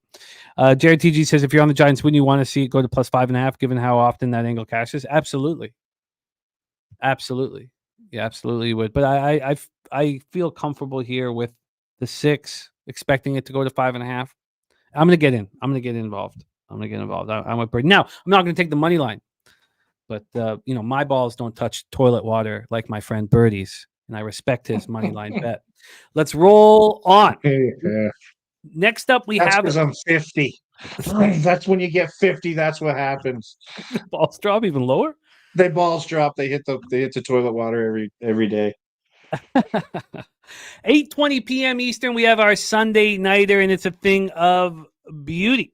Jared TG says, if you're on the Giants, wouldn't you want to see it go to plus 5.5, given how often that angle cashes? Absolutely. Yeah, absolutely would. But I feel comfortable here with the 6, expecting it to go to 5.5. I'm going to get in. I'm going to get involved. I'm with Bird. Now, I'm not going to take the money line. But, my balls don't touch toilet water like my friend Birdie's, and I respect his money line bet. Let's roll on. Yeah. Next up, That's because I'm 50. That's when you get 50. That's what happens. Balls drop even lower? They balls drop. They hit the toilet water every day. 8:20 p.m. Eastern, we have our Sunday nighter, and it's a thing of beauty.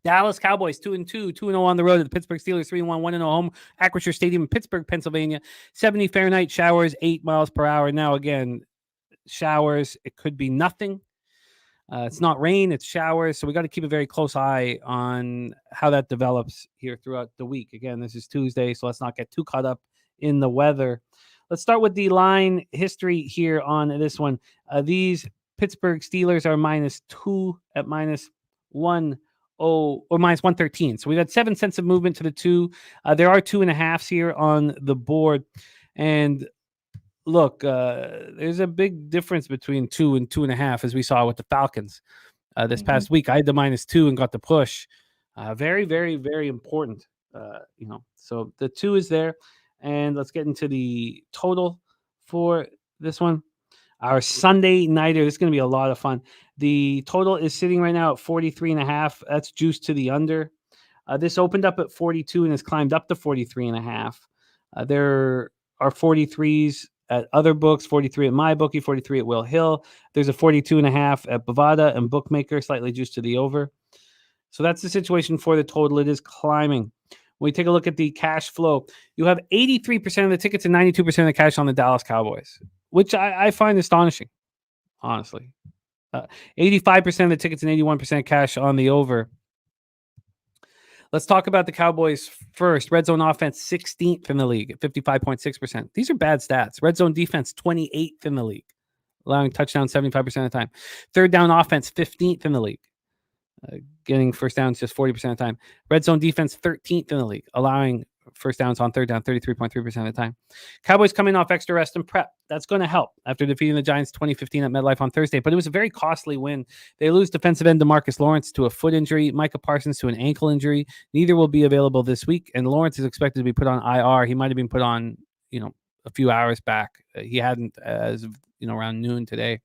Dallas Cowboys 2-2, 2-0 on the road at the Pittsburgh Steelers 3-1, 1-0 home. Acrisure Stadium in Pittsburgh, Pennsylvania. 70 Fahrenheit, showers, 8 miles per hour. Now, again, showers, it could be nothing. It's not rain, it's showers. So we got to keep a very close eye on how that develops here throughout the week. Again, this is Tuesday, so let's not get too caught up in the weather. Let's start with the line history here on this one. These Pittsburgh Steelers are -2 at -1. or -113. So we've had 7 cents of movement to the 2. There are 2.5s here on the board. And look, there's a big difference between 2 and 2.5, as we saw with the Falcons this past week. I had the -2 and got the push. Very, very, very important. So the 2 is there. And let's get into the total for this one. Our Sunday nighter, this is going to be a lot of fun. The total is sitting right now at 43.5. That's juiced to the under. This opened up at 42 and has climbed up to 43.5. There are 43s at other books, 43 at MyBookie, 43 at Will Hill. There's a 42.5 at Bovada and Bookmaker, slightly juiced to the over. So that's the situation for the total. It is climbing. When we take a look at the cash flow, you have 83% of the tickets and 92% of the cash on the Dallas Cowboys, which I find astonishing, honestly. 85% of the tickets and 81% cash on the over. Let's talk about the Cowboys first. Red zone offense, 16th in the league at 55.6%. These are bad stats. Red zone defense, 28th in the league, allowing touchdowns 75% of the time. Third down offense, 15th in the league, getting first downs just 40% of the time. Red zone defense, 13th in the league, allowing first downs on third down 33.3% of the time. Cowboys coming off extra rest and prep. That's going to help after defeating the Giants 2015 at MetLife on Thursday, but it was a very costly win. They lose defensive end DeMarcus Lawrence to a foot injury, Micah Parsons to an ankle injury. Neither will be available this week, and Lawrence is expected to be put on IR. He might have been put on, a few hours back. He hadn't as of, around noon today.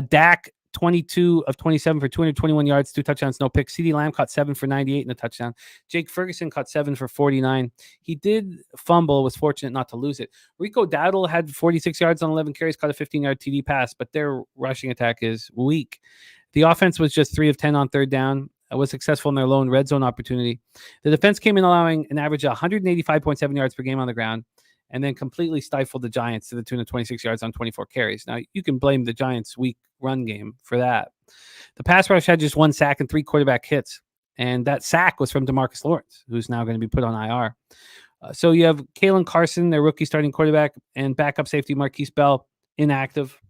Dak, 22 of 27 for 221 yards, 2 touchdowns, no picks. CeeDee Lamb caught 7 for 98 and a touchdown. Jake Ferguson caught 7 for 49. He did fumble, was fortunate not to lose it. Rico Dowdle had 46 yards on 11 carries, caught a 15-yard TD pass, but their rushing attack is weak. The offense was just 3 of 10 on third down, was successful in their lone red zone opportunity. The defense came in allowing an average of 185.7 yards per game on the ground, and then completely stifled the Giants to the tune of 26 yards on 24 carries. Now, you can blame the Giants' weak run game for that. The pass rush had just 1 sack and 3 quarterback hits, and that sack was from DeMarcus Lawrence, who's now going to be put on IR. So you have Kalen Carson, their rookie starting quarterback, and backup safety Marquise Bell inactive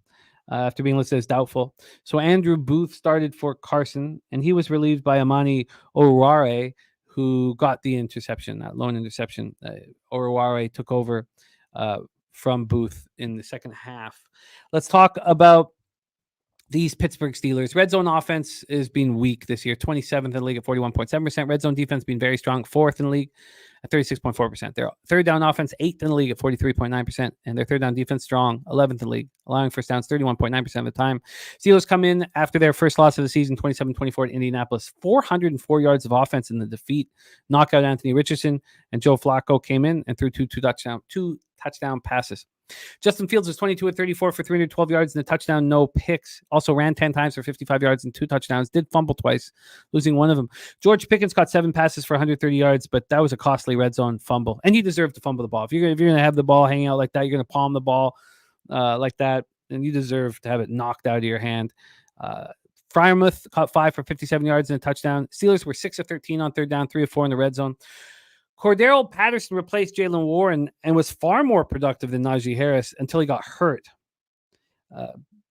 after being listed as doubtful. So Andrew Booth started for Carson, and he was relieved by Amani Oruwariye, who got the interception, that lone interception. Oruwariye took over from Booth in the second half. Let's talk about these Pittsburgh Steelers. Red zone offense has been weak this year, 27th in the league at 41.7%. Red zone defense been very strong, 4th in the league at 36.4%. Their third down offense, 8th in the league at 43.9%. And their third down defense strong, 11th in the league, allowing first downs 31.9% of the time. Steelers come in after their first loss of the season, 27-24 at Indianapolis, 404 yards of offense in the defeat. Knockout Anthony Richardson and Joe Flacco came in and threw two touchdown passes. Justin Fields was 22 of 34 for 312 yards and a touchdown, no picks. Also ran 10 times for 55 yards and 2 touchdowns. Did fumble twice, losing one of them. George Pickens caught 7 passes for 130 yards, but that was a costly red zone fumble. And he deserved to fumble the ball. If you're going to have the ball hanging out like that, you're going to palm the ball like that, and you deserve to have it knocked out of your hand. Frymouth caught 5 for 57 yards and a touchdown. Steelers were 6 of 13 on third down, 3 of 4 in the red zone. Cordero Patterson replaced Jalen Warren and was far more productive than Najee Harris until he got hurt.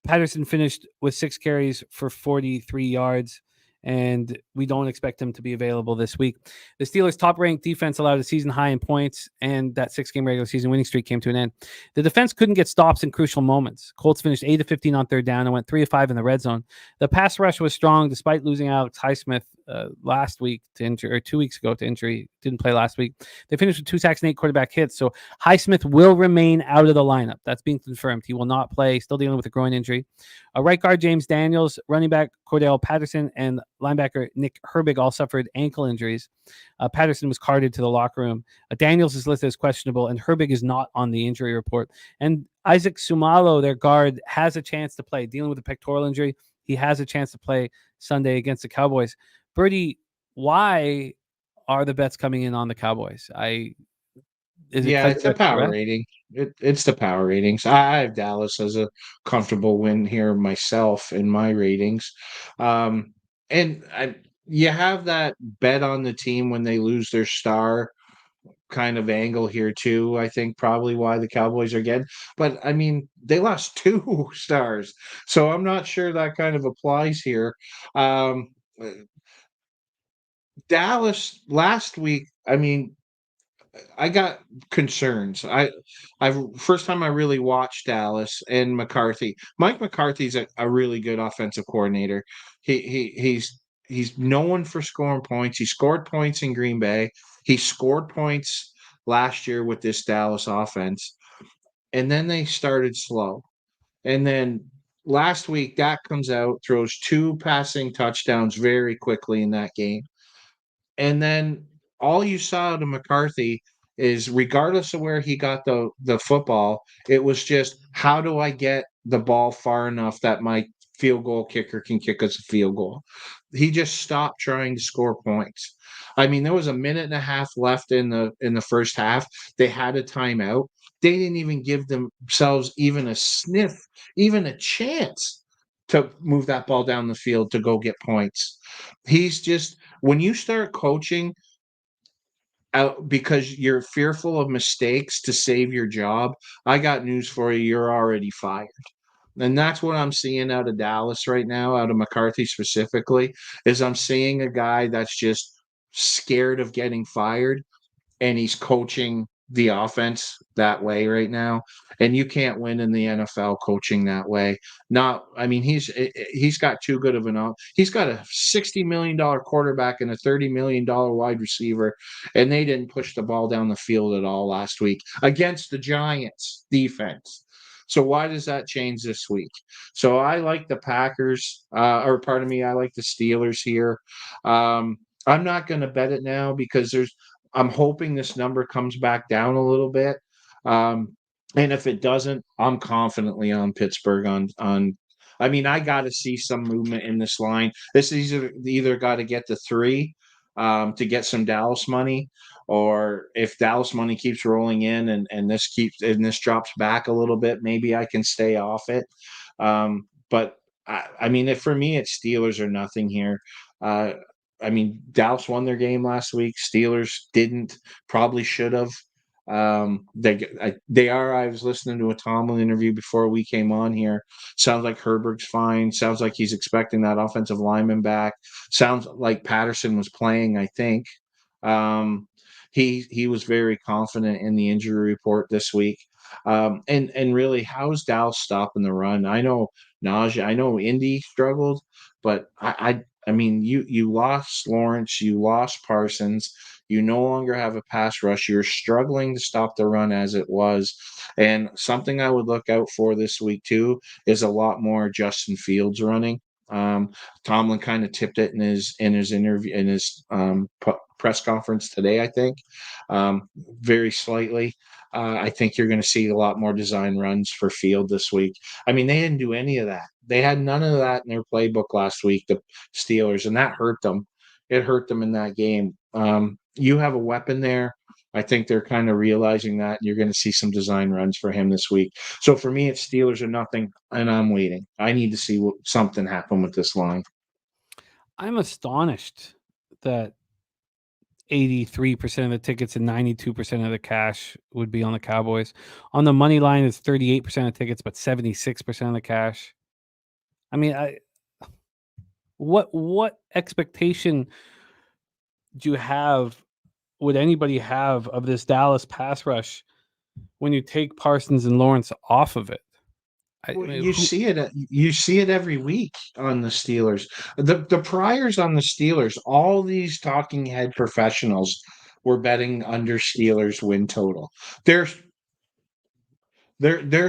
Patterson finished with 6 carries for 43 yards, and we don't expect him to be available this week. The Steelers' top-ranked defense allowed a season high in points, and that 6-game regular season winning streak came to an end. The defense couldn't get stops in crucial moments. Colts finished 8 of 15 on third down and went 3 of 5 in the red zone. The pass rush was strong despite losing Alex Highsmith last week to injury, or 2 weeks ago to injury. Didn't play last week. They finished with 2 sacks and 8 quarterback hits, so Highsmith will remain out of the lineup. That's being confirmed. He will not play, still dealing with a groin injury. Right guard James Daniels, running back Cordell Patterson, and linebacker Nick Herbig all suffered ankle injuries. Patterson was carted to the locker room. Daniels is listed as questionable, and Herbig is not on the injury report. And Isaac Sumalo, their guard, has a chance to play. Dealing with a pectoral injury, he has a chance to play Sunday against the Cowboys. Birdie, why are the bets coming in on the Cowboys? It's a power rating. It's the power ratings. I have Dallas as a comfortable win here myself in my ratings. You have that bet on the team when they lose their star kind of angle here too. I think probably why the Cowboys are getting. But I mean, they lost 2 stars, so I'm not sure that kind of applies here. Dallas last week, I mean, I got concerns. I first time I really watched Dallas and McCarthy. Mike McCarthy's a really good offensive coordinator. He's known for scoring points. He scored points in Green Bay. He scored points last year with this Dallas offense. And then they started slow. And then last week, Dak comes out, throws 2 passing touchdowns very quickly in that game. And then all you saw out of McCarthy is, regardless of where he got the football, it was just, how do I get the ball far enough that my field goal kicker can kick us a field goal? He just stopped trying to score points. I mean, there was a minute and a half left in the first half. They had a timeout. They didn't even give themselves even a sniff, even a chance to move that ball down the field to go get points. He's just, when you start coaching out because you're fearful of mistakes to save your job, I got news for you. You're already fired. And that's what I'm seeing out of Dallas right now, out of McCarthy specifically, is I'm seeing a guy that's just scared of getting fired, and he's coaching the offense that way right now. And you can't win in the NFL coaching that way. He's got too good of he's got a $60 million quarterback and a $30 million wide receiver, and they didn't push the ball down the field at all last week against the Giants defense. So why does that change this week? So I like the Packers, I like the Steelers here. I'm not going to bet it now because I'm hoping this number comes back down a little bit. And if it doesn't, I'm confidently on Pittsburgh I got to see some movement in this line. This is either got to get to 3 to get some Dallas money, or if Dallas money keeps rolling in and this drops back a little bit, maybe I can stay off it. But for me, it's Steelers or nothing here. Dallas won their game last week. Steelers didn't. Probably should have. They are. I was listening to a Tomlin interview before we came on here. Sounds like Herbert's fine. Sounds like he's expecting that offensive lineman back. Sounds like Patterson was playing, I think. He was very confident in the injury report this week. And really, how's Dallas stopping the run? I know Najee. I know Indy struggled, but you lost Lawrence, you lost Parsons, you no longer have a pass rush. You're struggling to stop the run as it was. And something I would look out for this week too is a lot more Justin Fields running. Tomlin kind of tipped it in his interview, in his press conference today, I think, very slightly. I think you're going to see a lot more design runs for Field this week. I mean, they didn't do any of that. They had none of that in their playbook last week, the Steelers, and that hurt them. It hurt them in that game. You have a weapon there. I think they're kind of realizing that, and you're going to see some design runs for him this week. So for me, it's Steelers or nothing, and I'm waiting. I need to see something happen with this line. I'm astonished that 83% of the tickets and 92% of the cash would be on the Cowboys. On the money line, it's 38% of tickets, but 76% of the cash. I mean, what expectation do you have? Would anybody have of this Dallas pass rush when you take Parsons and Lawrence off of it? You see it every week on the Steelers. The priors on the Steelers, all these talking head professionals were betting under Steelers win total. They're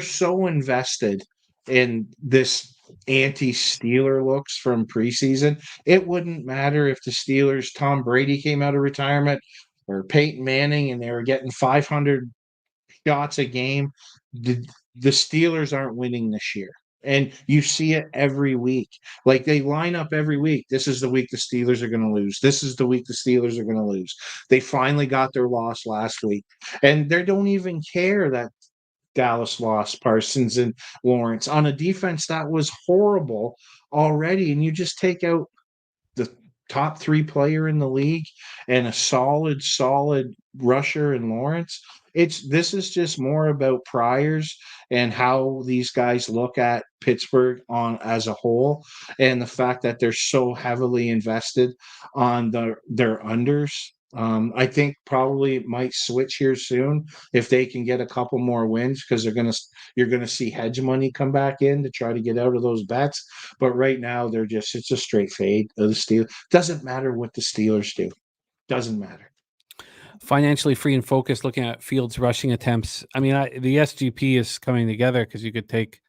so invested in this anti-Steeler looks from preseason. It wouldn't matter if the Steelers, Tom Brady came out of retirement, or Peyton Manning, and they were getting 500 shots a game. The Steelers aren't winning this year. And you see it every week. Like, they line up every week. This is the week the Steelers are going to lose. This is the week the Steelers are going to lose. They finally got their loss last week. And they don't even care that Dallas lost Parsons and Lawrence on a defense that was horrible already. And you just take out the top 3 player in the league and a solid rusher in Lawrence. This is just more about priors and how these guys look at Pittsburgh as a whole, and the fact that they're so heavily invested on their unders. I think probably it might switch here soon if they can get a couple more wins, because you're gonna see hedge money come back in to try to get out of those bets. But right now it's a straight fade of the Steelers. Doesn't matter what the Steelers do. Doesn't matter. Financially free and focused, looking at Fields' rushing attempts. I mean, the SGP is coming together because you could take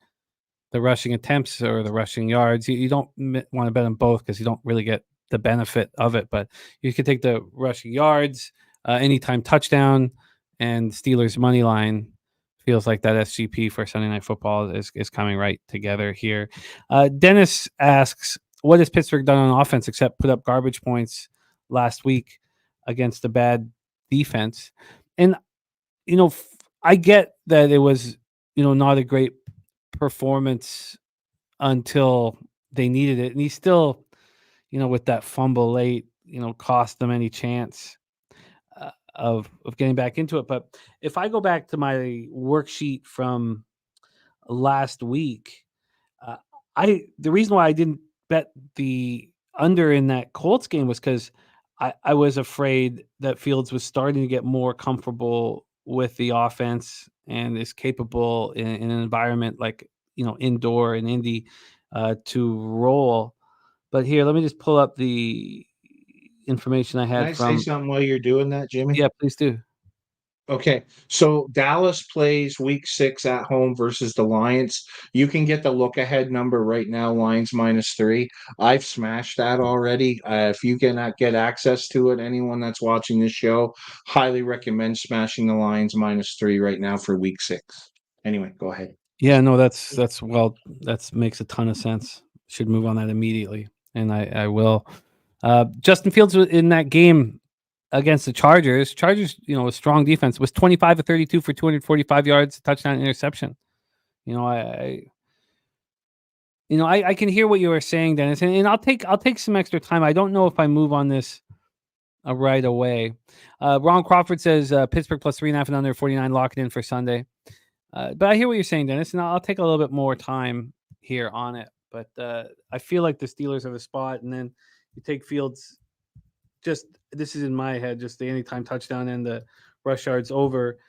the rushing attempts or the rushing yards. You don't want to bet on both because you don't really get the benefit of it. But you could take the rushing yards, anytime touchdown, and Steelers money line. Feels like that SGP for Sunday Night Football is coming right together here. Dennis asks, what has Pittsburgh done on offense except put up garbage points last week against a bad defense? And I get that it was not a great performance until they needed it, and he still with that fumble late cost them any chance of getting back into it. But if I go back to my worksheet from last week, the reason why I didn't bet the under in that Colts game was because I was afraid that Fields was starting to get more comfortable with the offense and is capable in an environment like, indoor and Indy to roll. But here, let me just pull up the information I had. Can I say something while you're doing that, Jimmy? Yeah, please do. Okay, so Dallas plays week 6 at home versus the Lions. You can get the look-ahead number right now, Lions -3. I've smashed that already. If you cannot get access to it, anyone that's watching this show, highly recommend smashing the Lions -3 right now for week 6. Anyway, go ahead. Yeah, no, that makes a ton of sense. Should move on that immediately, and I will. Justin Fields in that game against the Chargers, a strong defense, was 25 of 32 for 245 yards, touchdown, interception. I can hear what you were saying, Dennis, and I'll take some extra time. I don't know if I move on this right away. Ron Crawford says Pittsburgh plus 3.5 and under 49, lock it in for Sunday. But I hear what you're saying, Dennis, and I'll take a little bit more time here on it. But I feel like the Steelers are the spot, and then you take Fields. This is in my head, just the anytime touchdown and the rush yards over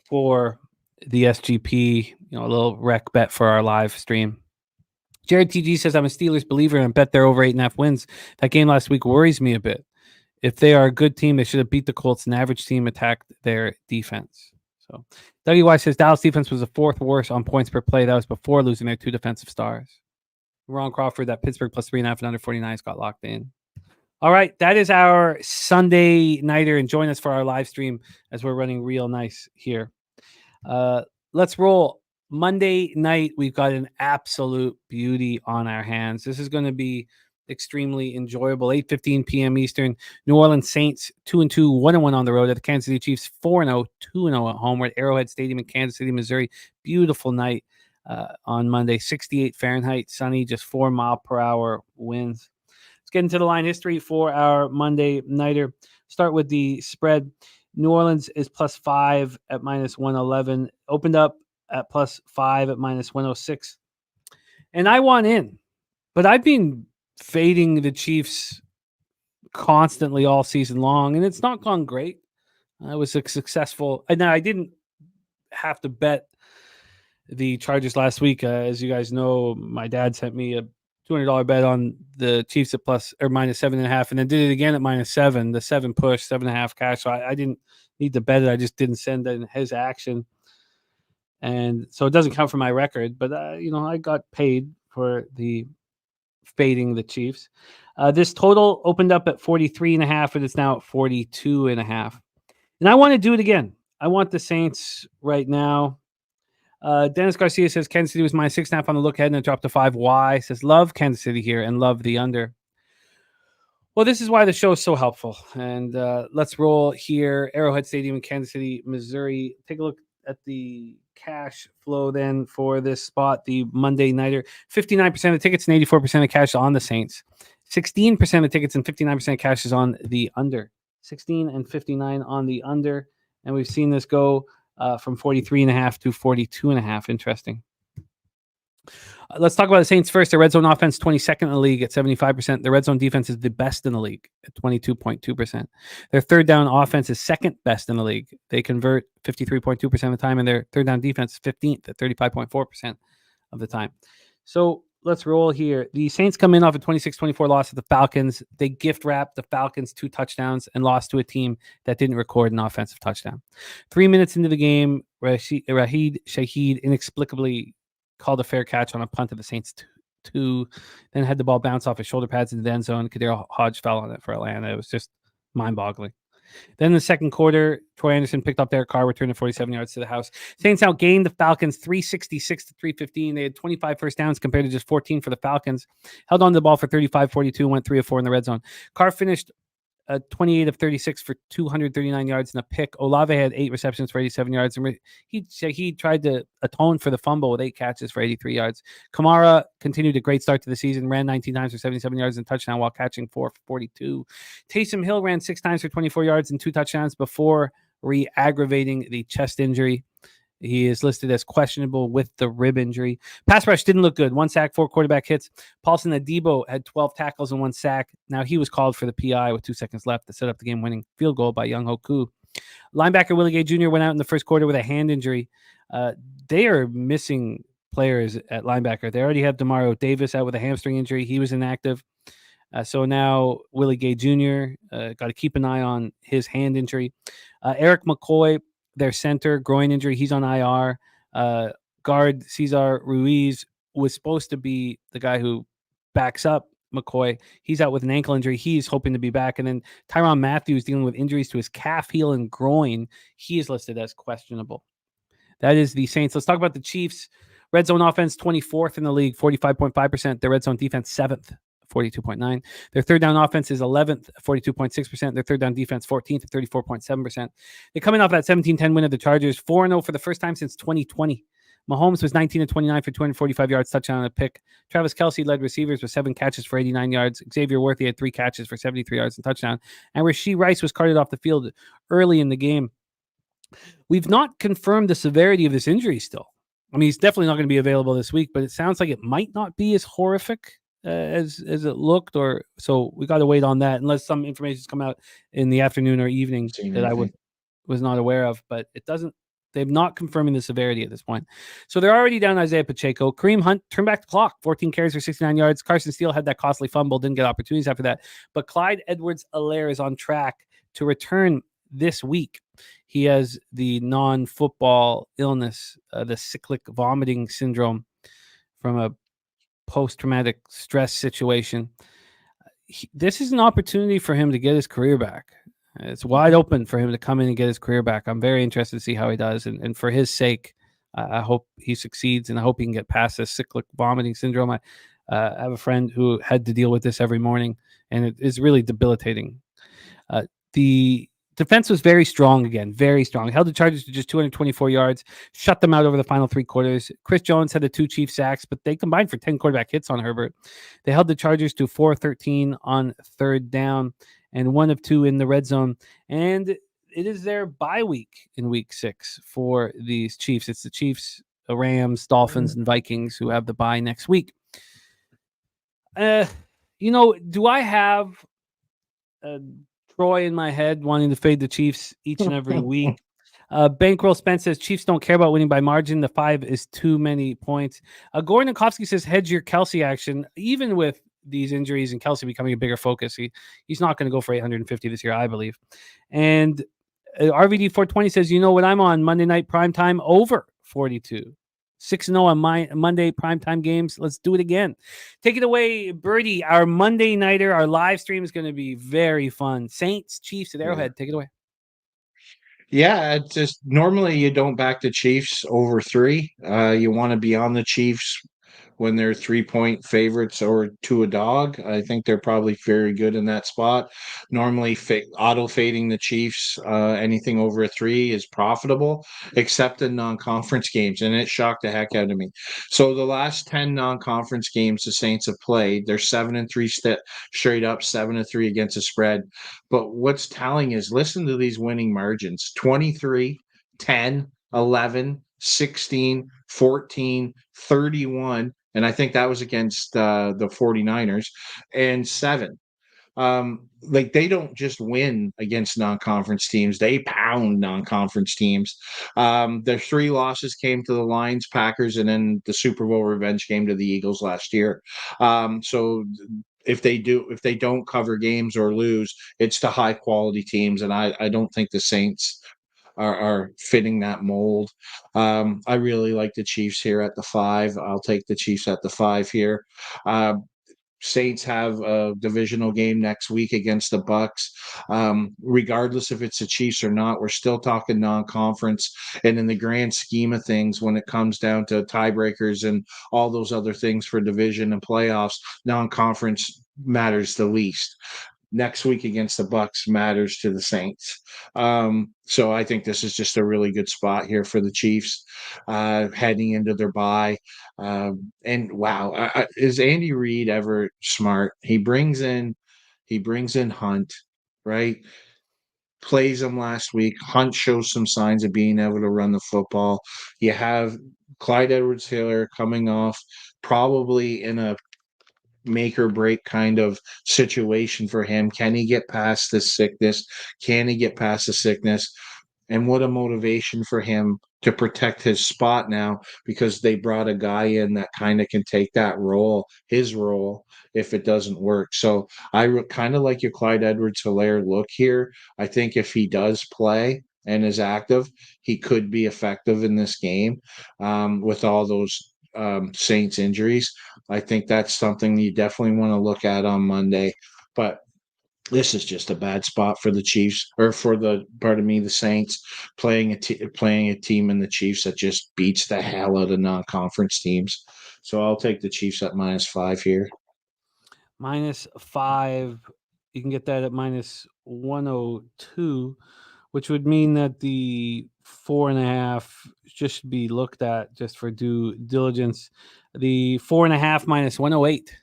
for the SGP, a little rec bet for our live stream. Jared TG says, I'm a Steelers believer and bet they're over 8.5 wins. That game last week worries me a bit. If they are a good team, they should have beat the Colts. An average team attacked their defense. So WY says Dallas defense was the 4th worst on points per play. That was before losing their 2 defensive stars. Ron Crawford, that Pittsburgh plus 3.5 and under 49 got locked in. All right, that is our Sunday nighter, and join us for our live stream as we're running real nice here. Let's roll. Monday night, we've got an absolute beauty on our hands. This is going to be extremely enjoyable. 8:15 p.m. Eastern. New Orleans Saints 2-2, 1-1 on the road at the Kansas City Chiefs 4-0, 2-0 at home. We're at Arrowhead Stadium in Kansas City, Missouri. Beautiful night on Monday. 68 Fahrenheit, sunny, just 4 mile per hour winds. Let's get into the line history for our Monday nighter. Start with the spread. New Orleans is +5 at -111. Opened up at +5 at -106. And I want in, but I've been fading the Chiefs constantly all season long, and it's not gone great. I was successful. And I didn't have to bet the Chargers last week. As you guys know, my dad sent me a $200 bet on the Chiefs at -7.5, and then did it again at -7. The 7 push, 7.5 cash. So I didn't need to bet it. I just didn't send in his action, and so it doesn't count for my record. But I got paid for the fading the Chiefs. This total opened up at 43.5, and it's now at 42.5. And I want to do it again. I want the Saints right now. Dennis Garcia says Kansas City was -6.5 on the look ahead, and it dropped to 5. Why? Says love Kansas City here and love the under. Well, this is why the show is so helpful. And let's roll here. Arrowhead Stadium in Kansas City, Missouri. Take a look at the cash flow then for this spot, the Monday nighter. 59% of the tickets and 84% of cash on the Saints. 16% of the tickets and 59% of cash is on the under. 16 and 59 on the under. And we've seen this go from 43.5 to 42.5. Interesting. Let's talk about the Saints first. Their red zone offense, 22nd in the league at 75%. Their red zone defense is the best in the league at 22.2%. Their third down offense is second best in the league. They convert 53.2% of the time, and their third down defense is 15th at 35.4% of the time. So let's roll here. The Saints come in off a 26-24 loss to the Falcons. They gift wrapped the Falcons 2 touchdowns and lost to a team that didn't record an offensive touchdown. 3 minutes into the game, Rashid Shaheed inexplicably called a fair catch on a punt of the Saints 2, then had the ball bounce off his shoulder pads into the end zone. Kadir Hodge fell on it for Atlanta. It was just mind-boggling. Then in the second quarter, Troy Anderson picked up their car, returned 47 yards to the house. Saints outgained the Falcons 366 to 315. They had 25 first downs compared to just 14 for the Falcons. Held on to the ball for 35-42, went 3 of 4 in the red zone. Carr finished 28 of 36 for 239 yards and a pick. Olave had 8 receptions for 87 yards. And he tried to atone for the fumble with 8 catches for 83 yards. Kamara continued a great start to the season, ran 19 times for 77 yards and touchdown while catching 4 for 42. Taysom Hill ran 6 times for 24 yards and 2 touchdowns before re-aggravating the chest injury. He is listed as questionable with the rib injury. Pass rush didn't look good. 1 sack, 4 quarterback hits. Paulson Adebo had 12 tackles and 1 sack. Now he was called for the PI with 2 seconds left to set up the game-winning field goal by Young Hoku. Linebacker Willie Gay Jr. went out in the first quarter with a hand injury. They are missing players at linebacker. They already have Demario Davis out with a hamstring injury. He was inactive. So now Willie Gay Jr. Got to keep an eye on his hand injury. Eric McCoy, their center, groin injury. He's on IR. Guard Cesar Ruiz was supposed to be the guy who backs up McCoy. He's out with an ankle injury. He's hoping to be back. And then Tyrann Mathieu dealing with injuries to his calf, heel, and groin. He is listed as questionable. That is the Saints. Let's talk about the Chiefs. Red zone offense, 24th in the league, 45.5%. Their red zone defense, 7th. 42.9. Their third down offense is 11th, 42.6%. Their third down defense, 14th, 34.7%. They come in off that 17-10 win of the Chargers, 4-0 for the first time since 2020. Mahomes was 19-29 for 245 yards, touchdown and a pick. Travis Kelce led receivers with 7 catches for 89 yards. Xavier Worthy had 3 catches for 73 yards and touchdown. And Rashee Rice was carted off the field early in the game. We've not confirmed the severity of this injury still. I mean, he's definitely not going to be available this week, but it sounds like it might not be as horrific as it looked, or so we got to wait on that unless some information's come out in the afternoon or evening that I was not aware of. But it doesn't. They've not confirming the severity at this point. So they're already down Isaiah Pacheco. Kareem Hunt turned back the clock, 14 carries for 69 yards. Carson Steele had that costly fumble, didn't get opportunities after that. But Clyde Edwards-Helaire is on track to return this week. He has the non-football illness, the cyclic vomiting syndrome from a post-traumatic stress situation. this is an opportunity for him to get his career back. It's wide open for him to come in and get his career back. I'm very interested to see how he does. And for his sake, I hope he succeeds, and I hope he can get past this cyclic vomiting syndrome. I have a friend who had to deal with this every morning, and it is really debilitating. The defense was very strong again, very strong. Held the Chargers to just 224 yards, shut them out over the final 3 quarters. Chris Jones had the 2 Chiefs sacks, but they combined for 10 quarterback hits on Herbert. They held the Chargers to 4-13 on 3rd down and 1 of 2 in the red zone. And it is their bye week in week 6 for these Chiefs. It's the Chiefs, the Rams, Dolphins, and Vikings who have the bye next week. Do I have Troy in my head wanting to fade the Chiefs each and every week? Bankroll Spence says Chiefs don't care about winning by margin. The 5 is too many points. Gordon Nikowski says hedge your Kelsey action. Even with these injuries and Kelsey becoming a bigger focus, he's not going to go for 850 this year, I believe. And RVD 420 says, you know what I'm on Monday night primetime over 42. 6-0 on my Monday primetime games. Let's do it again. Take it away, Birdie. Our Monday nighter, our live stream is going to be very fun. Saints, Chiefs at Arrowhead. Take it away. Yeah, it's just normally you don't back the Chiefs over 3. You want to be on the Chiefs when they're 3-point favorites or to a dog. I think they're probably very good in that spot. Normally, auto fading the Chiefs, anything over a 3 is profitable, except in non-conference games, and it shocked the heck out of me. So the last 10 non-conference games the Saints have played, they're 7-3 straight up, 7-3 against the spread. But what's telling is listen to these winning margins: 23, 10, 11, 16, 14, 31. And I think that was against the 49ers, and 7. They don't just win against non-conference teams. They pound non-conference teams. Their 3 losses came to the Lions, Packers, and then the Super Bowl revenge game to the Eagles last year. So if they don't cover games or lose, it's to high quality teams. And I don't think the Saints are fitting that mold. I really like the Chiefs here at the 5. I'll take the Chiefs at the 5 here. Saints have a divisional game next week against the Bucks. Regardless if it's the Chiefs or not, we're still talking non-conference. And in the grand scheme of things, when it comes down to tiebreakers and all those other things for division and playoffs, non-conference matters the least. Next week against the Bucks matters to the Saints. So I think this is just a really good spot here for the Chiefs heading into their bye. And wow, is Andy Reid ever smart? He brings in Hunt, right? Plays him last week. Hunt shows some signs of being able to run the football. You have Clyde Edwards-Helaire coming off probably in a make or break kind of situation for him. Can he get past this sickness? Can he get past the sickness? And what a motivation for him to protect his spot now, because they brought a guy in that kind of can take that role, his role, if it doesn't work. So I kind of like your Clyde Edwards-Helaire look here. I think if he does play and is active, he could be effective in this game with all those Saints injuries. I think that's something you definitely want to look at on Monday. But this is just a bad spot for the Chiefs, or for the Saints playing a team in the Chiefs that just beats the hell out of non-conference teams. So I'll take the Chiefs at -5 here. -5. You can get that at -102, which would mean that the 4.5 just should be looked at just for due diligence. The 4.5 -108.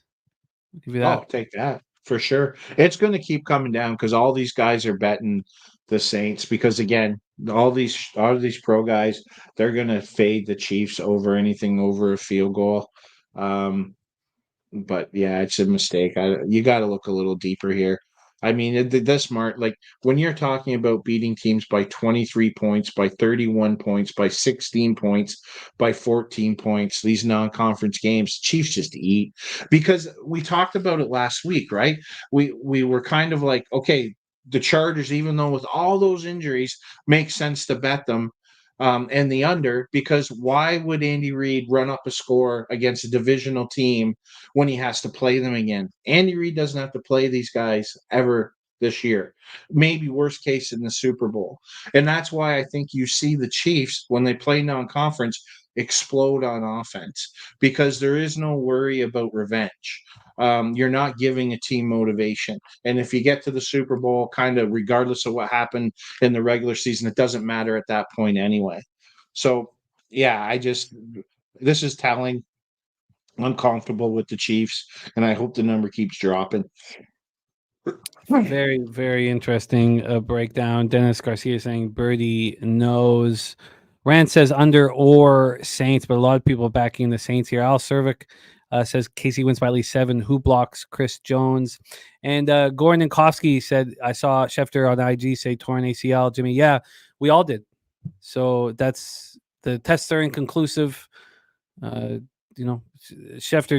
I'll give you that. Oh, take that for sure. It's going to keep coming down because all these guys are betting the Saints, because again, all these pro guys, they're going to fade the Chiefs over anything over a field goal. But yeah, it's a mistake. You got to look a little deeper here. I mean, that's smart. Like when you're talking about beating teams by 23 points, by 31 points, by 16 points, by 14 points, these non-conference games, Chiefs just eat. Because we talked about it last week, right? We were kind of like, okay, the Chargers, even though with all those injuries, makes sense to bet them. and the under, because why would Andy Reid run up a score against a divisional team when he has to play them again? Andy Reid doesn't have to play these guys ever this year. Maybe worst case in the Super Bowl. And that's why I think you see the Chiefs, when they play non-conference, explode on offense, because there is no worry about revenge. You're not giving a team motivation. And if you get to the Super Bowl, kind of regardless of what happened in the regular season, it doesn't matter at that point anyway. So, yeah, this is telling. I'm comfortable with the Chiefs, and I hope the number keeps dropping. Very, very interesting breakdown. Dennis Garcia saying Birdie knows. Rand says under or Saints, but a lot of people backing the Saints here. Al Cervic says Casey wins by at least 7. Who blocks Chris Jones? And Gordon Kofsky said, I saw Schefter on IG say torn ACL. Jimmy, yeah, we all did. So that's the tests are inconclusive. Schefter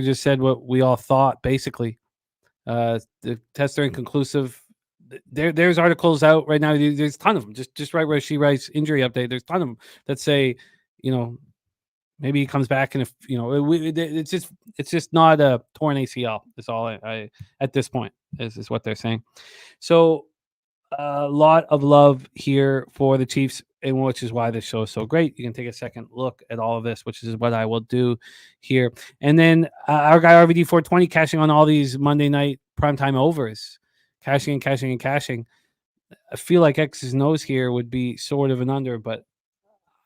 just said what we all thought, basically. The tests are inconclusive. There's articles out right now. There's a ton of them. Just right where she writes injury update. There's a ton of them that say, maybe he comes back, and if it's just not a torn ACL. That's all I at this point is what they're saying. So a lot of love here for the Chiefs, and which is why this show is so great. You can take a second look at all of this, which is what I will do here. And then our guy RVD 420 cashing on all these Monday night primetime overs, cashing. I feel like X's and O's here would be sort of an under, but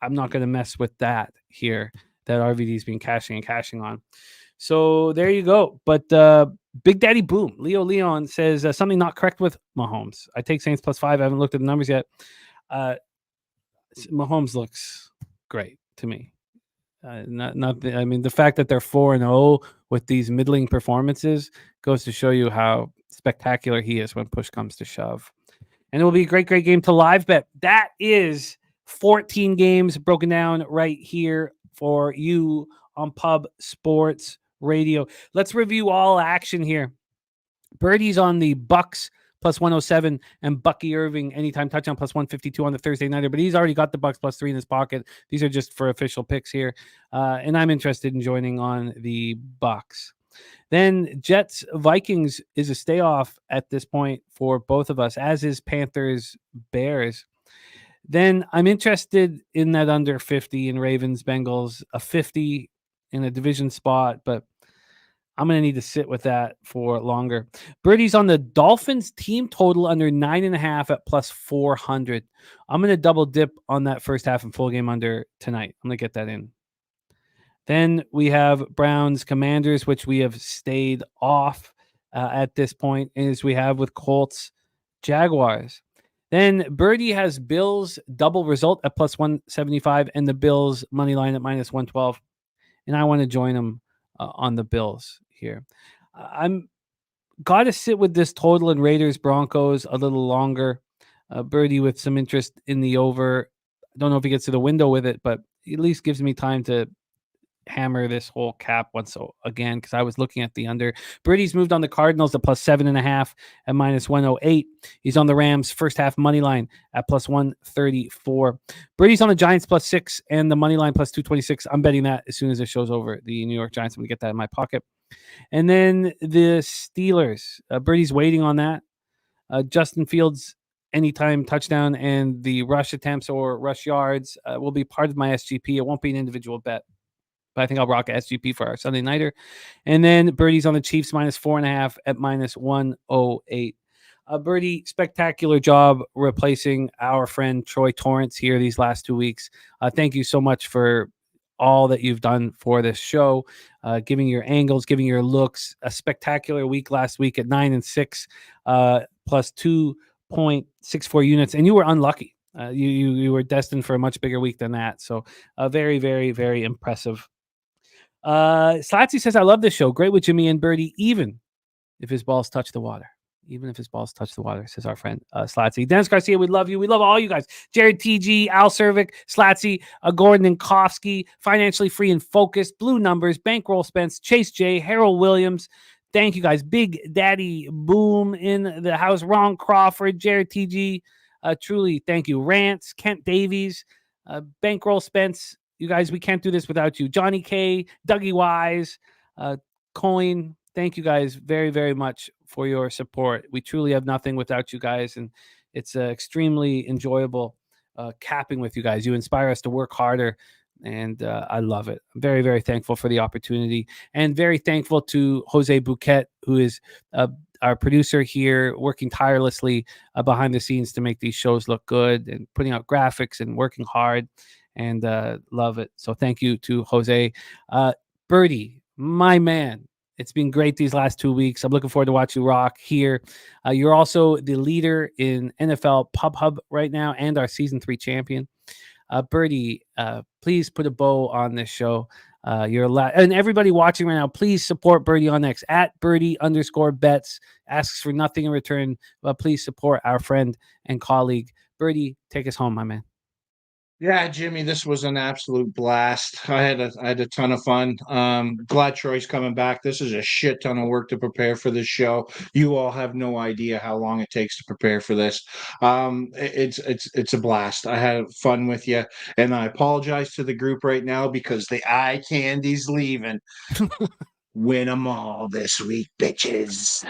I'm not going to mess with that here. That RVD's been cashing on. So there you go. But Big Daddy Boom, Leo Leon says something not correct with Mahomes. I take Saints +5. I haven't looked at the numbers yet. Mahomes looks great to me. The fact that they're 4-0 with these middling performances goes to show you how spectacular he is when push comes to shove. And it will be a great, great game to live bet. That is 14 games broken down right here for you on Pub Sports Radio. Let's review all action here. Birdie's on the Bucks +107 and Bucky Irving anytime touchdown +152 on the Thursday nighter, but he's already got the Bucks +3 in his pocket. These are just for official picks here, and I'm interested in joining on the Bucks. Then Jets Vikings is a stay off at this point for both of us, as is Panthers-Bears. Then I'm interested in that under 50 in Ravens-Bengals, a 50 in a division spot, but I'm going to need to sit with that for longer. Birdie's on the Dolphins team total under 9.5 at +400. I'm going to double dip on that first half and full game under tonight. I'm going to get that in. Then we have Browns Commanders, which we have stayed off at this point, as we have with Colts Jaguars. Then Birdie has Bills double result at +175 and the Bills money line at -112. And I want to join them on the Bills here. I'm got to sit with this total in Raiders-Broncos a little longer. Birdie with some interest in the over. I don't know if he gets to the window with it, but at least gives me time to hammer this whole cap once again, because I was looking at the under. Birdie's moved on the Cardinals to +7.5 at -108. He's on the Rams first half money line at +134. Birdie's on the Giants +6 and the money line +226. I'm betting that as soon as it shows over the New York Giants. I'm going to get that in my pocket. And then the Steelers. Birdie's waiting on that. Justin Fields anytime touchdown and the rush attempts or rush yards will be part of my SGP. It won't be an individual bet, but I think I'll rock a SGP for our Sunday nighter. And then Birdie's on the Chiefs -4.5 at -108. Birdie, spectacular job replacing our friend Troy Torrence here these last 2 weeks. Thank you so much for all that you've done for this show, giving your angles, giving your looks. A spectacular week last week at 9-6, +2.64 units, and you were unlucky. You were destined for a much bigger week than that. So very, very, very impressive. Slatsy says, I love this show. Great with Jimmy and Birdie, even if his balls touch the water. Even if his balls touch the water, says our friend Slatsy. Dennis Garcia, we love you. We love all you guys. Jared TG, Al Cervic, Slatsy, Gordon and Kofsky, Financially Free and Focused, Blue Numbers, Bankroll Spence, Chase J, Harold Williams. Thank you guys. Big Daddy Boom in the house. Ron Crawford, Jared TG. Truly, thank you. Rants, Kent Davies, Bankroll Spence, you guys, we can't do this without you. Johnny K, Dougie Wise, Coin, thank you guys very, very much for your support. We truly have nothing without you guys, and it's extremely enjoyable capping with you guys. You inspire us to work harder, and I love it. I'm very, very thankful for the opportunity, and very thankful to Jose Bouquet, who is our producer here, working tirelessly behind the scenes to make these shows look good and putting out graphics and working hard, and love it. So thank you to Jose. Birdie, my man, it's been great these last 2 weeks. I'm looking forward to watch you rock here. You're also the leader in NFL Pub Hub right now and our Season 3 champion. Birdie, please put a bow on this show. And everybody watching right now, please support Birdie on X at Birdie_bets. Asks for nothing in return, but please support our friend and colleague. Birdie, take us home, my man. Yeah, Jimmy, this was an absolute blast. I had a ton of fun. Glad Troy's coming back. This is a shit ton of work to prepare for this show. You all have no idea how long it takes to prepare for this. It's a blast. I had fun with you, and I apologize to the group right now because the eye candy's leaving. Win them all this week, bitches.